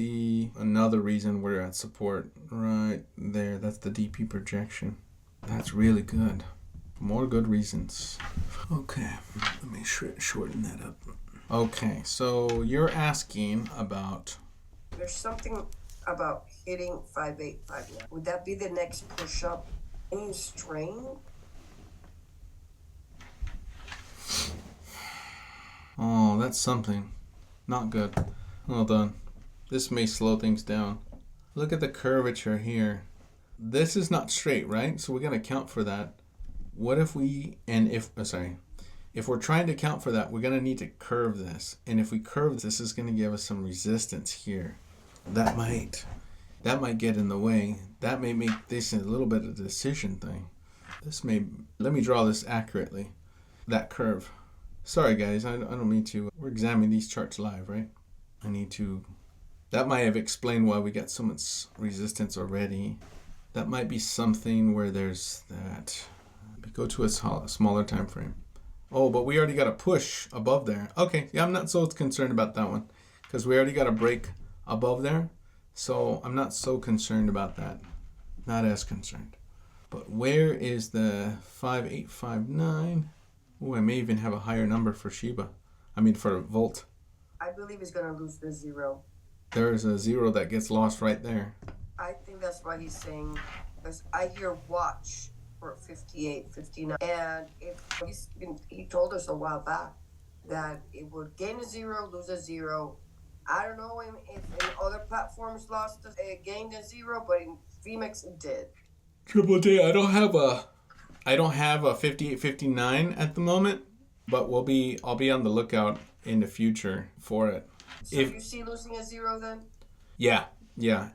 another reason we're at support right there? That's the DP projection. That's really good. More good reasons. Okay, let me shorten that up. Okay, so you're asking about... There's something about hitting 5.8, 5.9. Would that be the next push up? Any strain? Oh, that's something. Not good. Hold on. This may slow things down. Look at the curvature here. This is not straight, right? So we're going to account for that. What if we, if we're trying to account for that, we're going to need to curve this. And if we curve this, is going to give us some resistance here. That might get in the way. That may make this a little bit of a decision thing. Let me draw this accurately. That curve. Sorry guys, I don't mean to. We're examining these charts live, right? That might have explained why we got so much resistance already. That might be something where there's that. Go to a smaller time frame. Oh, but we already got a push above there. Okay, yeah, I'm not so concerned about that one because we already got a break above there. So I'm not so concerned about that. Not as concerned. But where is the 5859? Oh, I may even have a higher number for SHIBA. For Volt. I believe he's going to lose the 0. There's a 0 that gets lost right there. I think that's why he's saying, because I hear watch for 58, 59. And he told us a while back that it would gain a 0, lose a 0. I don't know if in other platforms gained a 0, but in Phoenix it did. Triple J, I don't have a 58, 59 at the moment, but I'll be on the lookout in the future for it. So you see losing a 0 then? Yeah.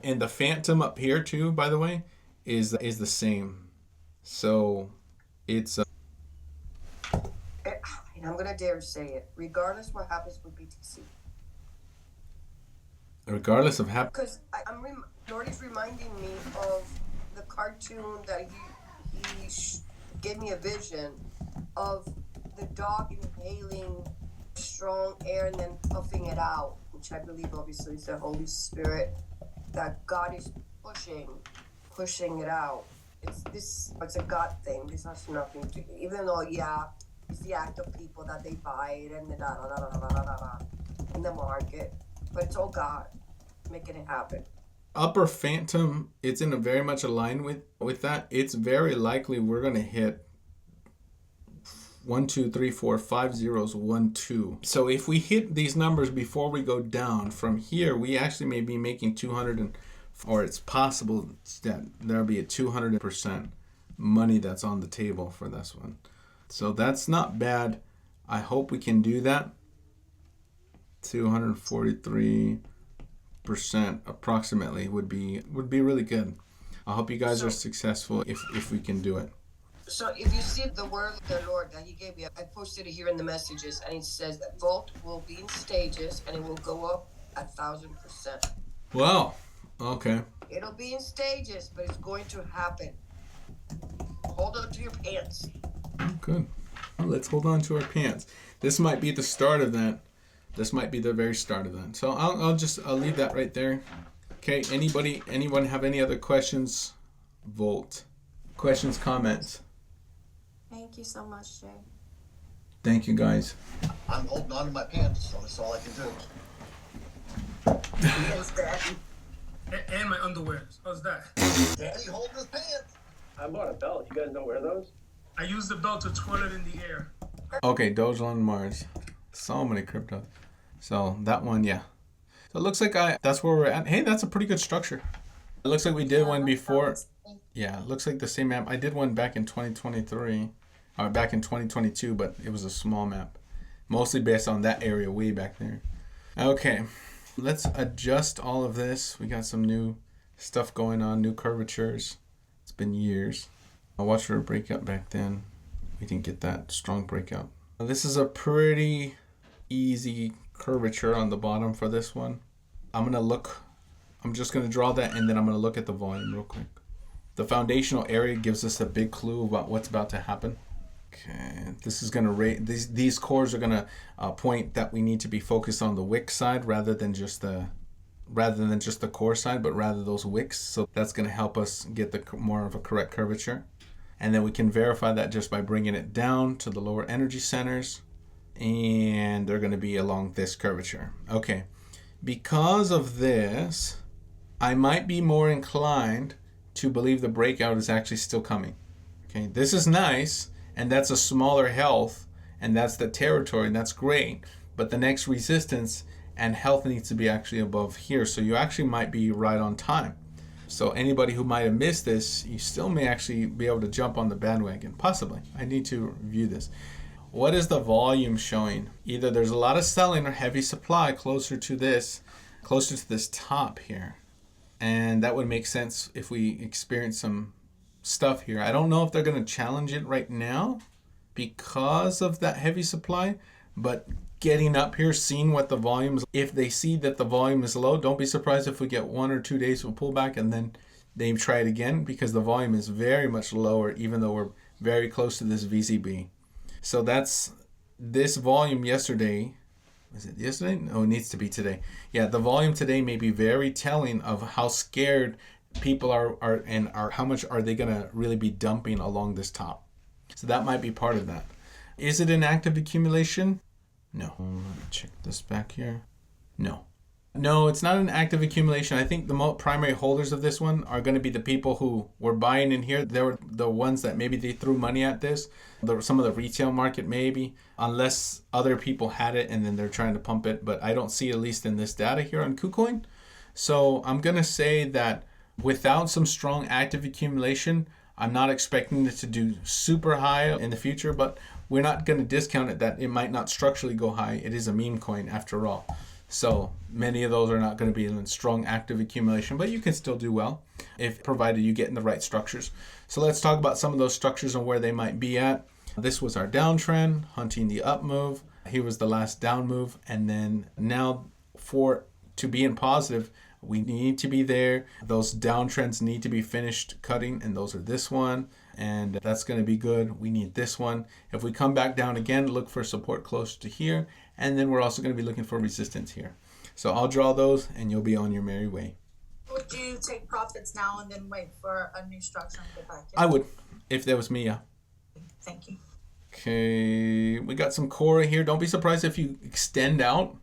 And the phantom up here too, by the way, is the same. So it's and I'm gonna dare say it, regardless what happens with BTC. Regardless of because Nordy's reminding me of the cartoon that he gave me a vision of the dog inhaling strong air and then puffing it out, which I believe obviously is the Holy Spirit, that God is pushing it out. It's a God thing. This has nothing to, even though it's the act of people that they buy it and in the market, but it's all God making it happen. Upper phantom, it's in a very much aligned with that. It's very likely we're gonna hit 1, 2, 3, 4, 5 zeros, 1, 2. So if we hit these numbers before we go down from here, we actually may be making 200 or it's possible that there'll be a 200% money that's on the table for this one. So that's not bad. I hope we can do that. 243% approximately would be really good. I hope you guys are successful if we can do it. So if you see the word of the Lord that he gave you, I posted it here in the messages, and it says that Volt will be in stages and it will go up 1,000%. Wow. Okay. It'll be in stages, but it's going to happen. Hold on to your pants. Good. Well, let's hold on to our pants. This might be the start of that. This might be the very start of that. So I'll leave that right there. Okay. Anyone have any other questions? Volt. Questions, comments? Thank you so much, Jay. Thank you, guys. I'm holding on to my pants, so that's all I can do. Yes, Daddy. And my underwear. How's that? Daddy holding his pants. I bought a belt. You guys know where those? I use the belt to twirl it in the air. Okay, Dogelonmars. So many cryptos. So that one, yeah. So it looks like that's where we're at. Hey, that's a pretty good structure. It looks like we did one before. Yeah, it looks like the same map. I did one back in 2023, or back in 2022, but it was a small map. Mostly based on that area way back there. Okay, let's adjust all of this. We got some new stuff going on, new curvatures. It's been years. I watched her breakout back then. We didn't get that strong breakout. This is a pretty easy curvature on the bottom for this one. I'm just gonna draw that, and then I'm gonna look at the volume real quick. The foundational area gives us a big clue about what's about to happen. Okay, this is gonna rate these cores are gonna point that we need to be focused on the wick side rather than just the core side, but rather those wicks. So that's gonna help us get the more of a correct curvature. And then we can verify that just by bringing it down to the lower energy centers, and they're going to be along this curvature. Okay, because of this, I might be more inclined to believe the breakout is actually still coming. Okay, this is nice, and that's a smaller health, and that's the territory, and that's great. But the next resistance and health needs to be actually above here, so you actually might be right on time. So anybody who might have missed this, you still may actually be able to jump on the bandwagon, possibly. I need to review this. What is the volume showing? Either there's a lot of selling or heavy supply closer to this top here. And that would make sense if we experience some stuff here. I don't know if they're going to challenge it right now because of that heavy supply, but getting up here, seeing what the volume is, if they see that the volume is low, don't be surprised if we get 1 or 2 days of pullback and then they try it again, because the volume is very much lower, even though we're very close to this VZB. So that's this volume yesterday. Was it yesterday? No, it needs to be today. Yeah, the volume today may be very telling of how scared people are how much are they going to really be dumping along this top. So that might be part of that. Is it an active accumulation? No. Let me check this back here. No, it's not an active accumulation. I think the primary holders of this one are going to be the people who were buying in here. They were the ones that maybe they threw money at this. Some of the retail market maybe, unless other people had it and then they're trying to pump it. But I don't see, at least in this data here on KuCoin. So I'm going to say that without some strong active accumulation, I'm not expecting it to do super high in the future, but we're not going to discount it that it might not structurally go high. It is a meme coin after all. So many of those are not going to be in strong active accumulation, but you can still do well if provided you get in the right structures. So let's talk about some of those structures and where they might be at. This was our downtrend, hunting the up move. Here was the last down move. And then now to be in positive, we need to be there. Those downtrends need to be finished cutting, and those are this one. And that's going to be good. We need this one. If we come back down again, look for support close to here. And then we're also going to be looking for resistance here. So I'll draw those and you'll be on your merry way. Would you take profits now and then wait for a new structure and get back in? I would, if that was me, yeah. Thank you. Okay, we got some core here. Don't be surprised if you extend out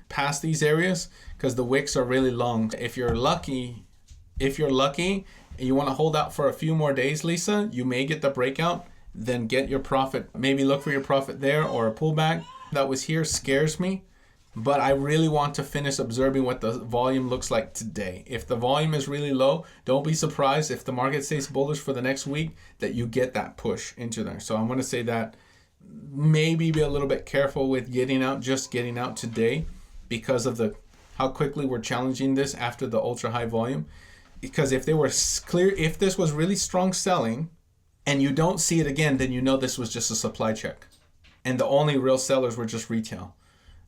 past these areas because the wicks are really long. If you're lucky, and you want to hold out for a few more days, Lisa, you may get the breakout, then get your profit. Maybe look for your profit there or a pullback. That was here scares me, but I really want to finish observing what the volume looks like today. If the volume is really low, don't be surprised if the market stays bullish for the next week that you get that push into there. So I'm going to say that maybe be a little bit careful with getting out today because of how quickly we're challenging this after the ultra high volume. Because if this was really strong selling and you don't see it again, then you know this was just a supply check. And the only real sellers were just retail.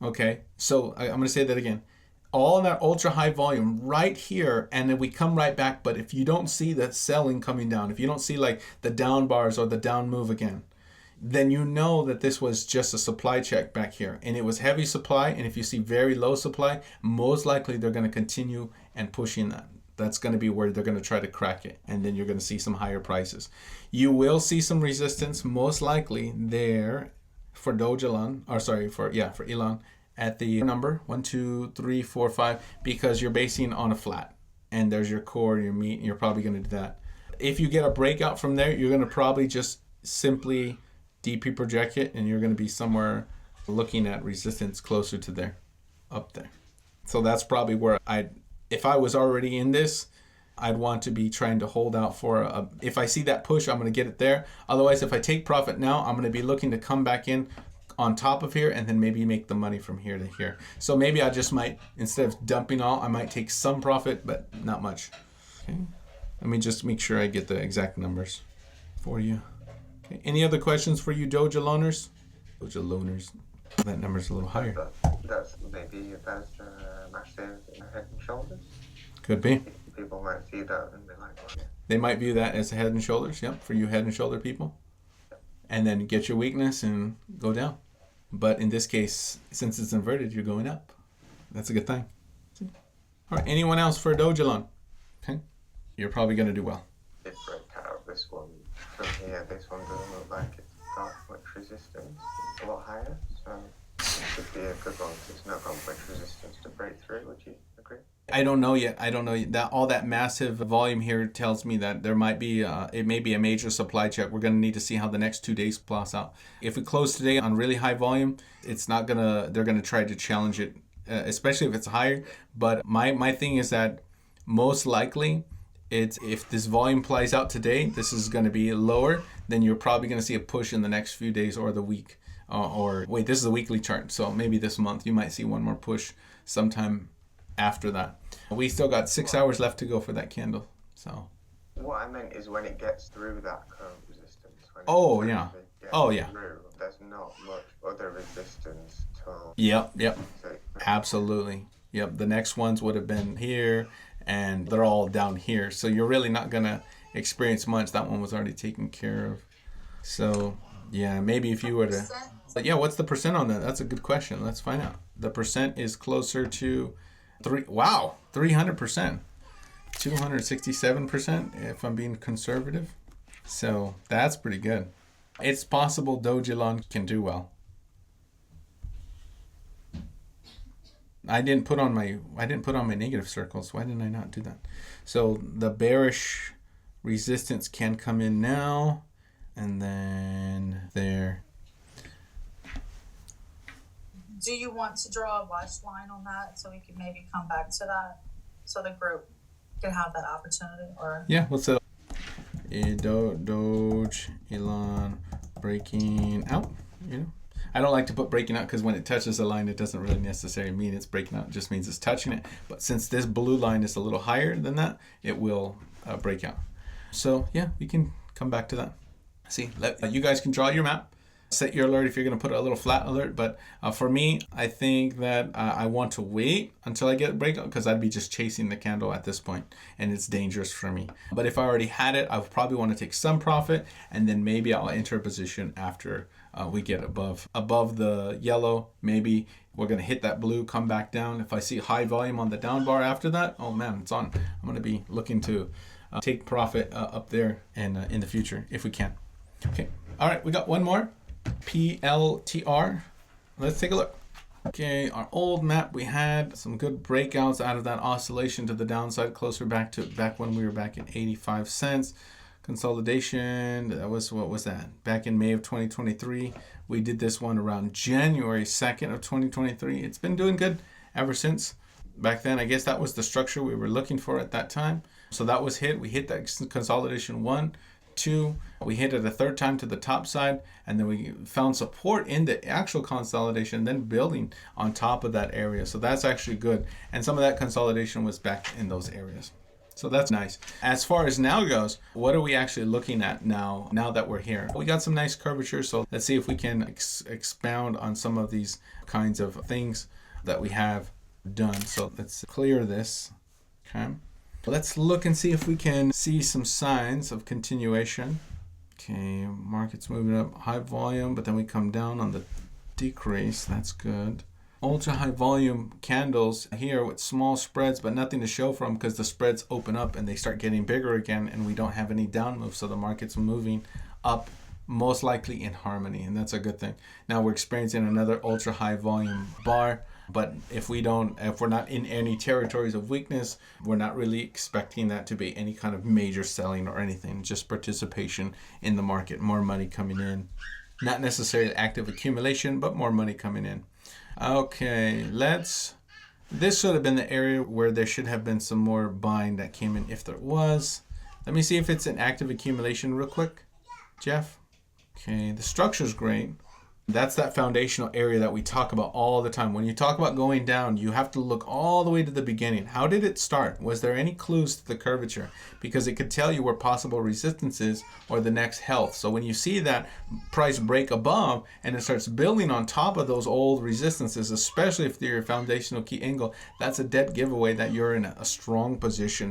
Okay, so I'm going to say that again. All that ultra high volume right here, and then we come right back. But if you don't see that selling coming down, if you don't see like the down bars or the down move again, then you know that this was just a supply check back here. And it was heavy supply. And if you see very low supply, most likely they're going to continue and pushing that. That's going to be where they're going to try to crack it. And then you're going to see some higher prices. You will see some resistance, most likely there for Dogelon, for Elon at the number 1, 2, 3, 4, 5, because you're basing on a flat. And there's your core, your meat, and you're probably going to do that. If you get a breakout from there, you're going to probably just simply DP project it, and you're going to be somewhere looking at resistance closer to there, up there. So that's probably where if I was already in this, I'd want to be trying to hold out for if I see that push, I'm going to get it there. Otherwise, if I take profit now, I'm going to be looking to come back in on top of here and then maybe make the money from here to here. So maybe I just might, instead of dumping all, I might take some profit, but not much. Okay. Let me just make sure I get the exact numbers for you. Okay. Any other questions for you, Doge loaners? Doge loaners. That number's a little higher. That's maybe that's massive head and shoulders. Could be. People might see that and be like, oh, yeah. They might view that as head and shoulders. Yep, for you head and shoulder people. And then get your weakness and go down. But in this case, since it's inverted, you're going up. That's a good thing. All right, anyone else for a Doge loan? Okay, you're probably going to do well. It break out this one from here. This one doesn't look like it's got much resistance. It's a lot higher, so it should be a good one. It's not got much resistance to break through. Would you agree? I don't know yet. That all that massive volume here tells me that there might be it may be a major supply check. We're going to need to see how the next 2 days plays out. If we close today on really high volume, they're going to try to challenge it, especially if it's higher. But my thing is that most likely if this volume plays out today, this is going to be lower. Then you're probably going to see a push in the next few days or the week. This is a weekly chart, so maybe this month you might see one more push sometime after that. We still got 6 hours left to go for that candle. So what I meant is when it gets through that current resistance. Oh yeah. Through, there's not much other resistance till. Yep. Absolutely. Yep. The next ones would have been here, and they're all down here. So you're really not gonna experience much. That one was already taken care of. So yeah, maybe if you were to. But yeah, what's the percent on that? That's a good question. Let's find out. The percent is closer to 300%, 267% if I'm being conservative. So that's pretty good. It's possible Dogelon can do well. I didn't put on my negative circles. Why didn't I not do that? So the bearish resistance can come in now, and then there. Do you want to draw a watch line on that so we can maybe come back to that so the group can have that opportunity? Or yeah, what's up? Doge, Elon, breaking out. I don't like to put breaking out because when it touches a line, it doesn't really necessarily mean it's breaking out. It just means it's touching it. But since this blue line is a little higher than that, it will break out. So yeah, we can come back to that. See, you guys can draw your map. Set your alert if you're going to put a little flat alert. But for me, I think that I want to wait until I get a breakout because I'd be just chasing the candle at this point, and it's dangerous for me. But if I already had it, I would probably want to take some profit, and then maybe I'll enter a position after we get above the yellow. Maybe we're going to hit that blue, come back down. If I see high volume on the down bar after that, oh man, it's on. I'm going to be looking to take profit up there and in the future if we can. Okay. All right, we got one more. PLTR. Let's take a look. Okay, our old map, we had some good breakouts out of that oscillation to the downside, closer back when we were back at 85 cents. Consolidation, that was, what was that? Back in May of 2023. We did this one around January 2nd of 2023. It's been doing good ever since. Back then, I guess that was the structure we were looking for at that time. So that was hit. We hit that consolidation 1, 2. We hit it a third time to the top side, and then we found support in the actual consolidation, then building on top of that area. So that's actually good. And some of that consolidation was back in those areas. So that's nice. As far as now goes, what are we actually looking at now that we're here? We got some nice curvature, so let's see if we can expound on some of these kinds of things that we have done. So let's clear this. Okay. Let's look and see if we can see some signs of continuation. Okay, market's moving up, high volume, but then we come down on the decrease. That's good. Ultra high volume candles here with small spreads, but nothing to show from because the spreads open up and they start getting bigger again, and we don't have any down moves, so the market's moving up most likely in harmony, and that's a good thing. Now we're experiencing another ultra high volume bar, but if we're not in any territories of weakness, we're not really expecting that to be any kind of major selling or anything, just participation in the market, more money coming in. Not necessarily active accumulation, but more money coming in. Okay, this should have been the area where there should have been some more buying that came in if there was. Let me see if it's an active accumulation real quick, Jeff. Okay, the structure's great. That's that foundational area that we talk about all the time. When you talk about going down, you have to look all the way to the beginning. How did it start? Was there any clues to the curvature? Because it could tell you where possible resistance is or the next health. So when you see that price break above and it starts building on top of those old resistances, especially if they're your foundational key angle, that's a dead giveaway that you're in a strong position.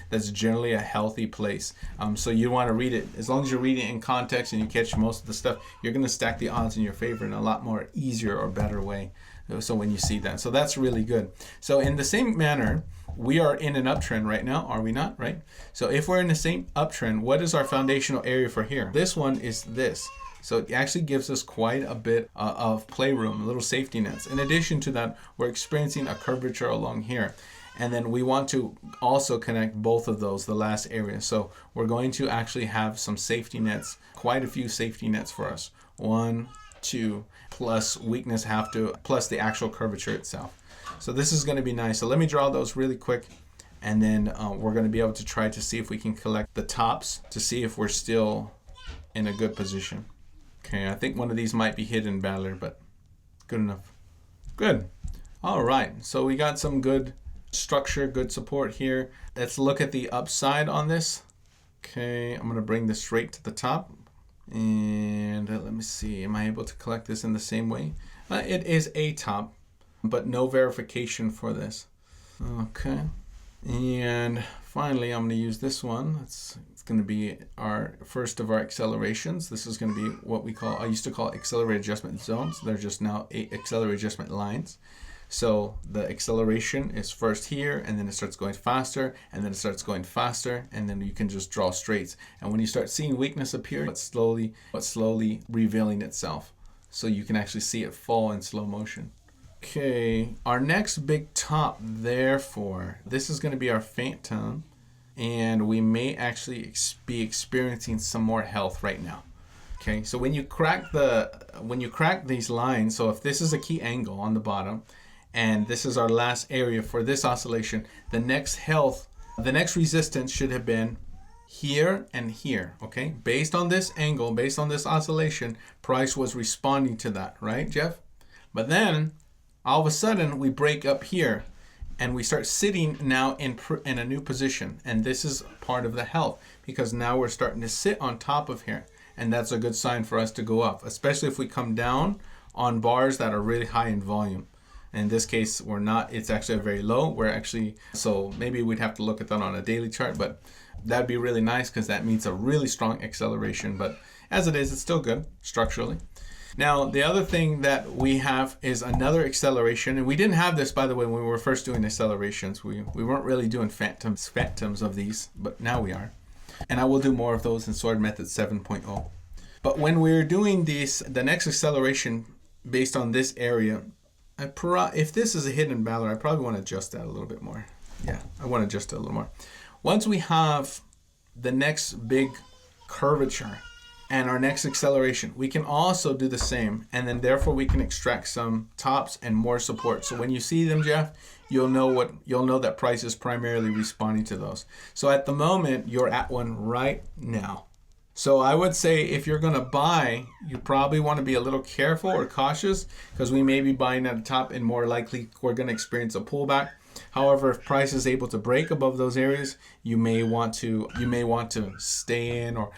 That's generally a healthy place. So you want to read it. As long as you're reading it in context and you catch most of the stuff, you're going to stack the odds in your favor in a lot more easier or better way. So when you see that, so that's really good. So in the same manner, we are in an uptrend right now, are we not? Right? So if we're in the same uptrend, what is our foundational area for here? This one is this. So it actually gives us quite a bit of playroom, little safety nets. In addition to that, we're experiencing a curvature along here. And then we want to also connect both of those, the last area. So we're going to actually have some safety nets, quite a few safety nets for us. 1, 2, plus weakness plus the actual curvature itself. So this is going to be nice. So let me draw those really quick, and then we're going to be able to try to see if we can collect the tops to see if we're still in a good position. Okay, I think one of these might be hidden badly, but good enough. Good. All right, so we got some good structure, good support here. Let's look at the upside on this. Okay, I'm going to bring this straight to the top. And let me see, am I able to collect this in the same way? It is a top, but no verification for this. Okay, and finally I'm going to use this one. It's going to be our first of our accelerations. This is going to be what I used to call accelerated adjustment zones. They're just now accelerated adjustment lines. So the acceleration is first here, and then it starts going faster, and then it starts going faster, and then you can just draw straights. And when you start seeing weakness appear, it's slowly revealing itself. So you can actually see it fall in slow motion. Okay, our next big top, therefore, this is going to be our phantom, and we may actually be experiencing some more health right now. Okay, so when you crack these lines, so if this is a key angle on the bottom, and this is our last area for this oscillation, the next resistance should have been here and here, okay? Based on this angle, based on this oscillation, price was responding to that, right, Jeff? But then, all of a sudden, we break up here, and we start sitting now in a new position, and this is part of the health, because now we're starting to sit on top of here, and that's a good sign for us to go up, especially if we come down on bars that are really high in volume. In this case, we're not, it's actually very low. So maybe we'd have to look at that on a daily chart, but that'd be really nice because that means a really strong acceleration. But as it is, it's still good structurally. Now, the other thing that we have is another acceleration. And we didn't have this, by the way, when we were first doing accelerations. We weren't really doing phantoms of these, but now we are. And I will do more of those in Sword Method 7.0. But when we're doing the next acceleration based on this area, if this is a hidden balance, I probably want to adjust that a little bit more. Yeah, I want to adjust it a little more. Once we have the next big curvature and our next acceleration, we can also do the same, and then therefore we can extract some tops and more support. So when you see them, Jeff, you'll know that price is primarily responding to those. So at the moment, you're at one right now. So I would say if you're going to buy, you probably want to be a little careful or cautious because we may be buying at the top and more likely we're going to experience a pullback. However, if price is able to break above those areas, you may want to stay in or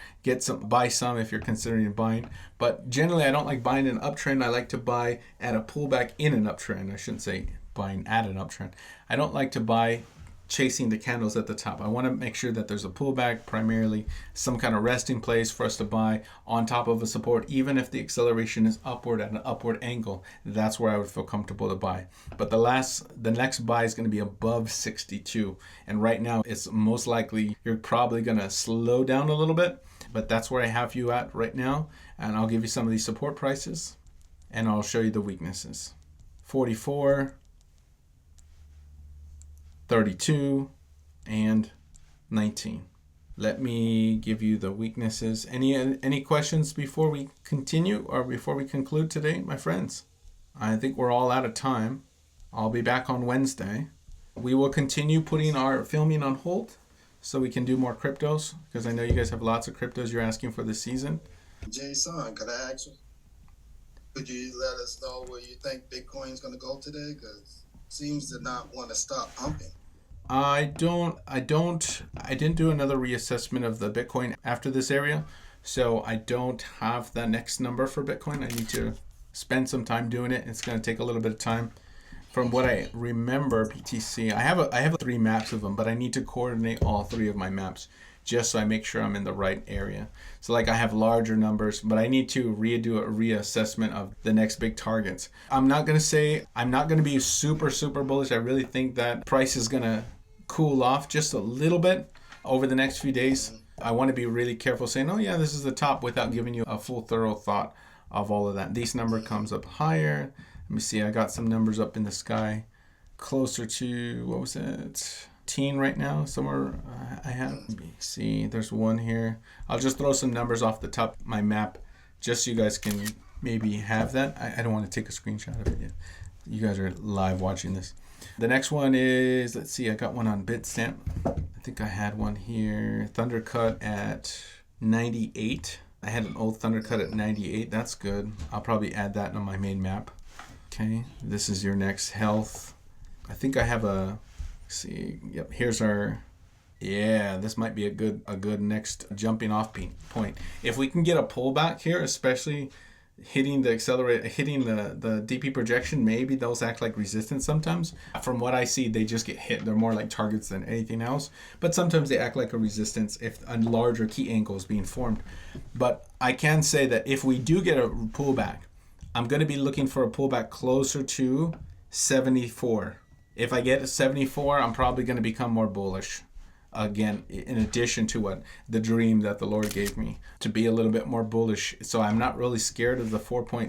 buy some if you're considering buying. But generally, I don't like buying an uptrend. I like to buy at a pullback in an uptrend. I shouldn't say buying at an uptrend. I don't like to buy chasing the candles at the top. I want to make sure that there's a pullback, primarily some kind of resting place for us to buy on top of a support. Even if the acceleration is upward at an upward angle, that's where I would feel comfortable to buy. But the next buy is going to be above 62, and right now it's most likely you're probably going to slow down a little bit, but that's where I have you at right now, and I'll give you some of these support prices and I'll show you the weaknesses. 44, 32, and 19. Let me give you the weaknesses. Any questions before we continue or before we conclude today, my friends? I think we're all out of time. I'll be back on Wednesday. We will continue putting our filming on hold so we can do more cryptos, because I know you guys have lots of cryptos you're asking for this season. JSong, could I ask you? Could you let us know where you think Bitcoin's going to go today? Because it seems to not want to stop pumping. I didn't do another reassessment of the Bitcoin after this area, so I don't have the next number for Bitcoin. I need to spend some time doing it. It's going to take a little bit of time. From what I remember, PTC, I have 3 maps of them, but I need to coordinate all 3 of my maps just so I make sure I'm in the right area. So like I have larger numbers, but I need to redo a reassessment of the next big targets. I'm not going to be super bullish. I really think that price is going to cool off just a little bit over the next few days. I want to be really careful saying, oh yeah, this is the top, without giving you a full thorough thought of all of that. This number comes up higher. Let me see, I got some numbers up in the sky closer to, what was it, 10 right now, somewhere I have. Let me see, there's one here. I'll just throw some numbers off the top of my map just so you guys can maybe have that. I don't want to take a screenshot of it yet. You guys are live watching this. The next one is, let's see, I got one on Bitstamp. I think I had one here, Thundercut at 98. I had an old Thundercut at 98. That's good. I'll probably add that on my main map. Okay, this is your next health. I think I have a, let's see, yep, here's our, yeah, this might be a good next jumping off point. If we can get a pullback here, especially hitting the accelerator, hitting the DP projection, maybe those act like resistance sometimes. From what I see, they just get hit. They're more like targets than anything else. But sometimes they act like a resistance if a larger key angle is being formed. But I can say that if we do get a pullback, I'm going to be looking for a pullback closer to 74. If I get a 74, I'm probably going to become more bullish. Again, in addition to what the dream that the Lord gave me to be a little bit more bullish. So I'm not really scared of the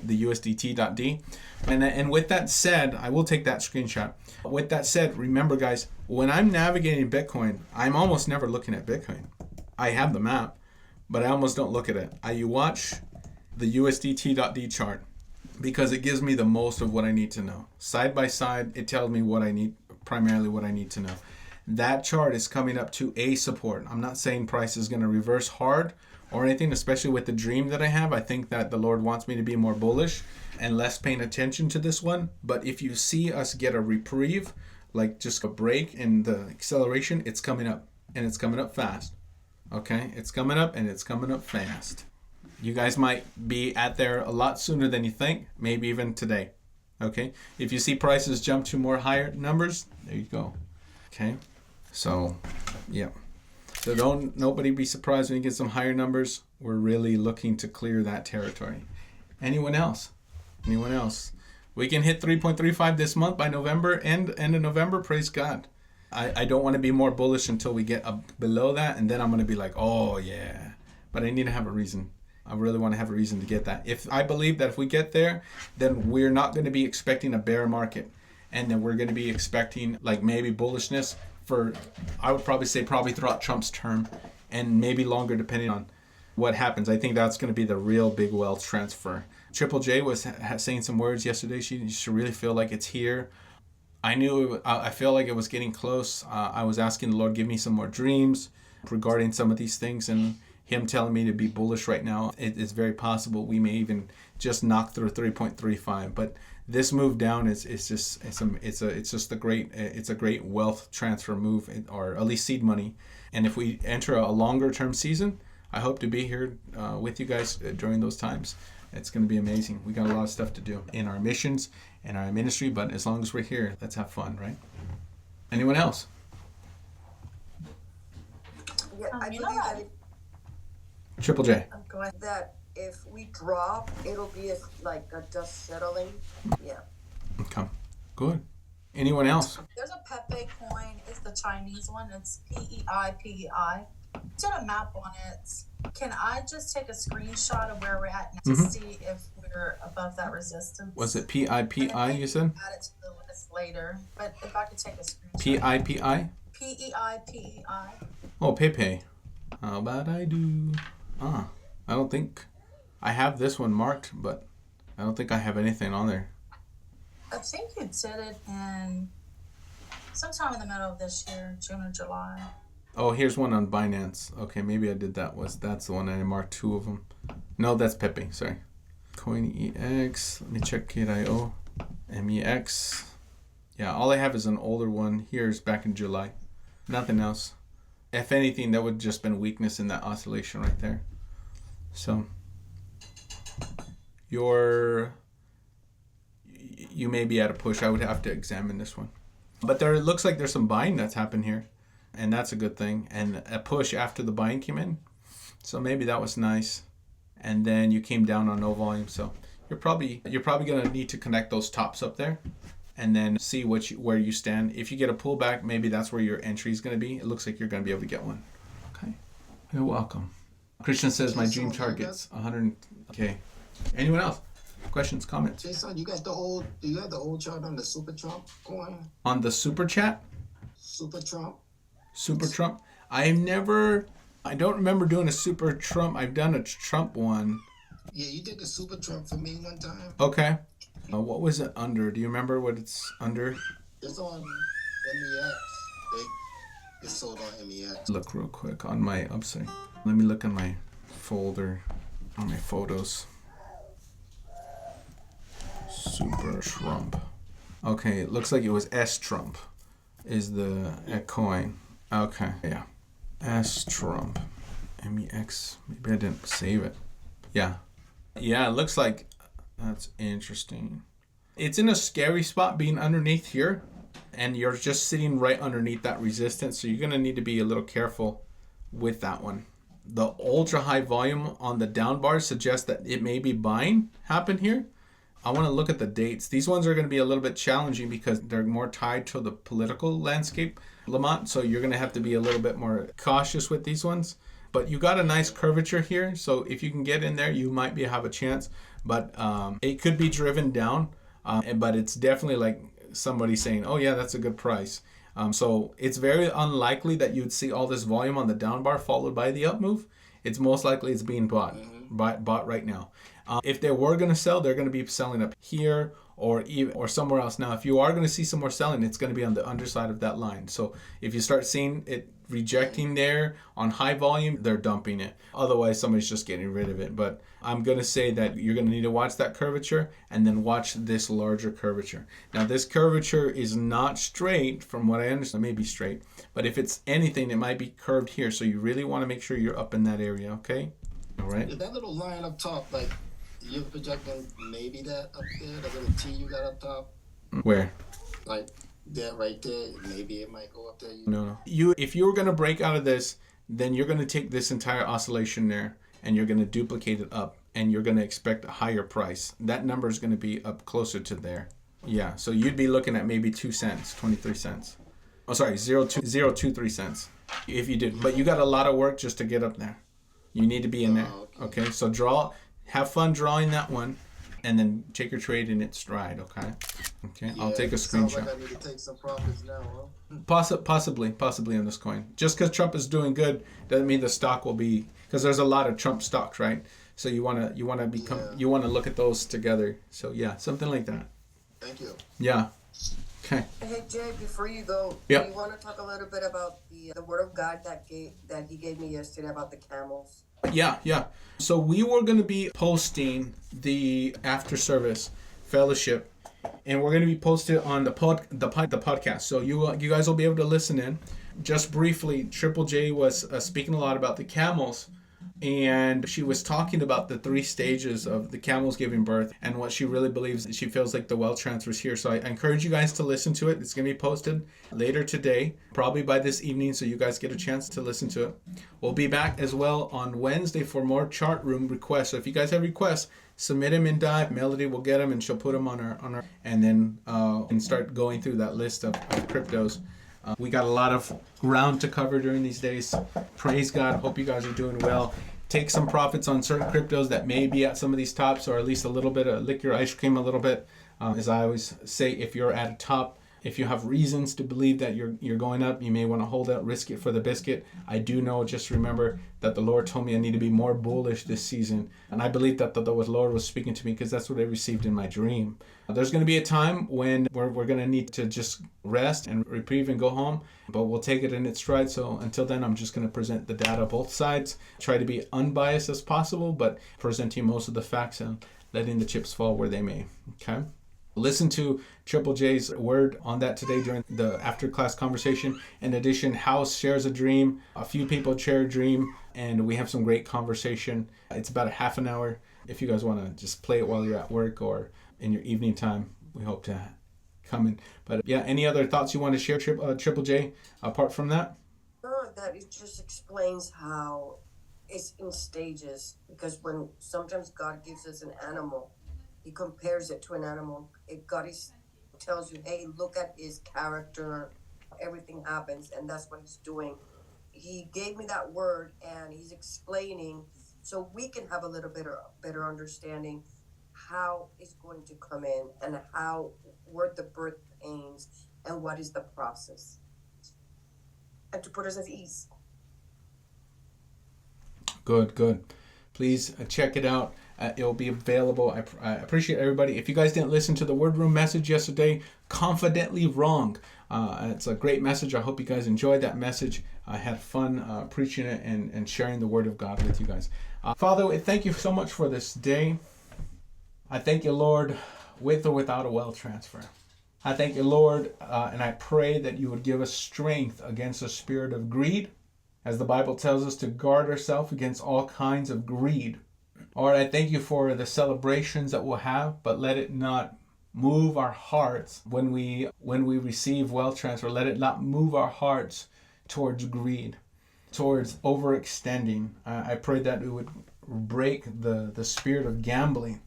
the USDT.D. And with that said, I will take that screenshot. With that said, remember guys, when I'm navigating Bitcoin, I'm almost never looking at Bitcoin. I have the map, but I almost don't look at it. You watch the USDT.D chart because it gives me the most of what I need to know. Side by side, it tells me what I need, primarily what I need to know. That chart is coming up to a support. I'm not saying price is going to reverse hard or anything, especially with the dream that I have. I think that the Lord wants me to be more bullish and less paying attention to this one. But if you see us get a reprieve, like just a break in the acceleration, it's coming up, and it's coming up fast. Okay, it's coming up, and it's coming up fast. You guys might be at there a lot sooner than you think, maybe even today. Okay, if you see prices jump to more higher numbers, there you go. Okay. So, yeah. So nobody be surprised when you get some higher numbers. We're really looking to clear that territory. Anyone else? Anyone else? We can hit 3.35 this month by November, end of November. Praise God. I don't want to be more bullish until we get up below that, and then I'm going to be like, oh yeah. But I need to have a reason. I really want to have a reason to get that. If I believe that if we get there, then we're not going to be expecting a bear market, and then we're going to be expecting like maybe bullishness for, I would probably say throughout Trump's term, and maybe longer depending on what happens. I think that's going to be the real big wealth transfer. Triple J was saying some words yesterday. She should really feel like it's here. I feel like it was getting close. I was asking the Lord, give me some more dreams regarding some of these things, and him telling me to be bullish right now. It is very possible we may even just knock through 3.35. But this move down is just a great wealth transfer move, or at least seed money. And if we enter a longer term season, I hope to be here with you guys during those times. It's going to be amazing. We got a lot of stuff to do in our missions and our ministry, but as long as we're here, let's have fun, right? Anyone else? Yeah, I believe that Triple J. That if we drop, it'll be like a dust settling. Yeah. Okay. Good. Anyone else? There's a PEPE coin. It's the Chinese one. It's PEI. Did a map on it. Can I just take a screenshot of where we're at to see if we're above that resistance? Was it PIPI you said? Add it to the list later. But if I could take a screenshot. PIPI? PEI. Oh, PEPE. How about I do? I don't think I have this one marked, but I don't think I have anything on there. I think you did it in sometime in the middle of this year, June or July. Oh, here's one on Binance. Okay, maybe I did that. That's the one I marked 2 of them. No, that's Pepe. Sorry. CoinEX. Let me check KIO. MEX. Yeah, all I have is an older one. Here's back in July. Nothing else. If anything, that would have just been weakness in that oscillation right there. So you may be at a push. I would have to examine this one. But it looks like there's some buying that's happened here. And that's a good thing. And a push after the buying came in. So maybe that was nice. And then you came down on no volume. So you're probably going to need to connect those tops up there. And then see where you stand. If you get a pullback, maybe that's where your entry is going to be. It looks like you're going to be able to get one. Okay. You're welcome. Christian says my dream target's 100. Okay. Anyone else? Questions, comments? JSong, do you have the old chart on the Super Trump coin? On the Super Chat? Super Trump? Super Trump? I don't remember doing a Super Trump. I've done a Trump one. Yeah, you did the Super Trump for me one time. Okay. What was it under? Do you remember what it's under? It's on MEX. It's sold on MEX. Look real quick on my upside. Let me look in my folder on my photos. Super Trump. Okay, it looks like it was S Trump is the coin. Okay, yeah. S Trump. MEX. Maybe I didn't save it. Yeah. Yeah, it looks like that's interesting. It's in a scary spot being underneath here, and you're just sitting right underneath that resistance, so you're going to need to be a little careful with that one. The ultra high volume on the down bar suggests that it may be buying happen here. I want to look at the dates. These ones are going to be a little bit challenging because they're more tied to the political landscape, Lamont, so you're going to have to be a little bit more cautious with these ones. But you got a nice curvature here, so if you can get in there, you might have a chance. But it could be driven down, but it's definitely like somebody saying, oh yeah, that's a good price. So it's very unlikely that you'd see all this volume on the down bar followed by the up move. It's most likely it's being bought right now. If they were going to sell, they're going to be selling up here or somewhere else. Now, if you are going to see some more selling, it's going to be on the underside of that line. So if you start seeing it rejecting there on high volume, they're dumping it. Otherwise, somebody's just getting rid of it. But I'm going to say that you're going to need to watch that curvature and then watch this larger curvature. Now, this curvature is not straight from what I understand. It may be straight, but if it's anything, it might be curved here. So you really want to make sure you're up in that area, okay? All right. That little line up top, like you're projecting maybe that up there, the little T you got up top. Where? Like that right there, maybe it might go up there. No. If you were going to break out of this, then you're going to take this entire oscillation there and you're going to duplicate it up and you're going to expect a higher price. That number is going to be up closer to there. Yeah, so you'd be looking at maybe 2 cents, 23 cents. Oh, sorry, 0.23 cents if you did. But you got a lot of work just to get up there. You need to be in there. Okay, so have fun drawing that one and then take your trade in its stride, okay? Okay, yeah, I'll take a screenshot. Sounds like I need to take some profits now, huh? Possibly on this coin. Just because Trump is doing good doesn't mean the stock will be, because there's a lot of Trump stocks, right? So you want to look at those together. So yeah, something like that. Thank you. Yeah. Okay. Hey Jay, before you go, yep. Do you want to talk a little bit about the word of God that he gave me yesterday about the camels? Yeah. So we were going to be posting the after service fellowship, and we're going to be posted on the podcast. So you guys will be able to listen in. Just briefly, Triple J was speaking a lot about the camels, and she was talking about the 3 stages of the camels giving birth and what she really believes. She feels like the wealth transfer is here. So I encourage you guys to listen to it. It's going to be posted later today, probably by this evening, so you guys get a chance to listen to it. We'll be back as well on Wednesday for more chart room requests. So if you guys have requests, submit them in Dive. Melody will get them and she'll put them on our and then and start going through that list of cryptos. We got a lot of ground to cover during these days. Praise God. Hope you guys are doing well. Take some profits on certain cryptos that may be at some of these tops, or at least a little bit, lick your ice cream a little bit. As I always say, if you're at a top, If you have reasons to believe that you're going up, you may want to hold out, risk it for the biscuit. I do know, just remember that the Lord told me I need to be more bullish this season. And I believe that the Lord was speaking to me because that's what I received in my dream. There's going to be a time when we're going to need to just rest and reprieve and go home, but we'll take it in its stride. So until then, I'm just going to present the data, both sides, try to be unbiased as possible, but presenting most of the facts and letting the chips fall where they may. Okay. Listen to Triple J's word on that today during the after class conversation. In addition, House shares a dream. A few people share a dream, and we have some great conversation. It's about a half an hour. If you guys want to just play it while you're at work or in your evening time, we hope to come in. But yeah, any other thoughts you want to share, Triple J, apart from that? That it just explains how it's in stages. Because when sometimes God gives us an animal, He compares it to an animal. God tells you, hey, look at his character. Everything happens, and that's what he's doing. He gave me that word, and he's explaining so we can have a little bit better understanding how it's going to come in and how were the birth pains and what is the process, and to put us at ease. Good. Please check it out. It'll be available. I appreciate everybody. If you guys didn't listen to the WordRoom message yesterday, confidently wrong. It's a great message. I hope you guys enjoyed that message. I had fun preaching it and sharing the word of God with you guys. Father, thank you so much for this day. I thank you, Lord, with or without a wealth transfer. I thank you, Lord, and I pray that you would give us strength against the spirit of greed, as the Bible tells us to guard ourselves against all kinds of greed. Lord, I thank you for the celebrations that we'll have, but let it not move our hearts when we receive wealth transfer. Let it not move our hearts towards greed, towards overextending. I pray that we would break the spirit of gambling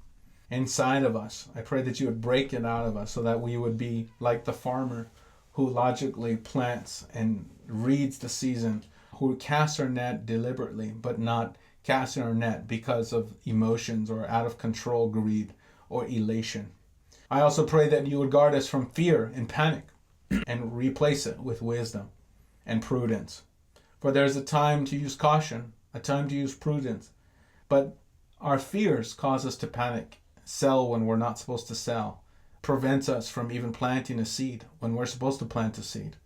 inside of us. I pray that you would break it out of us so that we would be like the farmer who logically plants and reads the season, who casts our net deliberately, but not casting our net because of emotions or out of control greed or elation. I also pray that you would guard us from fear and panic and replace it with wisdom and prudence. For there's a time to use caution, a time to use prudence. But our fears cause us to panic, sell when we're not supposed to sell, prevents us from even planting a seed when we're supposed to plant a seed.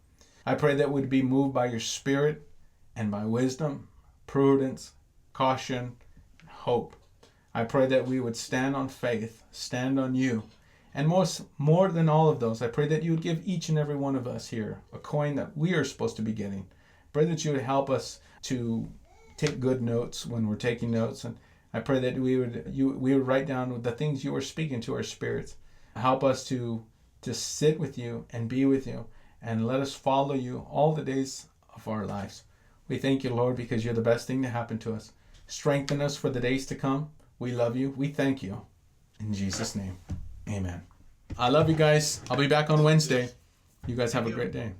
I pray that we'd be moved by your spirit and by wisdom, prudence, caution, hope. I pray that we would stand on faith, stand on you. And more than all of those, I pray that you would give each and every one of us here a coin that we are supposed to be getting. Pray that you would help us to take good notes when we're taking notes. And I pray that we would write down the things you are speaking to our spirits. Help us to sit with you and be with you and let us follow you all the days of our lives. We thank you, Lord, because you're the best thing to happen to us. Strengthen us for the days to come. We love you. We thank you. In Jesus' name, amen. I love you guys. I'll be back on Wednesday. You guys have a great day.